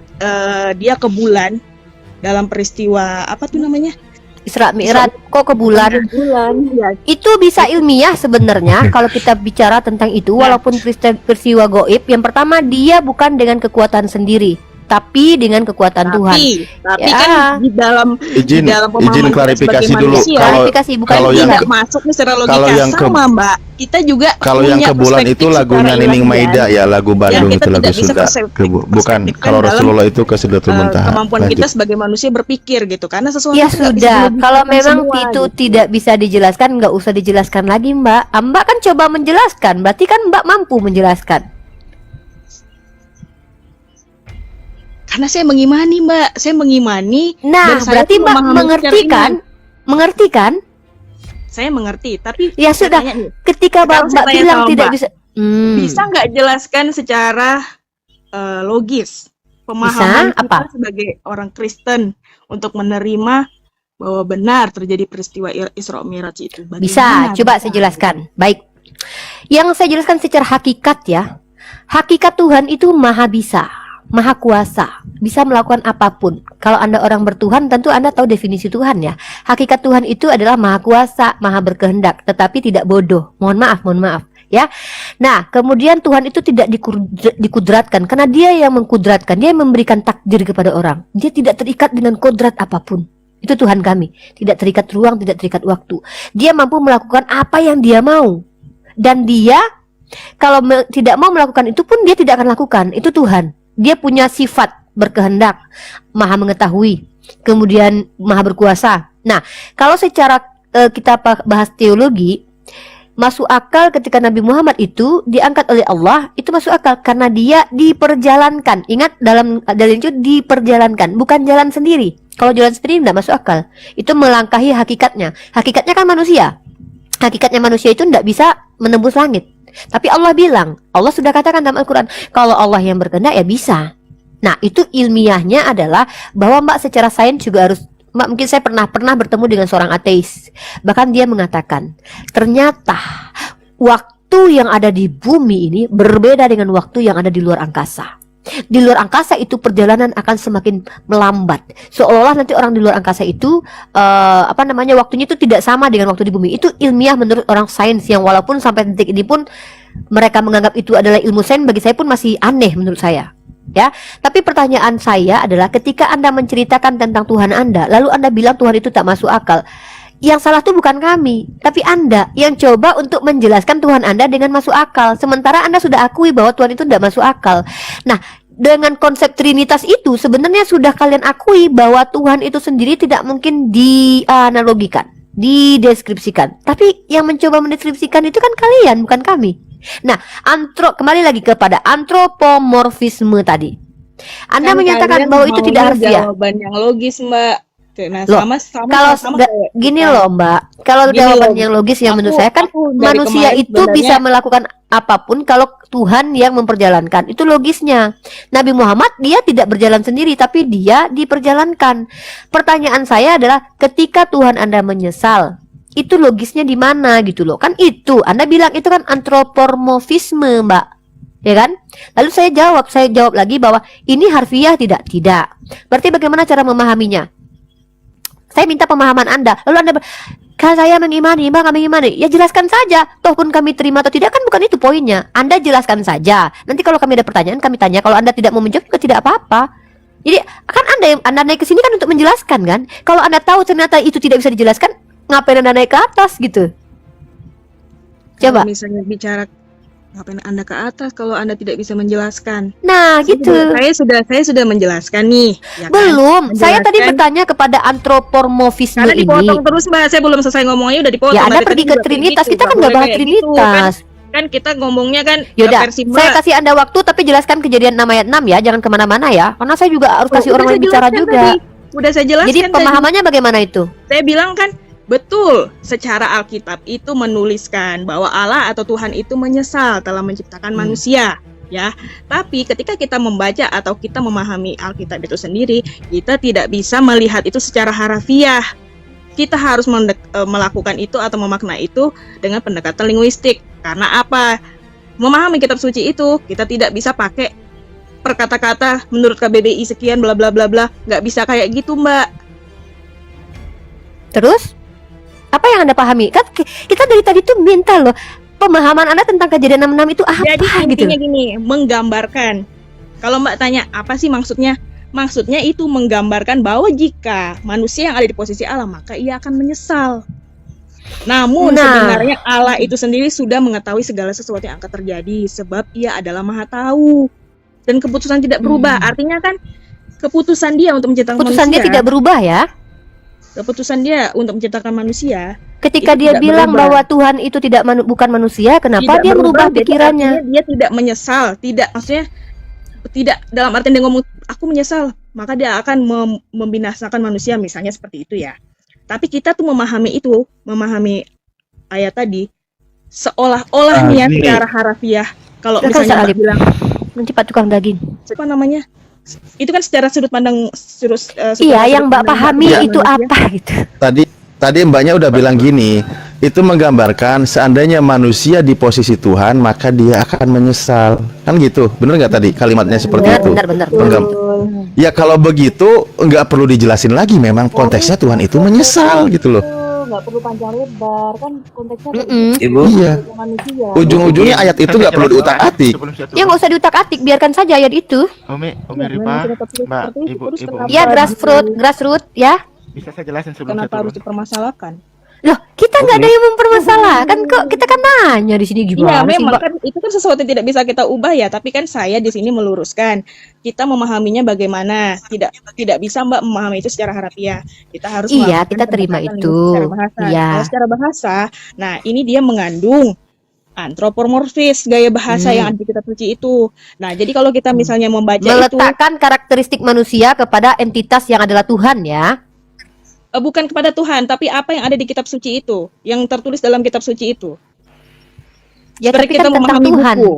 Speaker 15: dia ke bulan dalam peristiwa apa tuh namanya?
Speaker 4: Isra Mi'raj. Kok ke bulan?
Speaker 15: Ya.
Speaker 4: Itu bisa ilmiah sebenarnya kalau kita bicara tentang itu, walaupun peristiwa goib. Yang pertama, dia bukan dengan kekuatan sendiri, tapi dengan kekuatan Tuhan.
Speaker 15: Tapi kan di dalam
Speaker 3: Izin
Speaker 15: pemahaman kita
Speaker 3: klarifikasi
Speaker 15: sebagai
Speaker 3: dulu.
Speaker 15: manusia,
Speaker 4: klarifikasi, bukan
Speaker 3: kalau
Speaker 15: tidak
Speaker 3: yang
Speaker 15: masuk nih secara logika
Speaker 3: kalau yang
Speaker 15: sama, Mbak. Kita juga
Speaker 3: kalau yang
Speaker 15: punya
Speaker 3: ke bulan
Speaker 15: perspektif
Speaker 3: itu lagunya
Speaker 15: secara
Speaker 3: Nining
Speaker 15: ilahian
Speaker 3: Maida ya, lagu Bandung
Speaker 15: yang
Speaker 3: itu
Speaker 15: kita
Speaker 3: lagu
Speaker 15: tidak bisa
Speaker 3: Sunda. Bukan, kalau
Speaker 15: dalam,
Speaker 3: Rasulullah itu ke Sidratul Muntaha.
Speaker 15: kemampuan
Speaker 3: Lanjut.
Speaker 15: kita sebagai manusia berpikir gitu, karena sesuatu
Speaker 4: Ya
Speaker 15: itu nggak bisa
Speaker 4: sudah,
Speaker 15: dilogikakan
Speaker 4: kalau memang
Speaker 15: semua,
Speaker 4: itu
Speaker 15: gitu.
Speaker 4: tidak bisa dijelaskan, nggak usah dijelaskan lagi, Mbak. Mbak kan coba menjelaskan, berarti kan Mbak mampu menjelaskan.
Speaker 15: Karena saya mengimani, Mbak. Saya mengimani.
Speaker 4: Nah,
Speaker 15: dan saya
Speaker 4: berarti
Speaker 15: tuh
Speaker 4: Mbak
Speaker 15: memahami
Speaker 4: mengerti
Speaker 15: secara
Speaker 4: kan?
Speaker 15: iman.
Speaker 4: Mengerti kan?
Speaker 15: Saya mengerti, tapi
Speaker 4: Ya
Speaker 15: saya
Speaker 4: sudah,
Speaker 15: tanya nih,
Speaker 4: ketika
Speaker 15: sekarang saya
Speaker 4: Mbak
Speaker 15: tanya
Speaker 4: bilang
Speaker 15: sama
Speaker 4: tidak
Speaker 15: Mbak,
Speaker 4: bisa,
Speaker 15: bisa nggak jelaskan secara logis pemahaman
Speaker 4: Bisa,
Speaker 15: kita
Speaker 4: apa?
Speaker 15: sebagai orang Kristen untuk menerima bahwa benar terjadi peristiwa Isra Mi'raj itu?
Speaker 4: Bisa,
Speaker 15: Bagaimana?
Speaker 4: coba saya jelaskan. Baik. Yang saya jelaskan secara hakikat ya. Hakikat Tuhan itu maha bisa, maha kuasa, bisa melakukan apapun. Kalau Anda orang bertuhan, tentu Anda tahu definisi Tuhan ya. Hakikat Tuhan itu adalah maha kuasa, maha berkehendak, tetapi tidak bodoh. Mohon maaf ya. Nah, kemudian Tuhan itu tidak dikudratkan, karena dia yang mengkudratkan, dia yang memberikan takdir kepada orang. Dia tidak terikat dengan kodrat apapun. Itu Tuhan kami, tidak terikat ruang, tidak terikat waktu. Dia mampu melakukan apa yang dia mau. Dan dia kalau tidak mau melakukan itu pun dia tidak akan lakukan. Itu Tuhan. Dia punya sifat berkehendak, maha mengetahui, kemudian maha berkuasa. Nah, kalau secara kita bahas teologi, masuk akal ketika Nabi Muhammad itu diangkat oleh Allah, itu masuk akal karena dia diperjalankan. Ingat, dalam dalil itu diperjalankan, bukan jalan sendiri. Kalau jalan sendiri tidak masuk akal. Itu melangkahi hakikatnya. Hakikatnya kan manusia. Hakikatnya manusia itu tidak bisa menembus langit. Tapi Allah bilang, Allah sudah katakan dalam Al-Quran, kalau Allah yang berkehendak ya bisa. Nah, itu ilmiahnya adalah bahwa Mbak secara sains juga harus, Mbak, mungkin saya pernah bertemu dengan seorang ateis. Bahkan dia mengatakan, ternyata waktu yang ada di bumi ini berbeda dengan waktu yang ada di luar angkasa. Di luar angkasa itu perjalanan akan semakin melambat. Seolah-olah nanti orang di luar angkasa itu waktunya itu tidak sama dengan waktu di bumi. Itu ilmiah menurut orang sains yang walaupun sampai detik ini pun mereka menganggap itu adalah ilmu sains, bagi saya pun masih aneh menurut saya. Ya, tapi pertanyaan saya adalah ketika Anda menceritakan tentang Tuhan Anda, lalu Anda bilang Tuhan itu tak masuk akal. Yang salah itu bukan kami, tapi Anda yang coba untuk menjelaskan Tuhan Anda dengan masuk akal. Sementara Anda sudah akui bahwa Tuhan itu tidak masuk akal. Nah, dengan konsep Trinitas itu sebenarnya sudah kalian akui bahwa Tuhan itu sendiri tidak mungkin dianalogikan, dideskripsikan. Tapi yang mencoba mendeskripsikan itu kan kalian, bukan kami. Nah, kembali lagi kepada antropomorfisme tadi. Anda
Speaker 15: Kan
Speaker 4: menyatakan
Speaker 15: kalian
Speaker 4: bahwa itu tidak
Speaker 15: maunya
Speaker 4: harfiah.
Speaker 15: jawaban yang logis, Mbak. Nah,
Speaker 4: Loh, kalau
Speaker 15: sama kayak
Speaker 4: gini
Speaker 15: kita.
Speaker 4: loh Mbak, kalau
Speaker 15: Gini
Speaker 4: jawaban
Speaker 15: loh,
Speaker 4: yang logis yang menurut
Speaker 15: aku-
Speaker 4: saya kan
Speaker 15: aku dari
Speaker 4: manusia
Speaker 15: kemarin
Speaker 4: itu bisa
Speaker 15: sebenarnya-
Speaker 4: melakukan apapun kalau Tuhan yang memperjalankan. Itu logisnya. Nabi Muhammad dia tidak berjalan sendiri tapi dia diperjalankan. Pertanyaan saya adalah ketika Tuhan Anda menyesal, itu logisnya di mana gitu loh. Kan itu Anda bilang itu kan antropomorfisme, Mbak. Ya kan? Lalu saya jawab lagi bahwa ini harfiah tidak? Tidak. Berarti bagaimana cara memahaminya? Saya minta pemahaman Anda. Lalu Anda kan saya mengimani, Mbak kami mengimani. Ya jelaskan saja. Toh pun kami terima atau tidak kan bukan itu poinnya. Anda jelaskan saja. Nanti kalau kami ada pertanyaan kami tanya. Kalau Anda tidak mau menjawab juga tidak apa-apa. Jadi kan Anda naik ke sini kan untuk menjelaskan kan. Kalau Anda tahu ternyata itu tidak bisa dijelaskan, ngapain Anda naik ke atas gitu? Coba.
Speaker 15: Kalau misalnya bicara ngapain Anda ke atas kalau Anda tidak bisa menjelaskan?
Speaker 4: Nah, gitu.
Speaker 15: Saya sudah menjelaskan nih. Ya kan?
Speaker 4: Belum. Saya tadi
Speaker 15: Menjelaskan.
Speaker 4: bertanya kepada antropomorfisme
Speaker 15: Karena
Speaker 4: ini.
Speaker 15: dipotong terus, Mbak. Saya belum selesai ngomongnya udah dipotong.
Speaker 4: Ya, Anda
Speaker 15: Dari
Speaker 4: pergi
Speaker 15: tadi
Speaker 4: ke
Speaker 15: juga
Speaker 4: Trinitas.
Speaker 15: kayak
Speaker 4: Kita kan
Speaker 15: nggak
Speaker 4: nggak
Speaker 15: boleh
Speaker 4: bahas
Speaker 15: kayak
Speaker 4: Trinitas.
Speaker 15: Kan kita ngomongnya kan
Speaker 4: Yaudah,
Speaker 15: versi Mbak.
Speaker 4: saya kasih Anda waktu tapi jelaskan kejadian 6 ayat 6 ya, jangan kemana-mana ya. Karena saya juga harus kasih
Speaker 15: Udah
Speaker 4: orang
Speaker 15: saya
Speaker 4: lain bicara
Speaker 15: jelaskan
Speaker 4: juga.
Speaker 15: tadi. Udah saya jelaskan
Speaker 4: Jadi
Speaker 15: tadi.
Speaker 4: pemahamannya bagaimana itu?
Speaker 15: Saya bilang kan betul, secara Alkitab itu menuliskan bahwa Allah atau Tuhan itu menyesal telah menciptakan manusia, ya. Tapi ketika kita membaca atau kita memahami Alkitab itu sendiri, kita tidak bisa melihat itu secara harafiah. Kita harus melakukan itu atau memaknai itu dengan pendekatan linguistik. Karena apa? Memahami kitab suci itu, kita tidak bisa pakai perkata-kata menurut KBBI sekian bla bla bla bla, nggak bisa kayak gitu, Mbak.
Speaker 4: Terus apa yang Anda pahami? Kan kita dari tadi tuh minta loh pemahaman Anda tentang kejadian 66 itu apa
Speaker 15: Jadi
Speaker 4: gitu.
Speaker 15: intinya gini, menggambarkan. Kalau Mbak tanya apa sih maksudnya? Maksudnya itu menggambarkan bahwa jika manusia yang ada di posisi Allah, maka ia akan menyesal. Namun
Speaker 4: Nah.
Speaker 15: sebenarnya Allah itu sendiri sudah mengetahui segala sesuatu yang akan terjadi sebab ia adalah Maha Tahu. Dan keputusan tidak berubah. Artinya kan keputusan dia untuk menciptakan
Speaker 4: Keputusan
Speaker 15: manusia.
Speaker 4: dia tidak berubah ya.
Speaker 15: Keputusan dia untuk menciptakan manusia.
Speaker 4: Ketika
Speaker 15: itu
Speaker 4: dia
Speaker 15: tidak
Speaker 4: bilang
Speaker 15: berubah.
Speaker 4: bahwa Tuhan itu bukan manusia, kenapa
Speaker 15: Tidak
Speaker 4: dia merubah
Speaker 15: berubah, jadi
Speaker 4: pikirannya?
Speaker 15: artinya dia tidak menyesal, tidak maksudnya tidak dalam artian dia ngomong aku menyesal, maka dia akan membinasakan manusia misalnya seperti itu ya. Tapi kita tuh memahami ayat tadi seolah-olah nih ya
Speaker 3: Gini.
Speaker 15: secara harafiah. Kalau
Speaker 4: Silakan,
Speaker 15: misalnya
Speaker 4: Ustaz
Speaker 15: Mbak
Speaker 4: Alif.
Speaker 15: bilang
Speaker 4: Nanti Pak tukang daging.
Speaker 15: apa namanya? Itu kan secara sudut pandang
Speaker 4: Iya, yang Mbak pahami
Speaker 15: pandang
Speaker 4: itu
Speaker 15: manusia.
Speaker 4: apa gitu.
Speaker 3: Tadi Mbaknya udah bilang gini, itu menggambarkan seandainya manusia di posisi Tuhan maka dia akan menyesal, kan gitu, bener nggak tadi kalimatnya seperti itu?
Speaker 4: Benar.
Speaker 3: Ya kalau begitu nggak perlu dijelasin lagi, memang konteksnya Tuhan itu menyesal gitu loh.
Speaker 11: Nggak perlu panjang lebar kan konteksnya
Speaker 3: Ibu. Iya.
Speaker 11: manusia.
Speaker 3: Ujung-ujungnya ayat itu nggak perlu diutak-atik.
Speaker 4: Ya nggak usah diutak-atik, biarkan saja ayat itu.
Speaker 8: Umi Ripa, Mbak, Ibu,
Speaker 4: Ya grassroot ya.
Speaker 8: bisa saya jelasin sebelum
Speaker 15: Kenapa
Speaker 8: saya
Speaker 15: harus
Speaker 8: turun?
Speaker 15: dipermasalahkan?
Speaker 4: Loh, kita nggak ada yang mempermasalahkan kok. Kita kan nanya di sini
Speaker 15: Iya,
Speaker 4: gimana sih,
Speaker 15: memang
Speaker 4: Mbak?
Speaker 15: kan itu kan sesuatu yang tidak bisa kita ubah ya. Tapi kan saya di sini meluruskan. Kita memahaminya bagaimana. Tidak bisa Mbak memahami itu secara harafiah. Kita harus
Speaker 4: Iya,
Speaker 15: melakukan
Speaker 4: kita terima
Speaker 15: pendekatan
Speaker 4: itu.
Speaker 15: linguistik secara bahasa.
Speaker 4: Iya.
Speaker 15: Kalau secara bahasa, nah ini dia mengandung antropomorfis gaya bahasa yang ada di kitab suci itu. Nah, jadi kalau kita misalnya membaca itu
Speaker 4: Meletakkan karakteristik manusia kepada entitas yang adalah Tuhan ya.
Speaker 15: bukan kepada Tuhan, tapi apa yang ada di kitab suci itu, yang tertulis dalam kitab suci itu.
Speaker 4: Ya,
Speaker 15: Seperti
Speaker 4: tapi kan
Speaker 15: kita
Speaker 4: tentang
Speaker 15: memahami
Speaker 4: Tuhan.
Speaker 15: buku.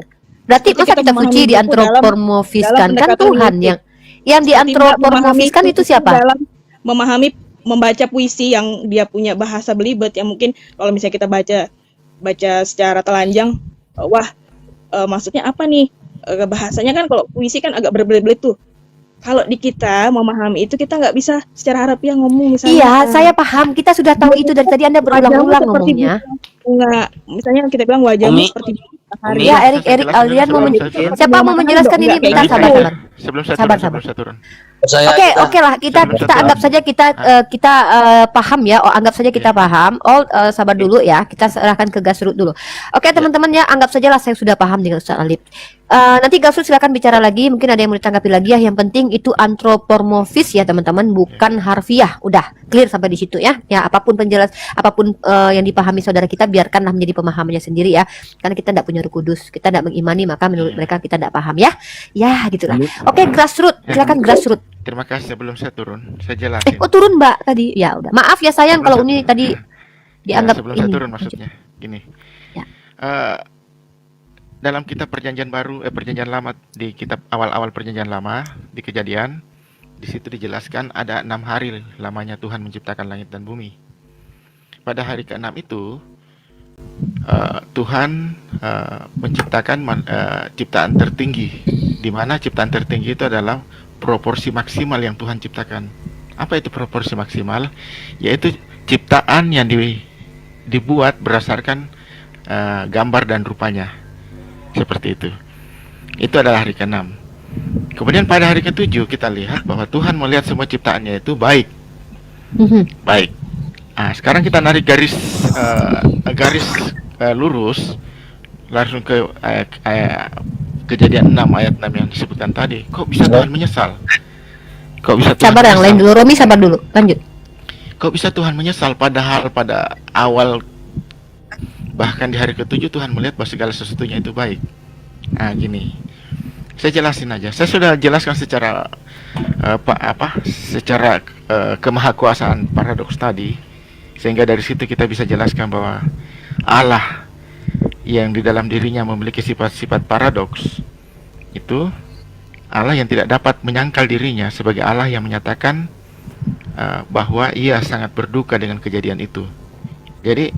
Speaker 4: Berarti
Speaker 15: Seperti
Speaker 4: masa
Speaker 15: kita
Speaker 4: kitab
Speaker 15: memahami
Speaker 4: suci
Speaker 15: buku
Speaker 4: diantropomorfiskan
Speaker 15: dalam
Speaker 4: kan
Speaker 15: pendekatan
Speaker 4: Tuhan
Speaker 15: linguistik.
Speaker 4: Yang diantropormofiskan itu siapa?
Speaker 15: Dalam membaca puisi yang dia punya bahasa belibet, yang mungkin kalau misalnya kita baca secara telanjang, maksudnya apa nih? Bahasanya kan kalau puisi kan agak berbelit-belit tuh. Kalau di kita memahami itu, kita nggak bisa secara harafiah ngomong misalnya.
Speaker 4: Iya, saya paham. Kita sudah tahu itu dari tadi, Anda berulang-ulang ngomongnya.
Speaker 15: Bunga, misalnya kita bilang wajahmu seperti matahari.
Speaker 4: Ya, Erik Aldian mau siapa mau menjelaskan ini? Bentar, sabar.
Speaker 8: Sebelum saya turun.
Speaker 4: Oke lah, kita anggap saja kita paham ya. Anggap saja kita paham. Sabar dulu ya. Kita serahkan ke Gasrut dulu. Oke, teman-teman ya, anggap sajalah saya sudah paham dengan Ustaz Alip. Nanti Gasrut silakan bicara lagi. Mungkin ada yang mau ditanggapi lagi ya. Yang penting itu antropomorfis ya teman-teman, bukan harfiah. Udah clear sampai di situ ya. Ya, apapun yang dipahami saudara kita, biarkanlah menjadi pemahamannya sendiri ya. Karena kita tidak punya Roh Kudus, kita tidak mengimani, maka menurut mereka kita tidak paham ya. Ya, gitulah. Oke, Gasrut, silakan Gasrut.
Speaker 8: Terima kasih. Sebelum saya turun, saya jelasin.
Speaker 4: Turun Mbak tadi. Ya udah. Maaf ya sayang kalau ini tadi dianggap
Speaker 8: sebelum
Speaker 4: ini.
Speaker 8: saya turun maksudnya gini.
Speaker 4: Ya.
Speaker 8: Dalam kitab Perjanjian Baru, Perjanjian Lama, di kitab awal-awal Perjanjian Lama di Kejadian, di situ dijelaskan ada 6 hari lamanya Tuhan menciptakan langit dan bumi. Pada hari ke-6 itu Tuhan menciptakan ciptaan tertinggi, di mana ciptaan tertinggi itu adalah proporsi maksimal yang Tuhan ciptakan. Apa itu proporsi maksimal? Yaitu ciptaan yang dibuat berdasarkan gambar dan rupanya. Seperti itu. Itu adalah hari ke-6. Kemudian pada hari ke-7 kita lihat bahwa Tuhan melihat semua ciptaannya itu baik. Baik. Nah, sekarang kita narik garis lurus langsung ke Kejadian 6 ayat 6 yang disebutkan tadi. Kok bisa Tuhan menyesal? Kok bisa Tuhan
Speaker 4: sabar menyesal? Yang lain dulu, Romi sabar dulu. Lanjut.
Speaker 8: Kok bisa Tuhan menyesal padahal pada awal, bahkan di hari ke-7 Tuhan melihat bahwa segala sesuatunya itu baik. Nah, gini. Saya jelasin aja. Saya sudah jelaskan secara secara kemahakuasaan paradoks tadi, sehingga dari situ kita bisa jelaskan bahwa Allah yang di dalam dirinya memiliki sifat-sifat paradoks itu Allah yang tidak dapat menyangkal dirinya sebagai Allah yang menyatakan bahwa ia sangat berduka dengan kejadian itu. Jadi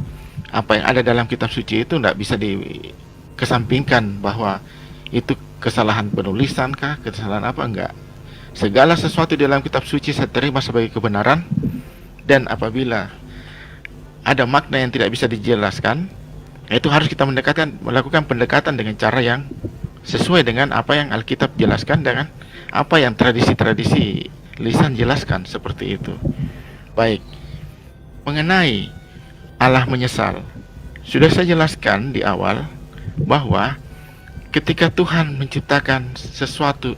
Speaker 8: apa yang ada dalam kitab suci itu tidak bisa dikesampingkan bahwa itu kesalahan penulisan kah, kesalahan apa, enggak. Segala sesuatu di dalam kitab suci saya terima sebagai kebenaran, dan apabila ada makna yang tidak bisa dijelaskan, itu harus kita melakukan pendekatan dengan cara yang sesuai dengan apa yang Alkitab jelaskan, dengan apa yang tradisi-tradisi lisan jelaskan, seperti itu. Baik, mengenai Allah menyesal, sudah saya jelaskan di awal bahwa ketika Tuhan menciptakan sesuatu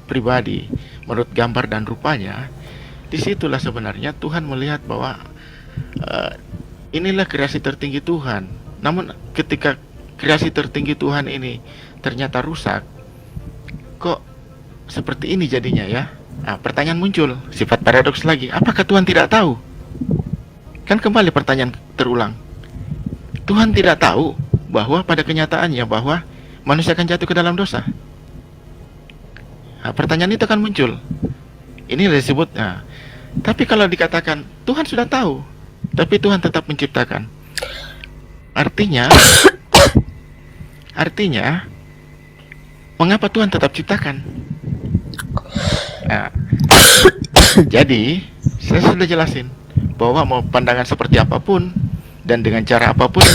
Speaker 8: pribadi menurut gambar dan rupanya, disitulah sebenarnya Tuhan melihat bahwa inilah kreasi tertinggi Tuhan. Namun ketika kreasi tertinggi Tuhan ini ternyata rusak, kok seperti ini jadinya ya? Nah, pertanyaan muncul, sifat paradoks lagi. Apakah Tuhan tidak tahu? Kan kembali pertanyaan terulang. Tuhan tidak tahu bahwa pada kenyataannya bahwa manusia akan jatuh ke dalam dosa. Nah, pertanyaan itu akan muncul. Ini disebut. Nah, tapi kalau dikatakan Tuhan sudah tahu, tapi Tuhan tetap menciptakan. Artinya, mengapa Tuhan tetap ciptakan? Nah, jadi saya sudah jelasin bahwa mau pandangan seperti apapun dan dengan cara apapun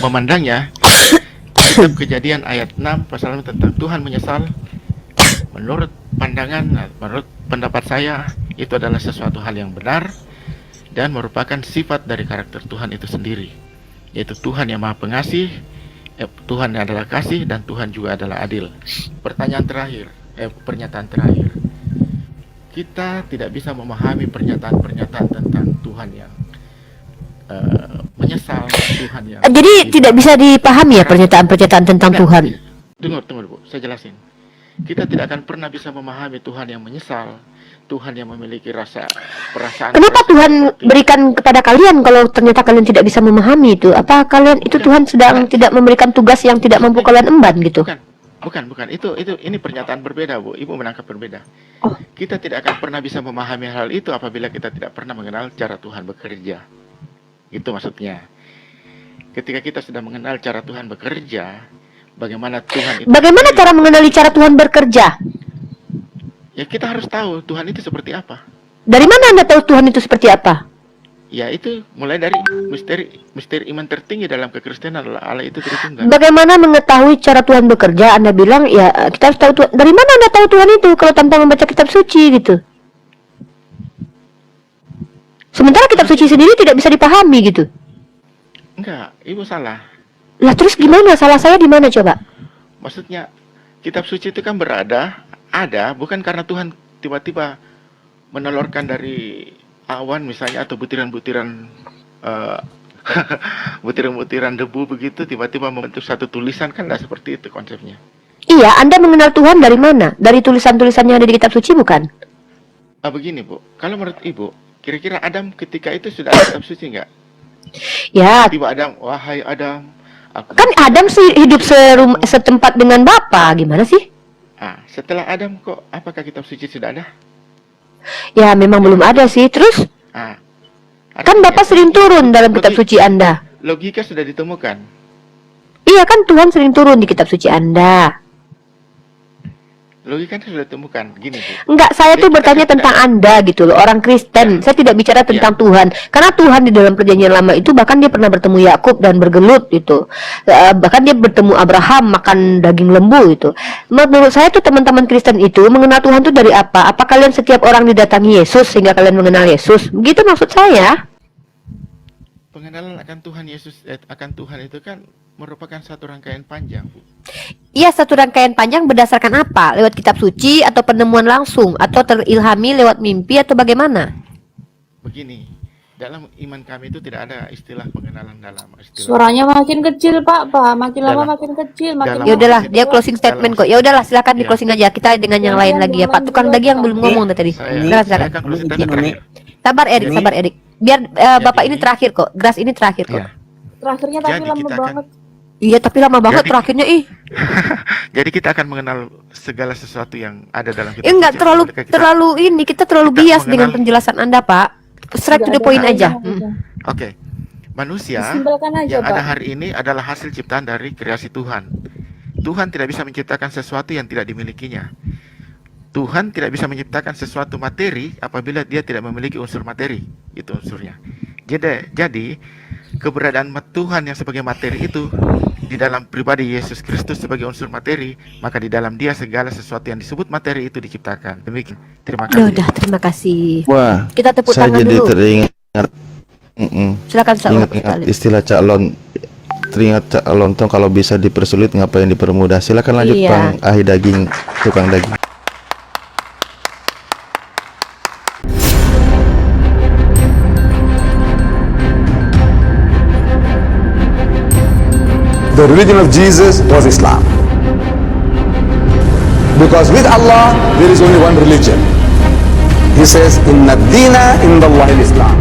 Speaker 8: memandangnya, kitab Kejadian ayat 6 pasal tentang Tuhan menyesal, menurut pandangan, menurut pendapat saya, itu adalah sesuatu hal yang benar dan merupakan sifat dari karakter Tuhan itu sendiri, yaitu Tuhan yang Maha Pengasih, Tuhan yang adalah kasih, dan Tuhan juga adalah adil. Pernyataan terakhir, kita tidak bisa memahami pernyataan-pernyataan tentang Tuhan yang menyesal, Tuhan yang
Speaker 4: jadi tidak bisa dipahami ya pernyataan-pernyataan tentang Tuhan.
Speaker 8: Tunggu Bu, saya jelasin. Kita tidak akan pernah bisa memahami Tuhan yang menyesal, Tuhan yang memiliki perasaan.
Speaker 4: Kenapa Tuhan berikan kepada kalian kalau ternyata kalian tidak bisa memahami itu? Apa kalian itu Tuhan sedang tidak memberikan tugas yang tidak mampu kalian emban gitu?
Speaker 8: Bukan, bukan. Ini pernyataan berbeda, Bu. Ibu menangkap berbeda. Kita tidak akan pernah bisa memahami hal itu apabila kita tidak pernah mengenal cara Tuhan bekerja. Itu maksudnya. Ketika kita sudah mengenal cara Tuhan bekerja, bagaimana Tuhan itu...
Speaker 4: Bagaimana cara mengenali cara Tuhan bekerja?
Speaker 8: Ya kita harus tahu Tuhan itu seperti apa.
Speaker 4: Dari mana Anda tahu Tuhan itu seperti apa?
Speaker 8: Ya itu mulai dari misteri iman tertinggi dalam kekristenan adalah Allah itu Tritunggal.
Speaker 4: Bagaimana mengetahui cara Tuhan bekerja? Anda bilang ya kita harus tahu Tuhan. Dari mana Anda tahu Tuhan itu kalau tanpa membaca kitab suci gitu? Sementara kitab suci sendiri tidak bisa dipahami gitu.
Speaker 8: Enggak, Ibu salah.
Speaker 4: Lah terus gimana? Salah saya di mana coba?
Speaker 8: Maksudnya kitab suci itu kan ada bukan karena Tuhan tiba-tiba menelurkan dari awan misalnya atau butiran-butiran butiran-butiran debu begitu tiba-tiba membentuk satu tulisan, kan tidak seperti itu konsepnya.
Speaker 4: Iya, Anda mengenal Tuhan dari mana? Dari tulisan-tulisan yang ada di kitab suci bukan?
Speaker 8: Begini Bu, kalau menurut Ibu, kira-kira Adam ketika itu sudah ada kitab suci nggak?
Speaker 4: Ya.
Speaker 8: Tiba Adam, wahai Adam.
Speaker 4: Kan Adam sih hidup setempat dengan Bapa, gimana sih?
Speaker 8: Setelah Adam kok apakah kitab suci sudah ada?
Speaker 4: Ya memang belum ada sih. Terus? Kan Bapak sering turun dalam kitab suci Anda.
Speaker 8: Logika sudah ditemukan.
Speaker 4: Iya kan Tuhan sering turun di kitab suci Anda.
Speaker 8: Logika sudah ditemukan. Gini Bu.
Speaker 4: Enggak, saya tuh bertanya tentang Anda gitu loh, orang Kristen. Saya tidak bicara tentang Tuhan. Karena Tuhan di dalam perjanjian lama itu bahkan dia pernah bertemu Yakub dan bergelut gitu. Bahkan dia bertemu Abraham makan daging lembu gitu. Menurut saya tuh teman-teman Kristen itu mengenal Tuhan tuh dari apa? Apa kalian setiap orang didatangi Yesus sehingga kalian mengenal Yesus? Begitu maksud saya.
Speaker 8: Pengenalan akan Tuhan Yesus akan Tuhan itu kan merupakan satu rangkaian panjang, Bu.
Speaker 4: Iya, satu rangkaian panjang berdasarkan apa? Lewat kitab suci atau penemuan langsung atau terilhami lewat mimpi atau bagaimana?
Speaker 8: Begini, dalam iman kami itu tidak ada istilah pengenalan dalam istilah.
Speaker 6: Suaranya makin kecil, Pak. Makin lama makin kecil, makin
Speaker 4: Ya udahlah, dia closing statement kok. Ya udahlah, silakan di closing aja. Kita dengan yang lain lagi ya. Pak tukang daging yang belum ngomong tadi. Silakan. Sabar Erik. Biar Bapak ini terakhir kok. Gras ini terakhir kok.
Speaker 6: Terakhirnya tapi lama banget.
Speaker 4: Iya, tapi lama banget terakhirnya
Speaker 8: Jadi kita akan mengenal segala sesuatu yang ada dalam kitab.
Speaker 4: Enggak terlalu ini, kita terlalu bias dengan penjelasan Anda, Pak. Straight to the point aja.
Speaker 8: Oke. Manusia
Speaker 6: Disimpulkan aja,
Speaker 8: yang ada
Speaker 6: Pak.
Speaker 8: hari ini adalah hasil ciptaan dari kreasi Tuhan. Tuhan tidak bisa menciptakan sesuatu yang tidak dimilikinya. Tuhan tidak bisa menciptakan sesuatu materi apabila dia tidak memiliki unsur materi. Itu unsurnya. Jadi keberadaan Tuhan yang sebagai materi itu di dalam pribadi Yesus Kristus sebagai unsur materi, maka di dalam dia segala sesuatu yang disebut materi itu diciptakan. Demikian. Terima kasih.
Speaker 4: Udah, terima kasih.
Speaker 3: Wah,
Speaker 4: kita tepuk
Speaker 3: saya
Speaker 4: tangan
Speaker 3: jadi
Speaker 4: dulu.
Speaker 3: teringat.
Speaker 4: Silakan
Speaker 3: Ingat istilah Cak Lon. Teringat Cak Lontong, kalau bisa dipersulit ngapain dipermudah. Silakan lanjut
Speaker 4: Iya.
Speaker 3: Bang Ahi Daging, tukang daging.
Speaker 16: The religion of Jesus was Islam. Because with Allah, there is only one religion. He says, Inna dina indallahi al-Islam.